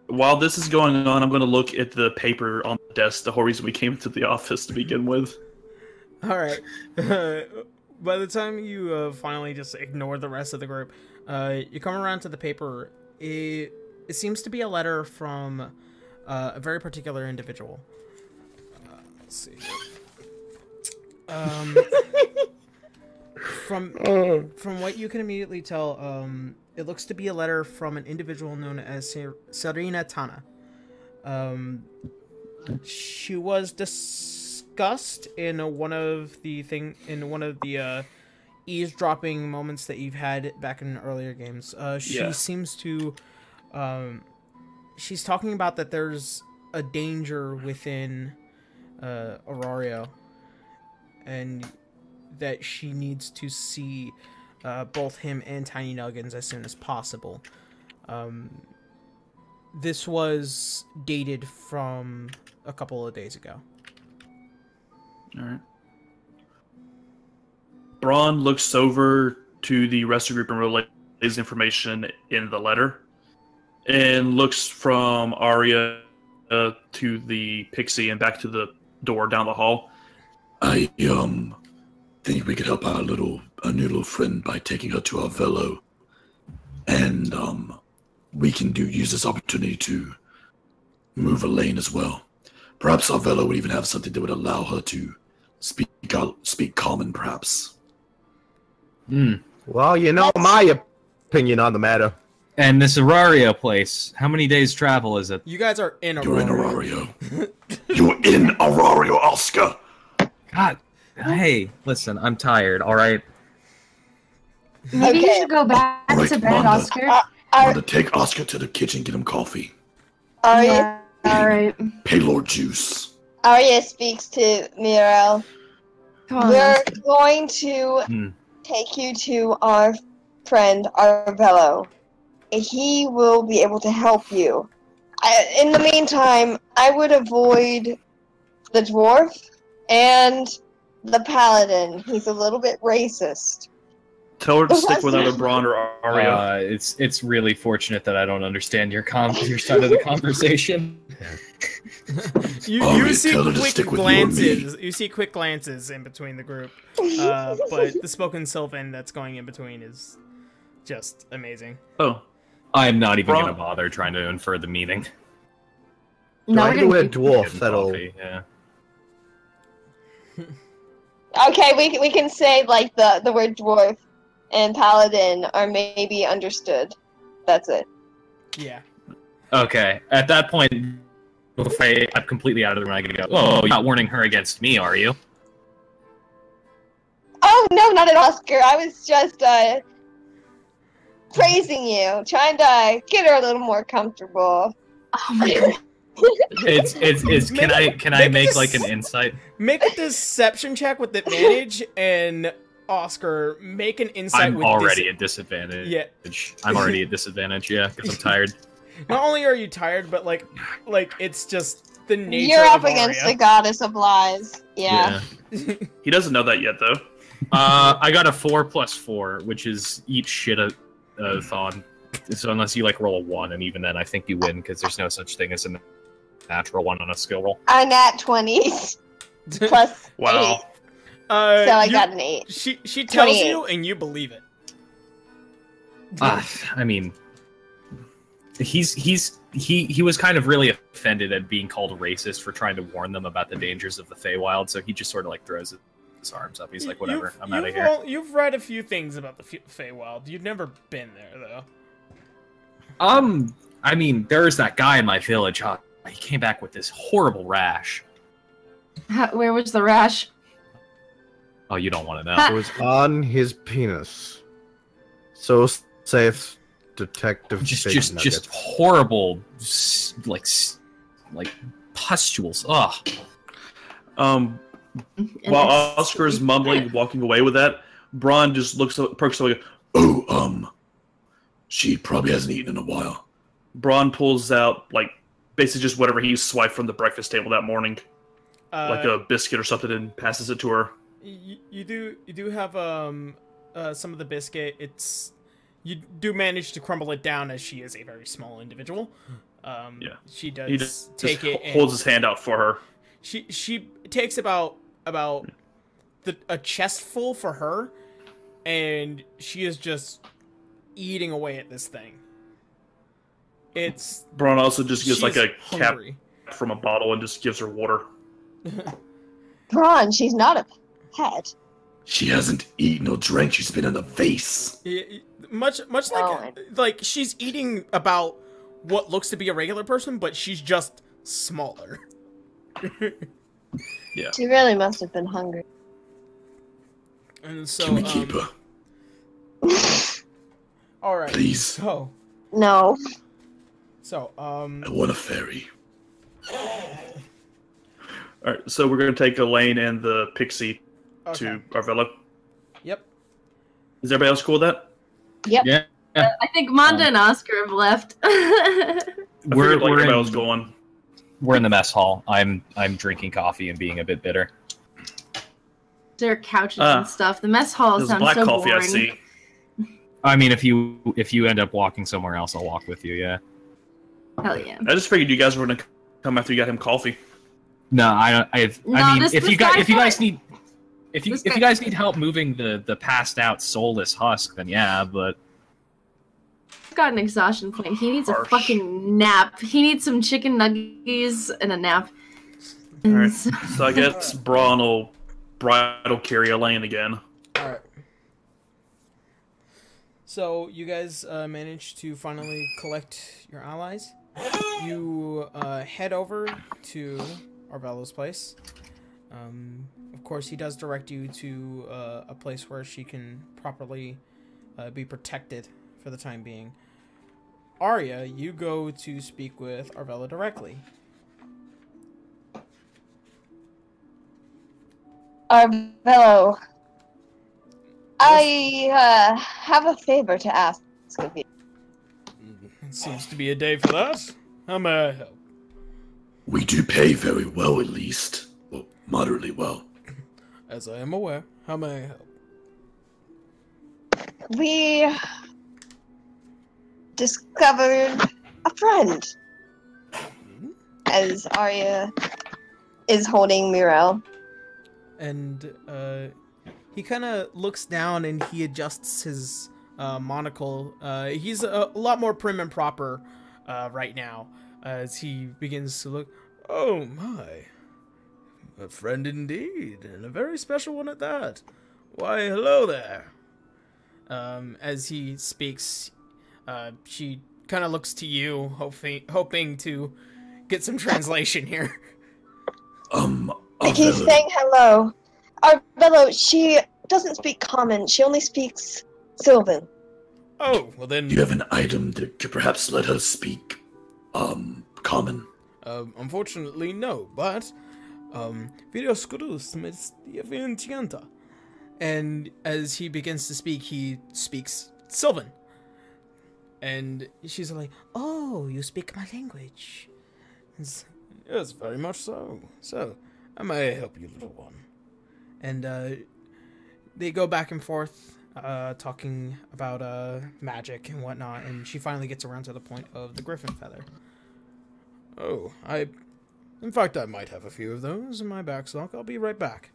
while this is going on, I'm going to look at the paper on the desk, the whole reason we came into the office to begin with. Alright. By the time you finally just ignore the rest of the group, you come around to the paper. It seems to be a letter from a very particular individual. Let's see. From what you can immediately tell, it looks to be a letter from an individual known as Serena Tana. She was discussed in one of the eavesdropping moments that you've had back in earlier games. She seems to she's talking about that there's a danger within Aurario, and that she needs to see both him and Tiny Nuggins as soon as possible. This was dated from a couple of days ago. Alright. Braun looks over to the rest of the group and relays information in the letter, and looks from Arya to the pixie and back to the door down the hall. I think we could help our new little friend by taking her to our velo, and we can use this opportunity to move a lane as well. Perhaps our velo would even have something that would allow her to speak common, perhaps. Well, you know my opinion on the matter. And this Aurario place, how many days travel is it? You guys are in Aurario. You're in Aurario. You're in Aurario, Oscar. God, hey, listen, I'm tired, alright? Maybe you should go back to bed, Wanda, Oscar. Wanda, take Oscar to the kitchen, get him coffee. Arya, alright. Paylor juice. Arya speaks to Mirel. We're going to take you to our friend Arvello. He will be able to help you. In the meantime, I would avoid the dwarf and the paladin. He's a little bit racist. Tell her to stick with either Braun or Arya. It's really fortunate that I don't understand your side of the conversation. You see quick glances. You see quick glances in between the group, but the spoken Sylvan that's going in between is just amazing. Oh, I'm not even gonna bother trying to infer the meaning. No, I do a dwarf that'll. Yeah. Okay, we can say like the word dwarf and paladin are maybe understood. That's it. Yeah. Okay. At that point, I'm completely out of the room. I can go. Oh, you're not warning her against me, are you? Oh no, not at all, Oscar. I was just praising you, trying to get her a little more comfortable. Oh my god. Can I make like an insight? Make a deception check with advantage, and Oscar, make an insight with I'm already at disadvantage. Yeah. I'm already at disadvantage, yeah, because I'm tired. Not only are you tired, but like it's just the nature You're up of against Aria. the goddess of lies. Yeah. He doesn't know that yet, though. I got a 4+4, which is eat shit a thon. So unless you like roll a 1, and even then I think you win, because there's no such thing as a natural 1 on a skill roll. I nat 20s plus Wow. 8. So I got an 8. She tells 28. you, and you believe it. I mean, he was kind of really offended at being called racist for trying to warn them about the dangers of the Feywild, so he just sort of like throws his arms up. He's like, whatever, I'm out of here. You've read a few things about the Feywild. You've never been there, though. I mean, there's that guy in my village. He came back with this horrible rash. Where was the rash? Oh, you don't want to know. It was on his penis. So safe, Detective. Just horrible, like pustules. Ugh. While Oscar's mumbling, walking away with that, Braun just perks away. Oh, she probably hasn't eaten in a while. Braun pulls out, like, basically just whatever he swiped from the breakfast table that morning. Like a biscuit or something, and passes it to her. You do have some of the biscuit. You do manage to crumble it down, as she is a very small individual. Yeah. She does He just take it and holds his hand out for her. She takes about a chest full for her, and she is just eating away at this thing. Braun also just gives like a hungry. cap from a bottle and just gives her water. Braun, she's not a pet. She hasn't eaten or drank. She's been in the face. Much like she's eating about what looks to be a regular person, but she's just smaller. Yeah. She really must have been hungry. And so, Can we keep her? all right. Please. So. No. So, I want a fairy. Alright, so we're going to take Elaine and the pixie to Arvello. Yep. Is everybody else cool with that? Yep. Yeah. I think Manda and Oscar have left. We're in the mess hall. I'm drinking coffee and being a bit bitter. There are couches and stuff. The mess hall sounds black so coffee, boring. I see. I mean, if you end up walking somewhere else, I'll walk with you. Yeah. Hell yeah. I just figured you guys were going to come after you got him coffee. No, I mean, if you guys need help moving the passed out soulless husk, then yeah, but I've got an exhaustion point. He needs a fucking nap. He needs some chicken nuggies and a nap. Alright, so I guess Braun will bridal carry Elaine again. Alright. So, you guys managed to finally collect your allies. You head over to Arvello's place. Of course, he does direct you to a place where she can properly be protected for the time being. Arya, you go to speak with Arvello directly. Arvello, I have a favor to ask of you. It seems to be a day for that. How may I help? We do pay very well, at least. Well, moderately well. As I am aware. How may I help? We discovered a friend. As Arya is holding Muriel. And he kind of looks down and he adjusts his monocle. He's a lot more prim and proper right now as he begins to look. Oh my, a friend indeed, and a very special one at that. Why, hello there. As he speaks, she kind of looks to you, hoping to get some translation here. I keep saying hello. Arvello, she doesn't speak common. She only speaks Sylvan. Oh, well then... Do you have an item that could perhaps let her speak, common? Unfortunately, no, but... And as he begins to speak, he speaks Sylvan. And she's like, oh, you speak my language. Yes, very much so. So, how may I help you, little one? And they go back and forth, talking about magic and whatnot, and she finally gets around to the point of the griffin feather. Oh, in fact, I might have a few of those in my backstock. I'll be right back.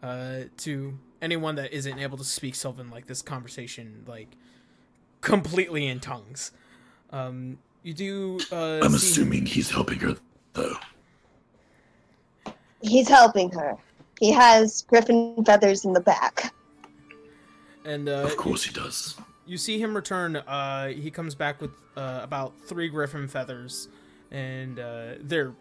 To anyone that isn't able to speak Sylvan, like, this conversation, like, completely in tongues. You do, I'm assuming he's helping her, though. He's helping her. He has griffin feathers in the back. And, of course he does. You see him return, he comes back with, about 3 griffin feathers, and, they're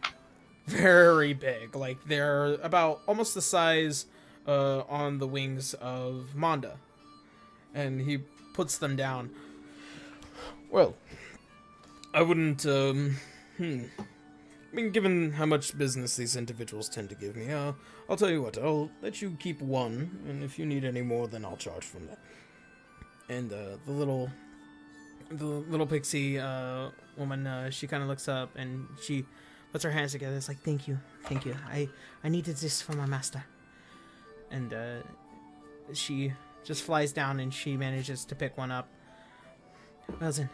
very big. Like, they're about almost the size, on the wings of Manda. And he puts them down. Well, I wouldn't, I mean, given how much business these individuals tend to give me, I'll tell you what, I'll let you keep 1, and if you need any more, then I'll charge from that. And, the little pixie, woman, she kind of looks up, and she puts her hands together. It's like, thank you. I needed this for my master. And, she just flies down, and she manages to pick one up. Well then,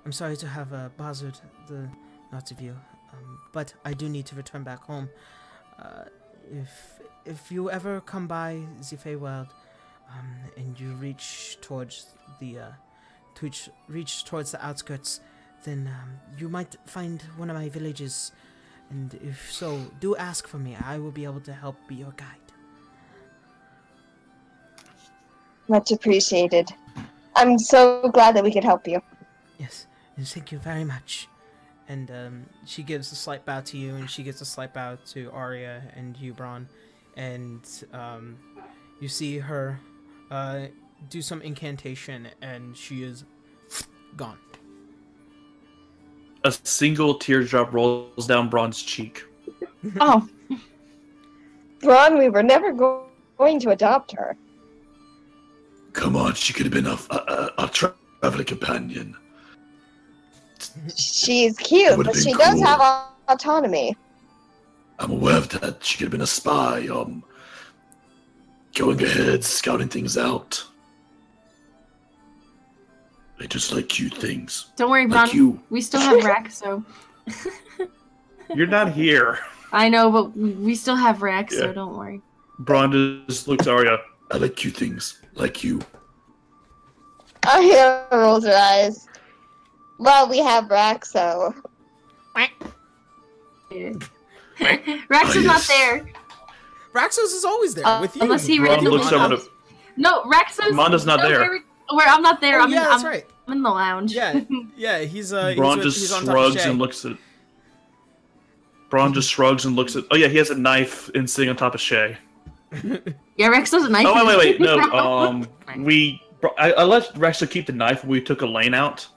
I'm sorry to have bothered the lots of you, but I do need to return back home. If you ever come by the Feywild, and you reach towards the outskirts, then you might find one of my villages, and if so, do ask for me. I will be able to help be your guide. Much appreciated. I'm so glad that we could help you. Yes, thank you very much. And she gives a slight bow to you, and she gives a slight bow to Arya and you, Braun. And you see her do some incantation, and she is gone. A single teardrop rolls down Braun's cheek. Oh. Braun, we were never going to adopt her. Come on, she could have been a traveling companion. She's cute, but she does have autonomy. I'm aware of that. She could have been a spy, going ahead, scouting things out. They just like cute things. Don't worry, like Bron. you. We still have Rex, so... You're not here. I know, but we still have Rex, so don't worry. Braun just looks at Arya. I like cute things, like you. Arya rolls her eyes. Well, we have Rex, so... Rex is not there. Raxos is always there with you. Unless he Braun looks over to... No, Rex is... Manda's not there. Where I'm not there. Oh, that's right. I'm in the lounge. Yeah, he's Braun just shrugs and looks at... Braun just shrugs and looks at... Oh yeah, he has a knife and sitting on top of Shay. Yeah, Rex has a knife. Oh, wait. No, I let Rex keep the knife when we took Elaine out.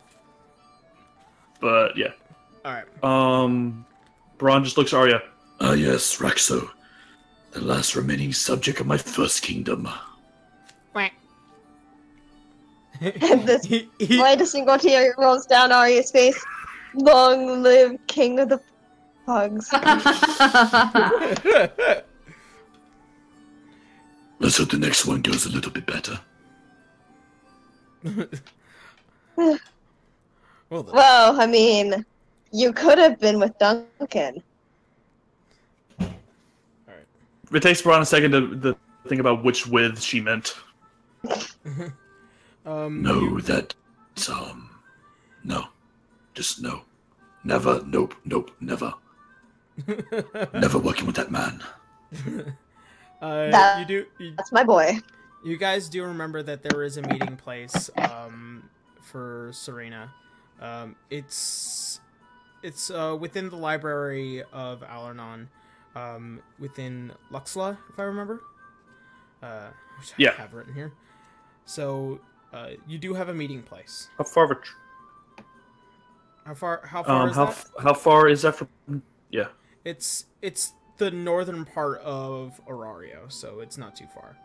But, yeah. Alright. Braun just looks at Arya. Ah, yes, Raxo. The last remaining subject of my first kingdom. And this light a single tear rolls down Arya's face. Long live King of the Pugs. Let's hope the next one goes a little bit better. Well, I mean, you could have been with Duncan. Alright. It takes Braun a second to think about which with she meant. No, no. Just no. Never, nope, never. Never working with that man. That's my boy. You guys do remember that there is a meeting place for Serena. It's within the library of Alernon, within Luxla, if I remember. Which I have written here. So You do have a meeting place. How far of a? How far is that? How far is that from? Yeah. It's the northern part of Orario, so it's not too far.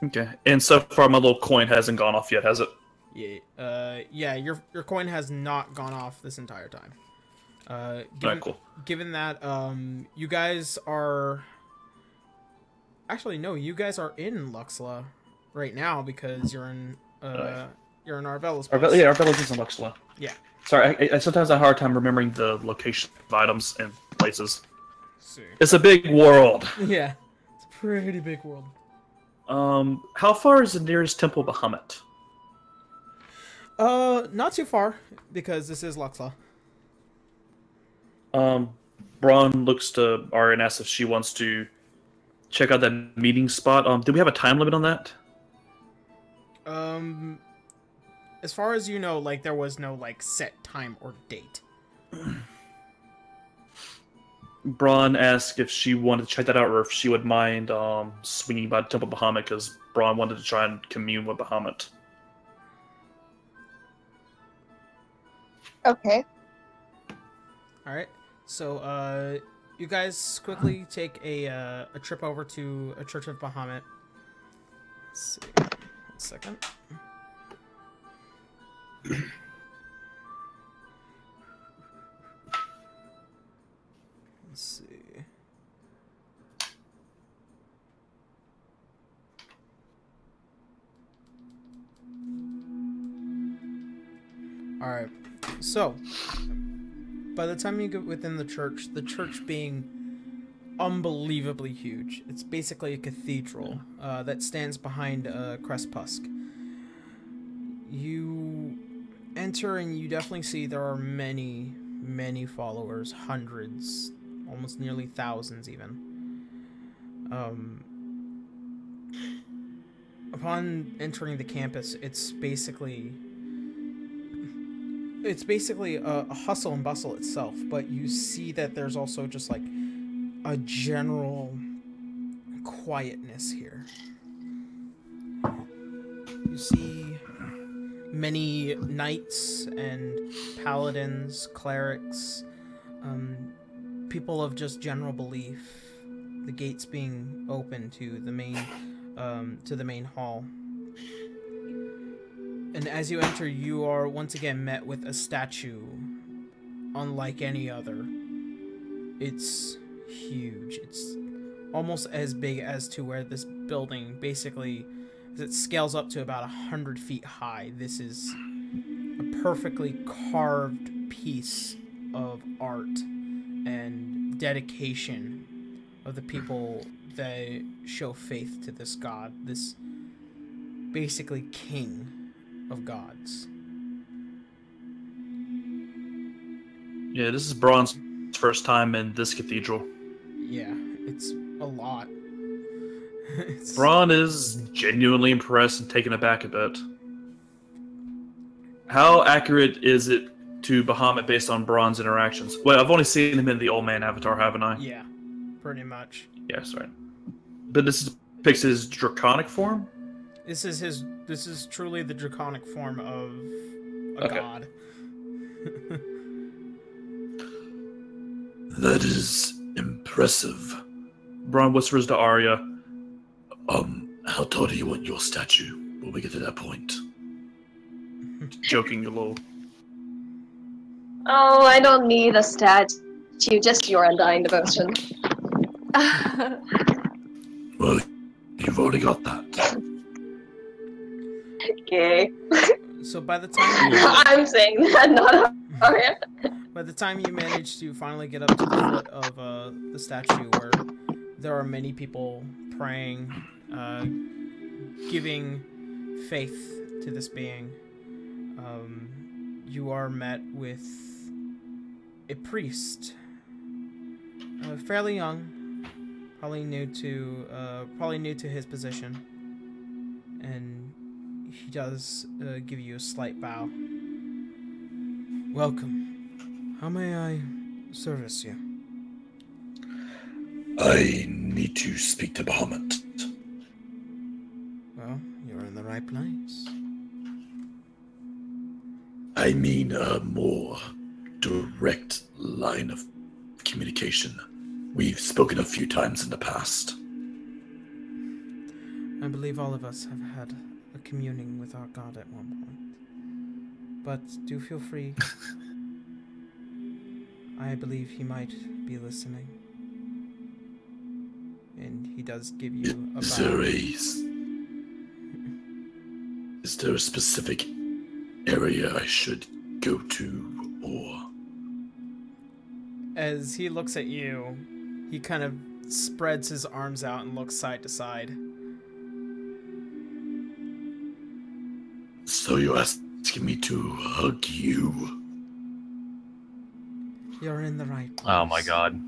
Okay. And so far, my little coin hasn't gone off yet, has it? Yeah. Yeah. Your coin has not gone off this entire time. Cool. Given that you guys are. Actually, no. You guys are in Luxla right now because you're in Arbella's place. Arbella's is in Luxla. Yeah. Sorry, I sometimes have a hard time remembering the location of items and places. It's a big world. Yeah, it's a pretty big world. How far is the nearest Temple of Bahamut? Not too far, because this is Luxla. Braun looks to Arya and asks if she wants to check out that meeting spot. Do we have a time limit on that? As far as you know, like, there was no, like, set time or date. Braun asked if she wanted to check that out, or if she would mind swinging by the Temple of Bahamut, because Braun wanted to try and commune with Bahamut. Okay. Alright, so, you guys quickly take a trip over to a Church of Bahamut. Let's see. 1 second. Let's see. Alright, so by the time you get within the church being unbelievably huge, it's basically a cathedral that stands behind Crestpusk. You enter and you definitely see there are many, many followers, hundreds, almost nearly thousands even. Upon entering the campus, it's basically a hustle and bustle itself, but you see that there's also just like a general quietness here. You see many knights and paladins, clerics, people of just general belief. The gates being open to the main hall. And as you enter, you are once again met with a statue unlike any other. It's huge. It's almost as big as to where this building basically, as it scales up to about 100 feet high. This is a perfectly carved piece of art and dedication of the people that show faith to this god, this basically king of gods. Yeah, this is Braun's first time in this cathedral. Yeah, it's a lot. Braun is genuinely impressed and taken aback a bit. How accurate is it to Bahamut based on Braun's interactions? Well, I've only seen him in the old man avatar, haven't I? Yeah, pretty much. Yes, right. But this depicts his draconic form? This is truly the draconic form of a god. That is impressive. Braun whispers to Arya, how tall do you want your statue when we get to that point? Joking a little. Oh, I don't need a statue, just your undying devotion. Well, you've already got that. Okay. So by the time I'm saying that, not Arya. By the time you manage to finally get up to the foot of the statue, where there are many people praying, giving faith to this being, you are met with a priest, fairly young, probably new to his position, and he does give you a slight bow. Welcome. How may I service you? I need to speak to Bahamut. Well, you're in the right right place. I mean a more direct line of communication. We've spoken a few times in the past. I believe all of us have had a communing with our God at one point. But do feel free. I believe he might be listening. And he does give you a bow. Is there a specific area I should go to, or... As he looks at you, he kind of spreads his arms out and looks side to side. So you're asking me to hug you? You're in the right place. Oh my god.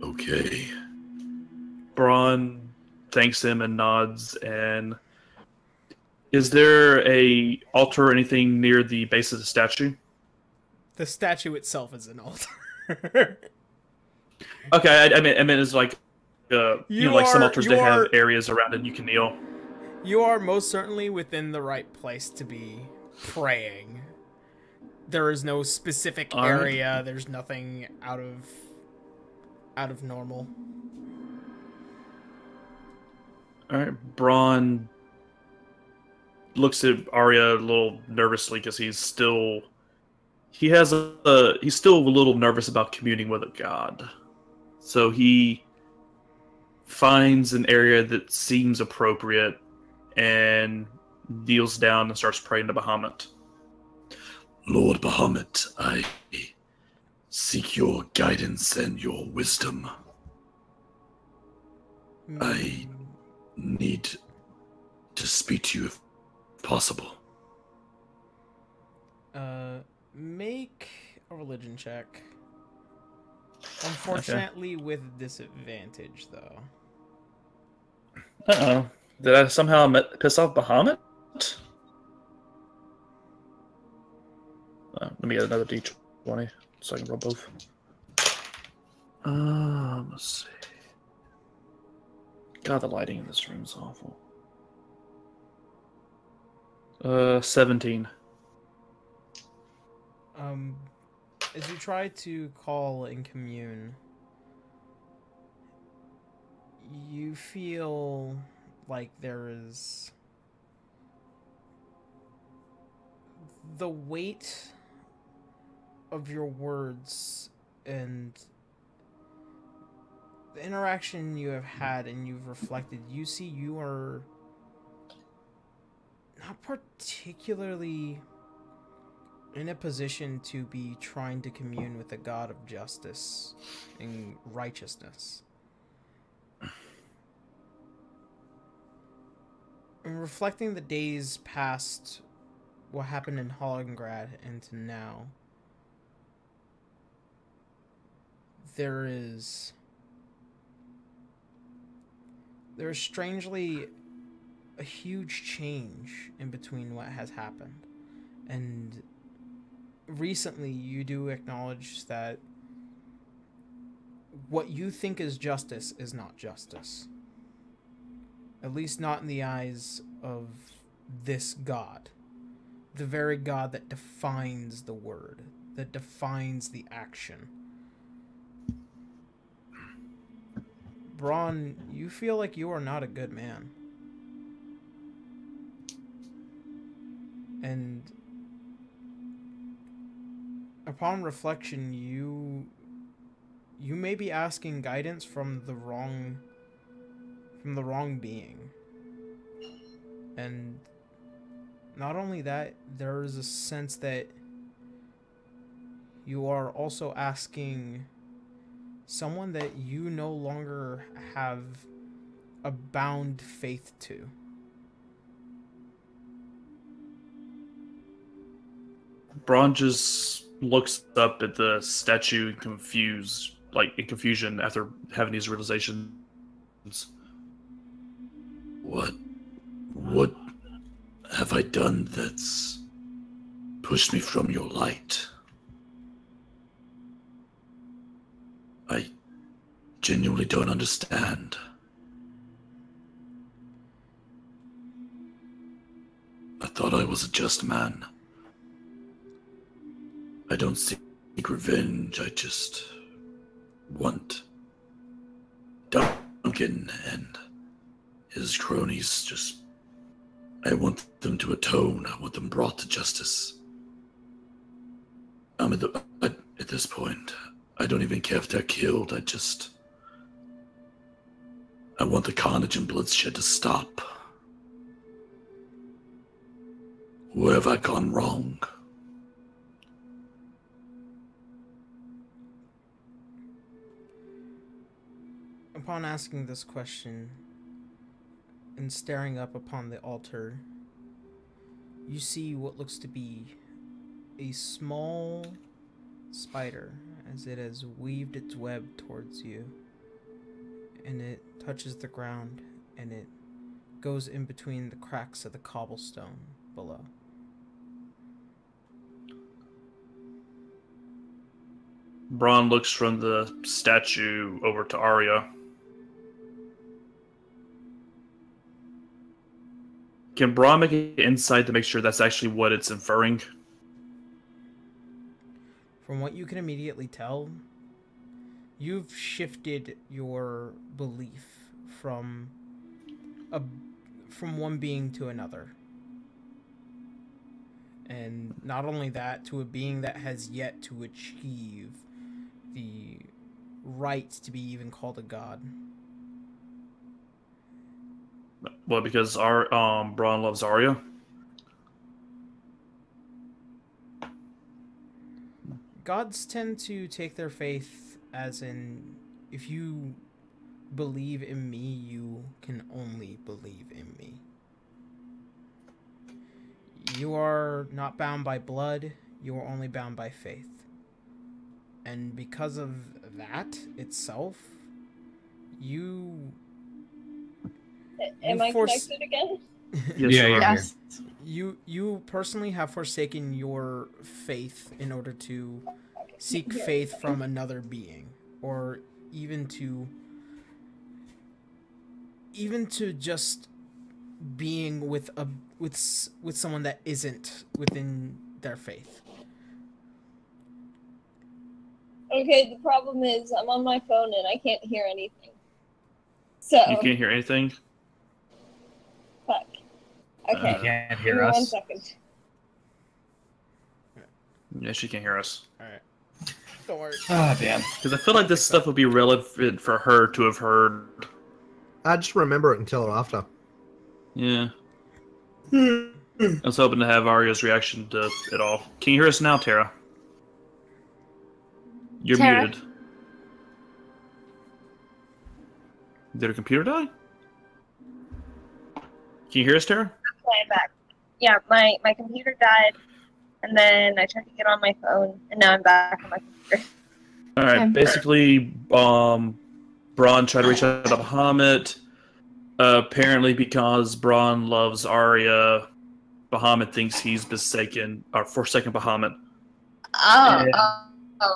Okay. Braun thanks him and nods. And is there a altar or anything near the base of the statue? The statue itself is an altar. Okay, I mean, it's like, like some altars that have areas around it you can kneel. You are most certainly within the right place to be praying. There is no specific area. There's nothing out of normal. All right, Braun looks at Arya a little nervously because he's still a little nervous about communing with a god. So he finds an area that seems appropriate and kneels down and starts praying to Bahamut. Lord Bahamut, I seek your guidance and your wisdom. I need to speak to you if possible. Make a religion check. Unfortunately, with disadvantage, though. Uh-oh. Did I somehow piss off Bahamut? Let me get another D20 so I can roll both. Let's see. God, the lighting in this room is awful. 17. As you try to call and commune, you feel like there is the weight of your words and the interaction you have had and you've reflected. You see you are not particularly in a position to be trying to commune with the God of justice and righteousness. And reflecting the days past what happened in Hollingrad and to now, there's strangely a huge change in between what has happened. And recently you do acknowledge that what you think is justice is not justice. At least not in the eyes of this God. The very God that defines the word, that defines the action. Braun, you feel like you are not a good man. And upon reflection, you may be asking guidance from the wrong being. And not only that, there is a sense that you are also asking someone that you no longer have a bound faith to. Braun just looks up at the statue in confusion after having these realizations. What have I done that's pushed me from your light? I genuinely don't understand. thought I was a just man. I don't seek revenge, I just want Duncan and his cronies just... I want them to atone, I want them brought to justice. At this point, I don't even care if they're killed, I want the carnage and bloodshed to stop. Where have I gone wrong? Upon asking this question and staring up upon the altar, you see what looks to be a small spider as it has weaved its web towards you, and it touches the ground and it goes in between the cracks of the cobblestone below. Braun looks from the statue over to Arya. Can Braun make an insight to make sure that's actually what it's inferring? From what you can immediately tell, you've shifted your belief from one being to another. And not only that, to a being that has yet to achieve the right to be even called a god. Well, because Braun loves Arya? Gods tend to take their faith as in, if you believe in me, you can only believe in me. You are not bound by blood, you are only bound by faith. And because of that itself, Am I connected again? Yes. You personally have forsaken your faith in order to seek faith from another being, or even to just being with someone that isn't within their faith. Okay, the problem is I'm on my phone and I can't hear anything. So You can't hear anything? fuck. Okay. You can't Give hear me us? 1 second. Yeah, she can't hear us. Alright. Don't worry. Ah, damn. Because I feel like this stuff would be relevant for her to have heard. I just remember it until after. Yeah. I was hoping to have Arya's reaction to it all. Can you hear us now, Tara? You're Tara? muted. Did her computer die? Can you hear us, Tara? Okay, I'm back. Yeah, my computer died, and then I tried to get on my phone, and now I'm back on my computer. Alright, Okay. basically, Braun tried to reach out to Bahamut. Apparently, because Braun loves Arya, Bahamut thinks he's forsaken Bahamut. Oh,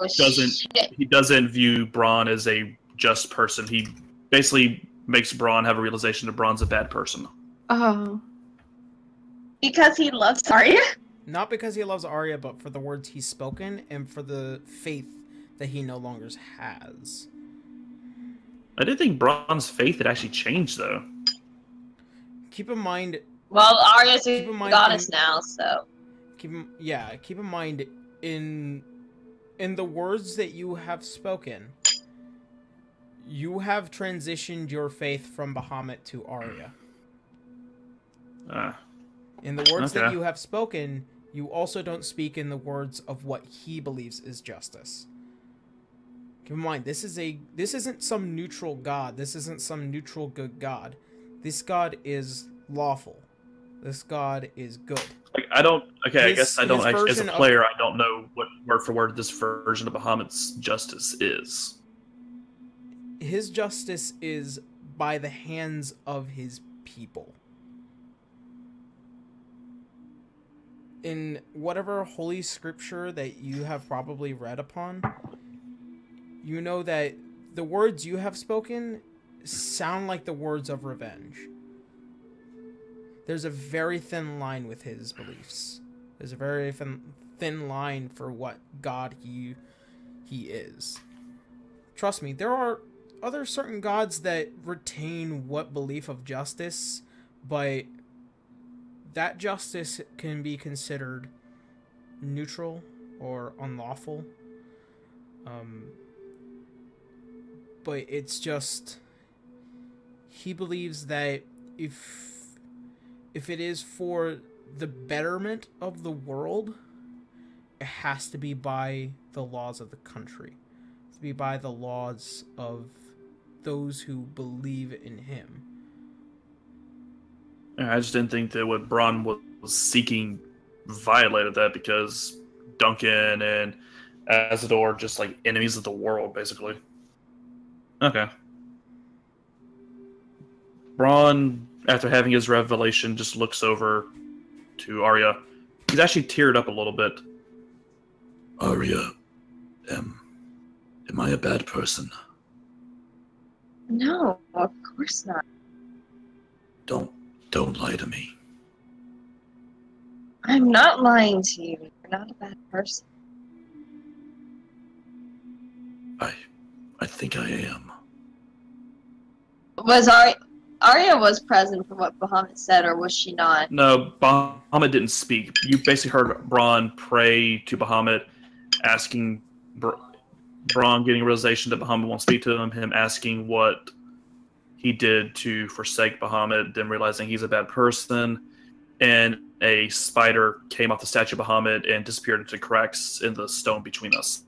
And shit. He doesn't view Braun as a just person. He basically makes Braun have a realization that Braun's a bad person. Oh. Because he loves Arya? Not because he loves Arya, but for the words he's spoken and for the faith that he no longer has. I didn't think Braun's faith had actually changed, though. Keep in mind... Well, Arya's a Keep in mind goddess now, so... Keep in mind, in the words that you have spoken, you have transitioned your faith from Bahamut to Arya. In the words that Okay. you have spoken, you also don't speak in the words of what he believes is justice. Keep in mind, this isn't some neutral god. This isn't some neutral good god. This god is lawful. This god is good. Like, I don't... Okay, I His- guess I don't... his Actually, as a version of- player, I don't know what word for word this version of Bahamut's justice is. His justice is by the hands of his people. In whatever holy scripture that you have probably read upon, you know that the words you have spoken sound like the words of revenge. there's a very thin line with his beliefs. There's a very thin line for what god he is. Trust me, there are other certain gods that retain what belief of justice, but that justice can be considered neutral or unlawful. But it's just, he believes that if it is for the betterment of the world, it has to be by the laws of the country. To be by the laws of those who believe in him. I just didn't think that what Bronn was seeking violated that, because Duncan and Azador are just like enemies of the world, basically. Okay. Bronn, after having his revelation, just looks over to Arya. He's actually teared up a little bit. Arya, am I a bad person? No, of course not. Don't lie to me. I'm not lying to you. You're not a bad person. I think I am. Was Arya was present for what Bahamut said, or was she not? No, Bahamut didn't speak. You basically heard Bronn pray to Bahamut, asking Bronn getting a realization that Bahamut won't speak to him asking what he did to forsake Bahamut, then realizing he's a bad person, and a spider came off the statue of Bahamut and disappeared into cracks in the stone between us.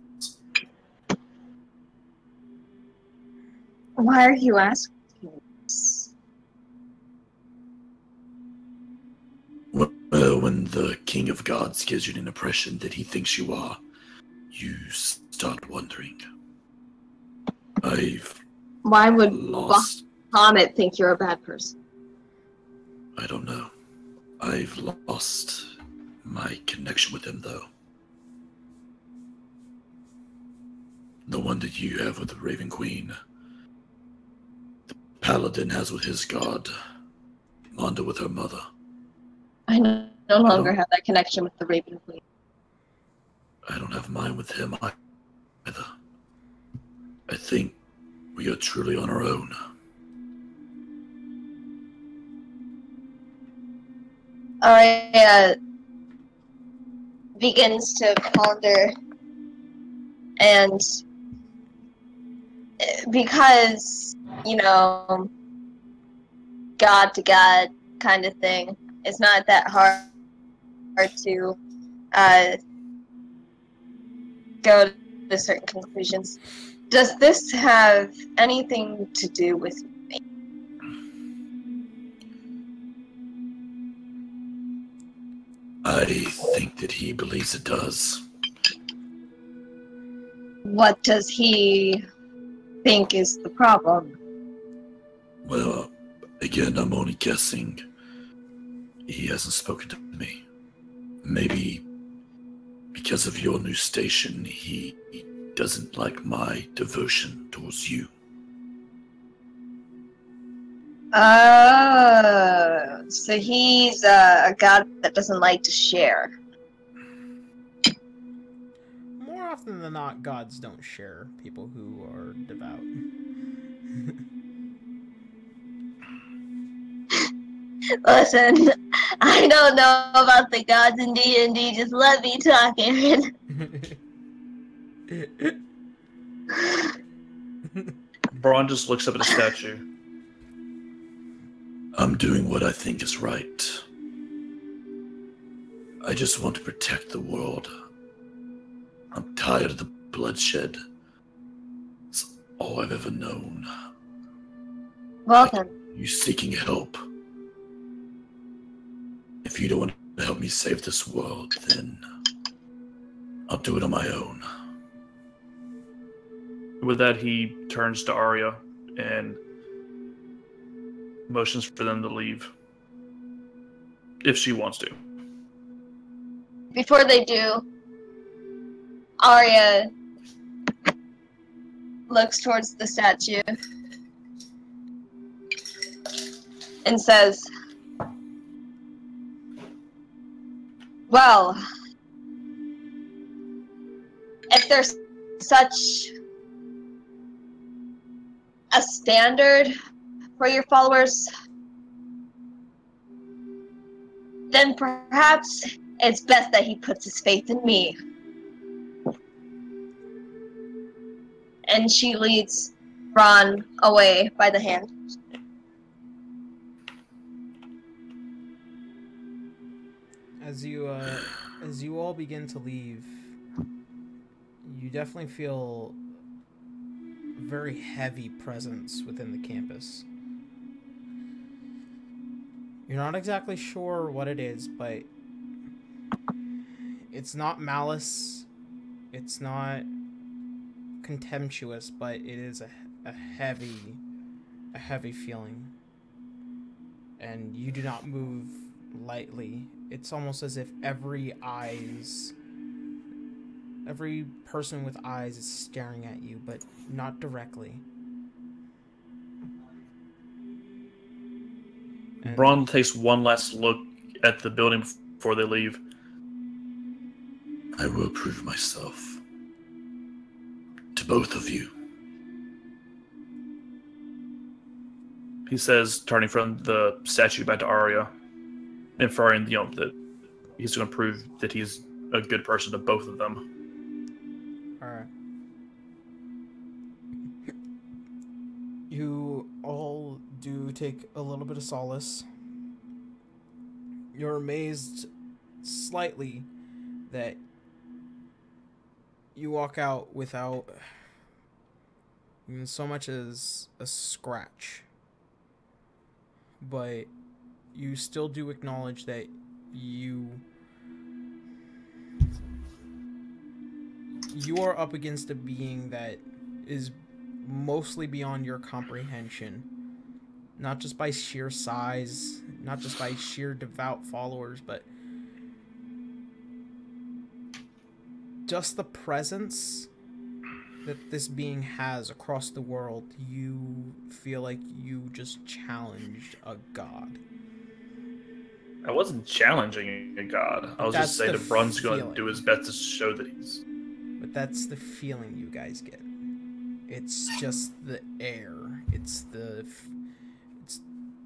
Why are you asking this? Well, when the King of Gods gives you an impression that he thinks you are, you start wondering. Why would lost... Bahamut think you're a bad person? I don't know. I've lost my connection with him, though. The one that you have with the Raven Queen. The Paladin has with his god. Manda with her mother. I no longer have that connection with the Raven Queen. I don't have mine with him either. I think we are truly on our own. Arya begins to ponder, and because, God to God kind of thing, it's not that hard to go to certain conclusions. Does this have anything to do with me? I think that he believes it does. What does he think is the problem? Well, again, I'm only guessing. He hasn't spoken to me. Maybe because of your new station, he doesn't like my devotion towards you. Oh, so he's a god that doesn't like to share. More often than not, gods don't share people who are devout. Listen, I don't know about the gods in D&D, just let me talk, Aaron. Bronn just looks up at the statue. I'm doing what I think is right. I just want to protect the world. I'm tired of the bloodshed. It's all I've ever known. Well then. You seeking help. If you don't want to help me save this world, then I'll do it on my own. With that, he turns to Arya and motions for them to leave. If she wants to. Before they do, Arya looks towards the statue and says, Well, if there's such a standard for your followers, then perhaps it's best that he puts his faith in me. And she leads Ron away by the hand. As you all begin to leave, you definitely feel a very heavy presence within the campus. You're not exactly sure what it is, but it's not malice, it's not contemptuous, but it is a heavy feeling. And you do not move lightly. It's almost as if every person with eyes is staring at you, but not directly. And Braun takes one last look at the building before they leave. I will prove myself to both of you. He says, turning from the statue back to Arya, inferring, that he's going to prove that he's a good person to both of them. Alright. You all do take a little bit of solace. You're amazed slightly that you walk out without even so much as a scratch. But you still do acknowledge that you are up against a being that is mostly beyond your comprehension. Not just by sheer size, not just by sheer devout followers, but just the presence that this being has across the world. You feel like you just challenged a god. I wasn't challenging a god. I was just saying that Brun's going to do his best to show that he's... But that's the feeling you guys get. It's just the air. It's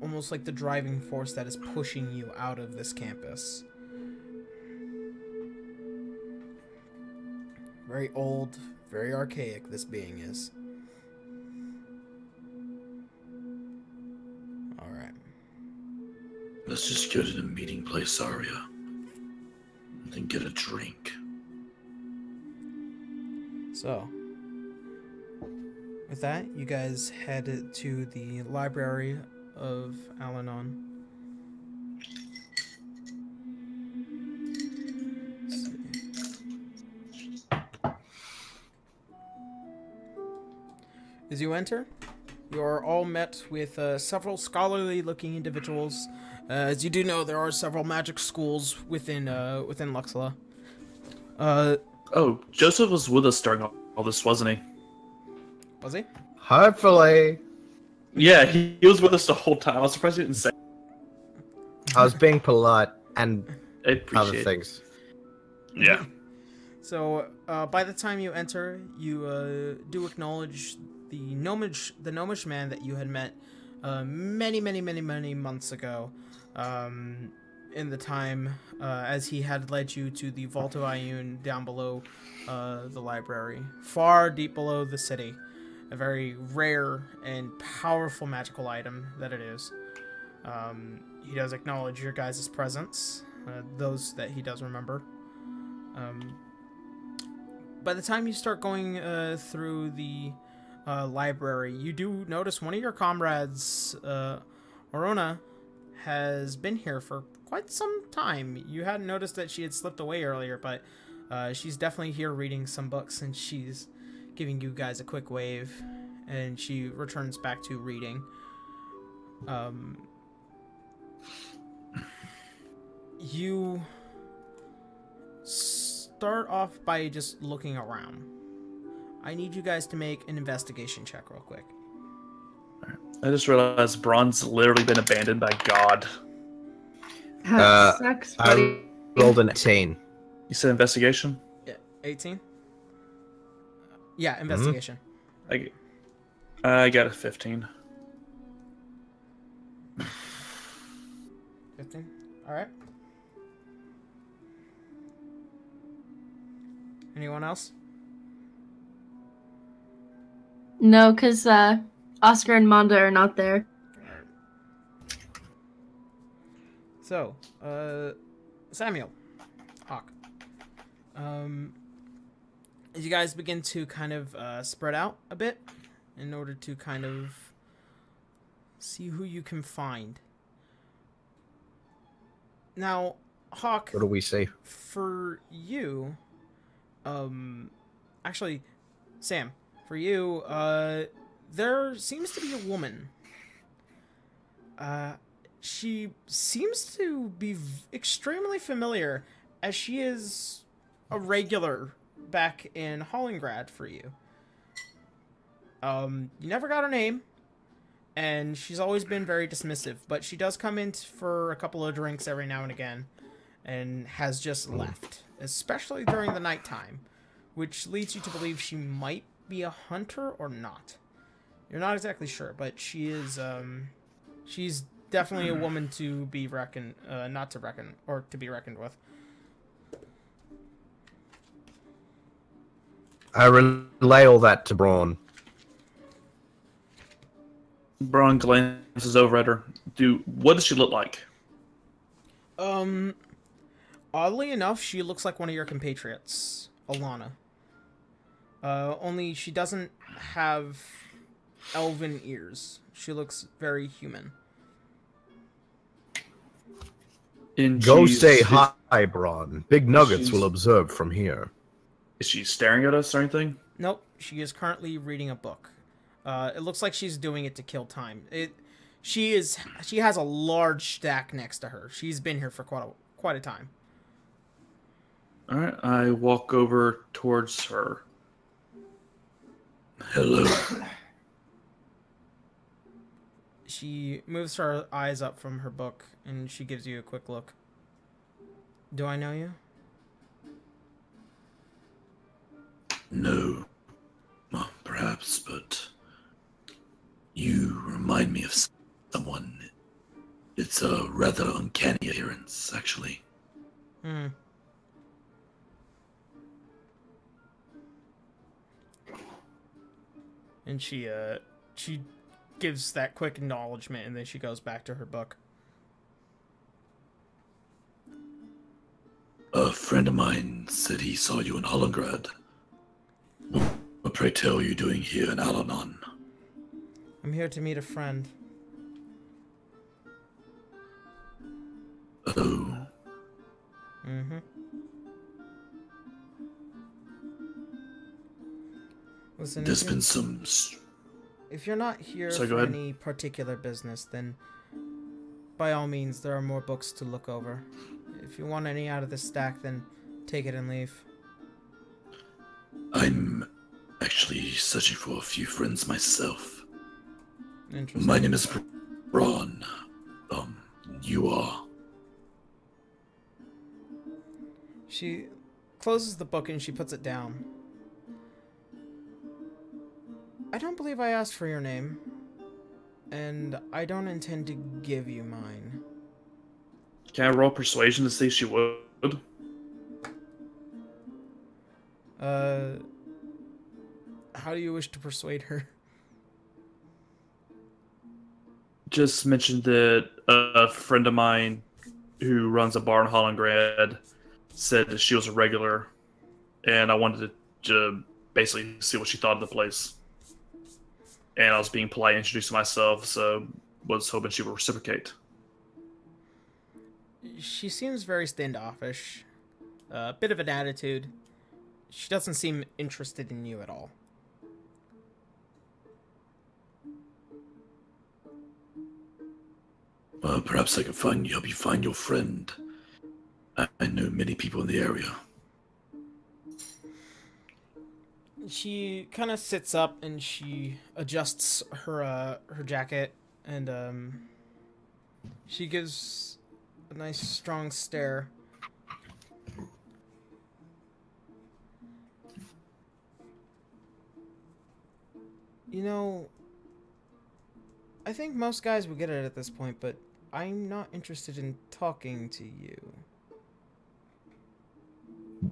almost like the driving force that is pushing you out of this campus. Very old, very archaic this being is. Alright. Let's just go to the meeting place, Arya. And then get a drink. So, with that, you guys head to the library of Al-Anon. As you enter, you are all met with several scholarly-looking individuals. As you do know, there are several magic schools within Luxala. Oh, Joseph was with us during all this, wasn't he? Was he? Hopefully. Yeah, he was with us the whole time. I was surprised he didn't say. I was being polite and other it. things. Yeah. So, by the time you enter, you do acknowledge the gnomish man that you had met many months ago, in the time as he had led you to the Vault of Ioun down below the library, far deep below the city. A very rare and powerful magical item that it is. He does acknowledge your guys' presence, those that he does remember. By the time you start going through the library, you do notice one of your comrades, Orona, has been here for quite some time. You hadn't noticed that she had slipped away earlier, but she's definitely here reading some books, and she's giving you guys a quick wave, and she returns back to reading. You start off by just looking around. I need you guys to make an investigation check real quick. I just realized Braun's literally been abandoned by God. That sucks, buddy. I rolled an 18. You said investigation? Yeah, 18. Yeah, investigation. I got a 15. 15. All right. Anyone else? No, because Oscar and Manda are not there. So, Samuel, Hawk. As you guys begin to kind of spread out a bit in order to kind of see who you can find. Now, Hawk. What do we say? For you, actually, Sam, for you, there seems to be a woman. She seems to be extremely familiar, as she is a regular back in Hollingrad for you. You never got her name, and she's always been very dismissive, but she does come in for a couple of drinks every now and again, and has just left, especially during the nighttime, which leads you to believe she might be a hunter or not. You're not exactly sure, but she is, she's definitely a woman to be reckoned, not to reckon, or to be reckoned with. I relay all that to Braun. Braun glances over at her. What does she look like? Oddly enough, she looks like one of your compatriots, Alana. Only she doesn't have elven ears. She looks very human. Go say hi, Braun. Big Nuggets will observe from here. Is she staring at us or anything? Nope, she is currently reading a book. It looks like she's doing it to kill time. She has a large stack next to her. She's been here for quite a time. All right, I walk over towards her. Hello. She moves her eyes up from her book, and she gives you a quick look. Do I know you? No. Well, perhaps, but you remind me of someone. It's a rather uncanny appearance, actually. Hmm. And she gives that quick acknowledgement, and then she goes back to her book. A friend of mine said he saw you in Hollingrad. What, pray tell, are you doing here in Al-Anon? I'm here to meet a friend. Oh. Mm-hmm. Listen, There's been some... If you're not here Sorry, for any particular business, then by all means, there are more books to look over. If you want any out of this stack, then take it and leave. I'm actually searching for a few friends myself. Interesting. My name is Braun. You are? She closes the book and she puts it down. I don't believe I asked for your name, and I don't intend to give you mine. Can I roll persuasion to see if she would? How do you wish to persuade her? Just mentioned that a friend of mine who runs a bar in Hollingrad said that she was a regular, and I wanted to basically see what she thought of the place. And I was being polite, introducing myself, so was hoping she would reciprocate. She seems very standoffish. A bit of an attitude. She doesn't seem interested in you at all. Perhaps I can help you find your friend. I know many people in the area. She kind of sits up and she adjusts her jacket, and she gives a nice strong stare. You know, I think most guys would get it at this point, but I'm not interested in talking to you.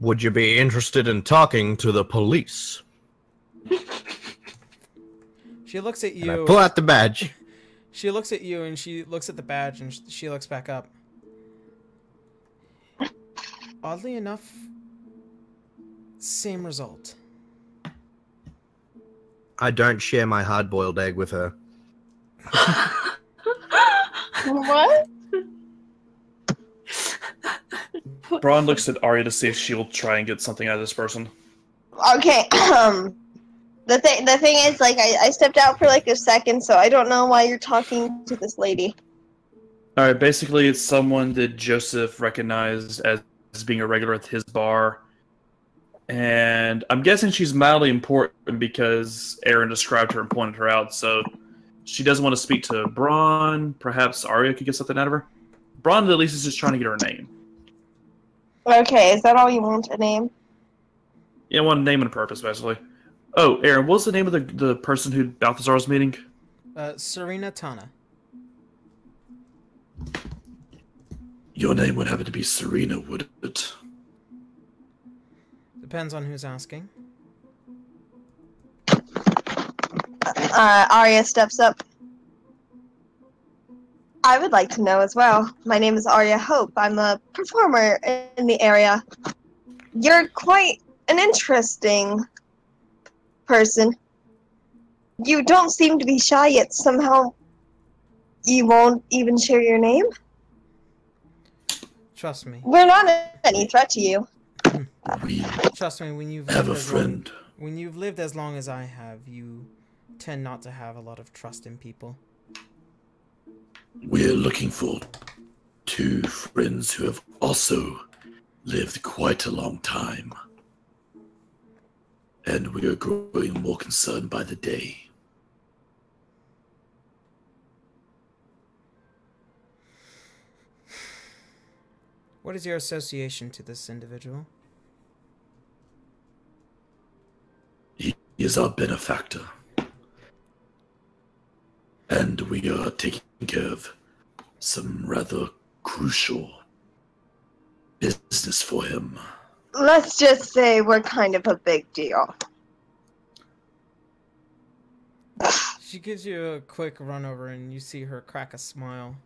Would you be interested in talking to the police? She looks at you. And I pull out the badge. She looks at you and she looks at the badge and she looks back up. Oddly enough, same result. I don't share my hard-boiled egg with her. What? Braun looks at Arya to see if she'll try and get something out of this person. Okay, the thing is, like, I stepped out for like a second, so I don't know why you're talking to this lady. Alright, basically it's someone that Joseph recognized as being a regular at his bar. And I'm guessing she's mildly important because Aaron described her and pointed her out, so she doesn't want to speak to Braun. Perhaps Arya could get something out of her. Braun at least is just trying to get her name. Okay, is that all you want, a name? Yeah, one name and a purpose, basically. Oh, Aaron, what's the name of the person who Balthazar was meeting? Serena Tana. Your name would happen to be Serena, would it? Depends on who's asking. Arya steps up. I would like to know as well. My name is Arya Hope. I'm a performer in the area. You're quite an interesting person. You don't seem to be shy, yet somehow you won't even share your name? Trust me. We're not any threat to you. Trust me, when you've Have a lived friend. When you've lived as long as I have, you tend not to have a lot of trust in people. We're looking for two friends who have also lived quite a long time. And we are growing more concerned by the day. What is your association to this individual? He is our benefactor. And we are taking care of some rather crucial business for him. Let's just say we're kind of a big deal. She gives you a quick run over and you see her crack a smile.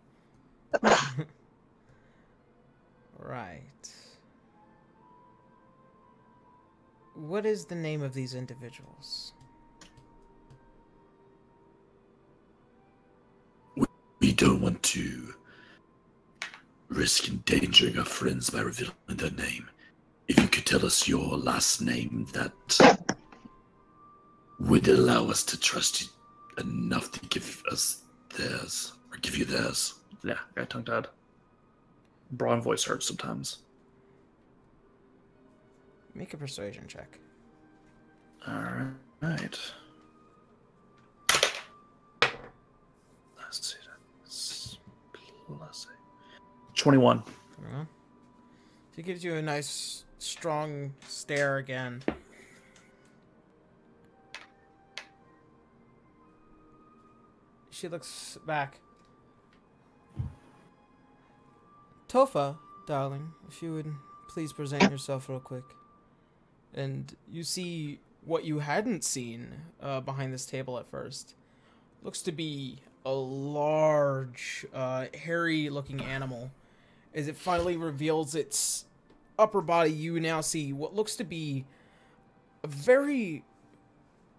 Right. What is the name of these individuals? We don't want to risk endangering our friends by revealing their name. If you could tell us your last name, that would allow us to trust you enough to give us theirs, or give you theirs. Yeah, got tongue-tied. Braun voice hurts sometimes. Make a persuasion check. Alright. Let's see. That's plus 21. She gives you a nice, strong stare again. She looks back. Tofa, darling, if you would please present yourself real quick. And you see what you hadn't seen behind this table at first. Looks to be a large, hairy-looking animal. As it finally reveals its upper body, you now see what looks to be a very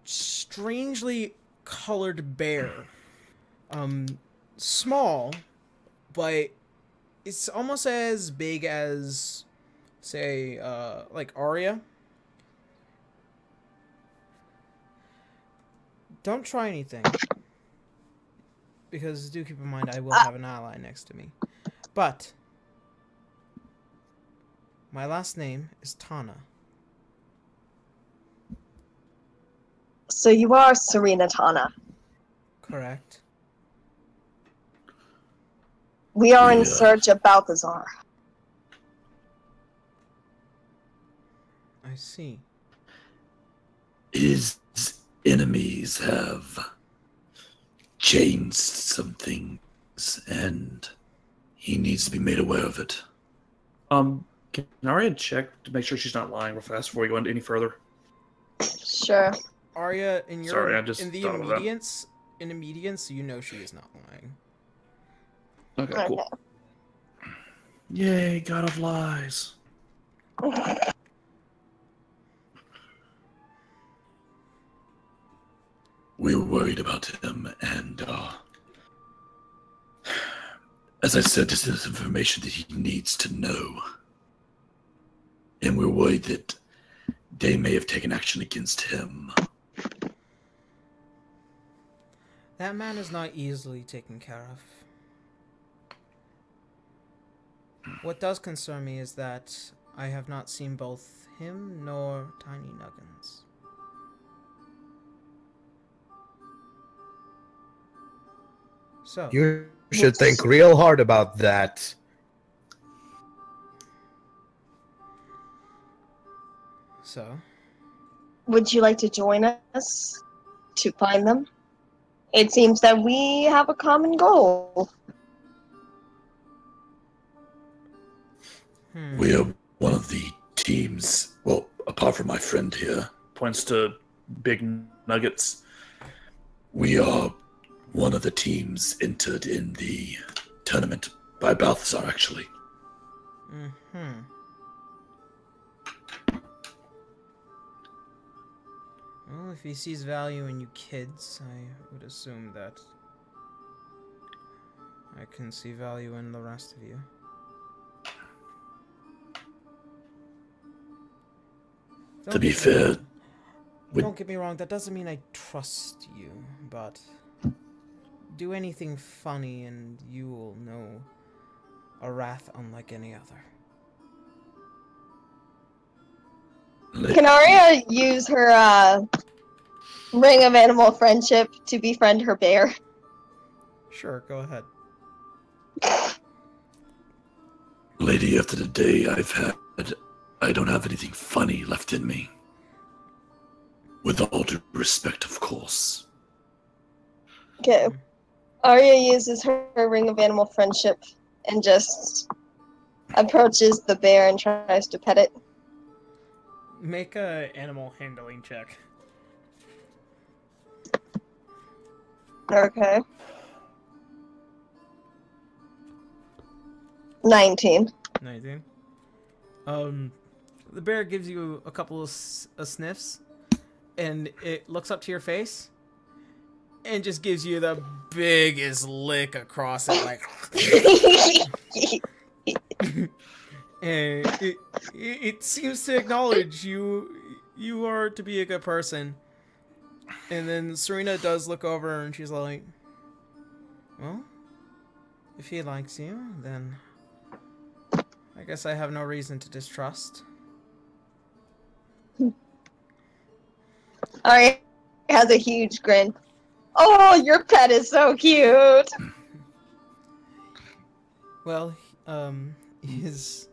strangely colored bear. Small, but it's almost as big as, say, like Arya. Don't try anything. Because do keep in mind I will have an ally next to me. But my last name is Tana. So you are Serena Tana. Correct. We are in search of Balthazar. I see. Is enemies have changed some things, and he needs to be made aware of it. Can Arya check to make sure she's not lying real fast before we go into any further? Sure. Arya, in your Sorry, I just in the thought of that. immediance, you know she is not lying. Okay, cool. Yay, God of Lies. We were worried about him, and as I said, this is information that he needs to know. And we're worried that they may have taken action against him. That man is not easily taken care of. What does concern me is that I have not seen both him nor Tiny Nuggins. So You should think real hard about that. So, would you like to join us to find them? It seems that we have a common goal. We are one of the teams, well, apart from my friend here. Points to Big Nuggets. We are one of the teams entered in the tournament by Balthazar, actually. mm-hmm. Well, if he sees value in you kids, I would assume that I can see value in the rest of you. To be fair, Don't get me wrong, that doesn't mean I trust you, but do anything funny and you will know a wrath unlike any other. Can Arya use her ring of animal friendship to befriend her bear? Sure, go ahead. lady, after the day I've had, I don't have anything funny left in me. With all due respect, of course. Okay. Arya uses her ring of animal friendship and just approaches the bear and tries to pet it. Make a animal handling check. Okay. 19. 19. The bear gives you a couple of sniffs, and it looks up to your face, and just gives you the biggest lick across it, like. And it seems to acknowledge you are to be a good person. And then Serena does look over and she's like, well, if he likes you, then I guess I have no reason to distrust. Arya has a huge grin. Oh, your pet is so cute! Well, his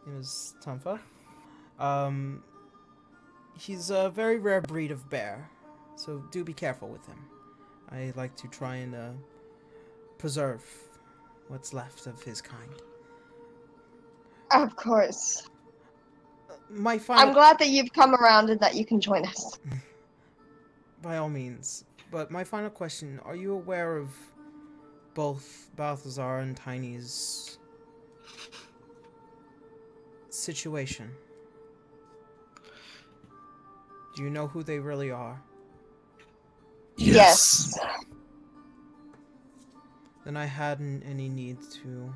name is Tumfa. He's a very rare breed of bear, so do be careful with him. I like to try and preserve what's left of his kind. Of course. I'm glad that you've come around and that you can join us. By all means. But my final question, are you aware of both Balthazar and Tiny's situation? Do you know who they really are? Yes. Then I hadn't any need to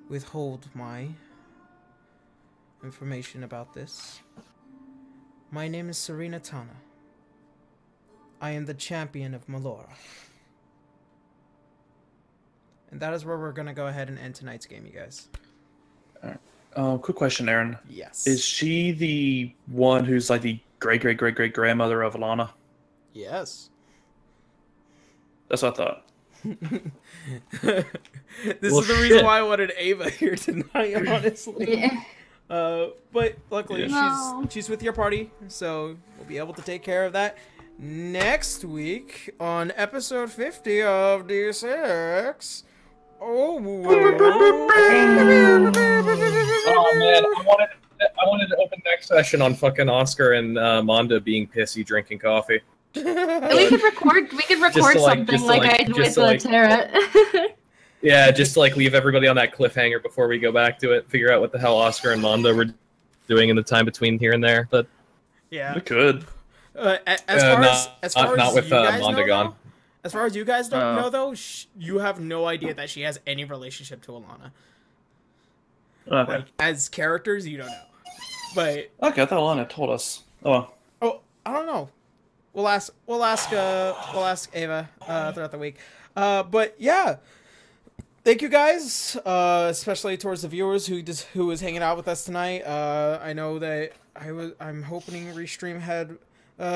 withhold my information about this. My name is Serena Tana. I am the champion of Melora. And that is where we're going to go ahead and end tonight's game, you guys. Alright. Quick question, Aaron. Yes. Is she the one who's like the great-great-great-great-grandmother of Alana? Yes. That's what I thought. This is the reason why I wanted Ava here tonight, honestly. Yeah. But luckily No. she's with your party, so we'll be able to take care of that. next week on episode 50 of D6. Oh man, I wanted to open next session on fucking Oscar and Monda being pissy drinking coffee. We could record something like I did with Tara. Yeah, just to leave everybody on that cliffhanger before we go back to it. Figure out what the hell Oscar and Monda were doing in the time between here and there. But yeah, we could. As far as Monda gone. As far as you guys don't know, though, you have no idea that she has any relationship to Alana. Okay. As characters, you don't know. But okay, I thought Alana told us. Oh, I don't know. We'll ask Ava throughout the week. But yeah, thank you guys, especially towards the viewers who was hanging out with us tonight. I know that I'm hoping Restream had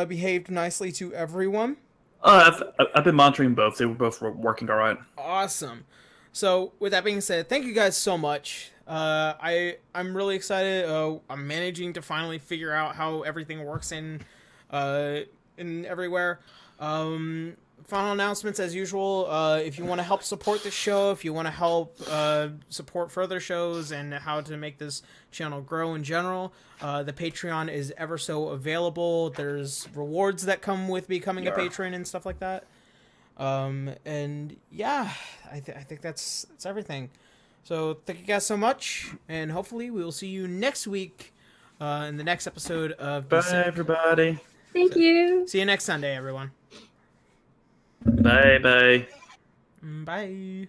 behaved nicely to everyone. I've been monitoring both. They were both working all right. Awesome. So with that being said, thank you guys so much. I'm really excited. I'm managing to finally figure out how everything works in everywhere. Final announcements as usual. If you want to help support the show, if you want to help support further shows and how to make this channel grow in general, the Patreon is ever so available. There's rewards that come with becoming a patron and stuff like that. And yeah, I think that's everything. So thank you guys so much, and hopefully we will see you next week in the next episode of Bye, everybody. Thank you. See you next Sunday, everyone. Bye. Bye.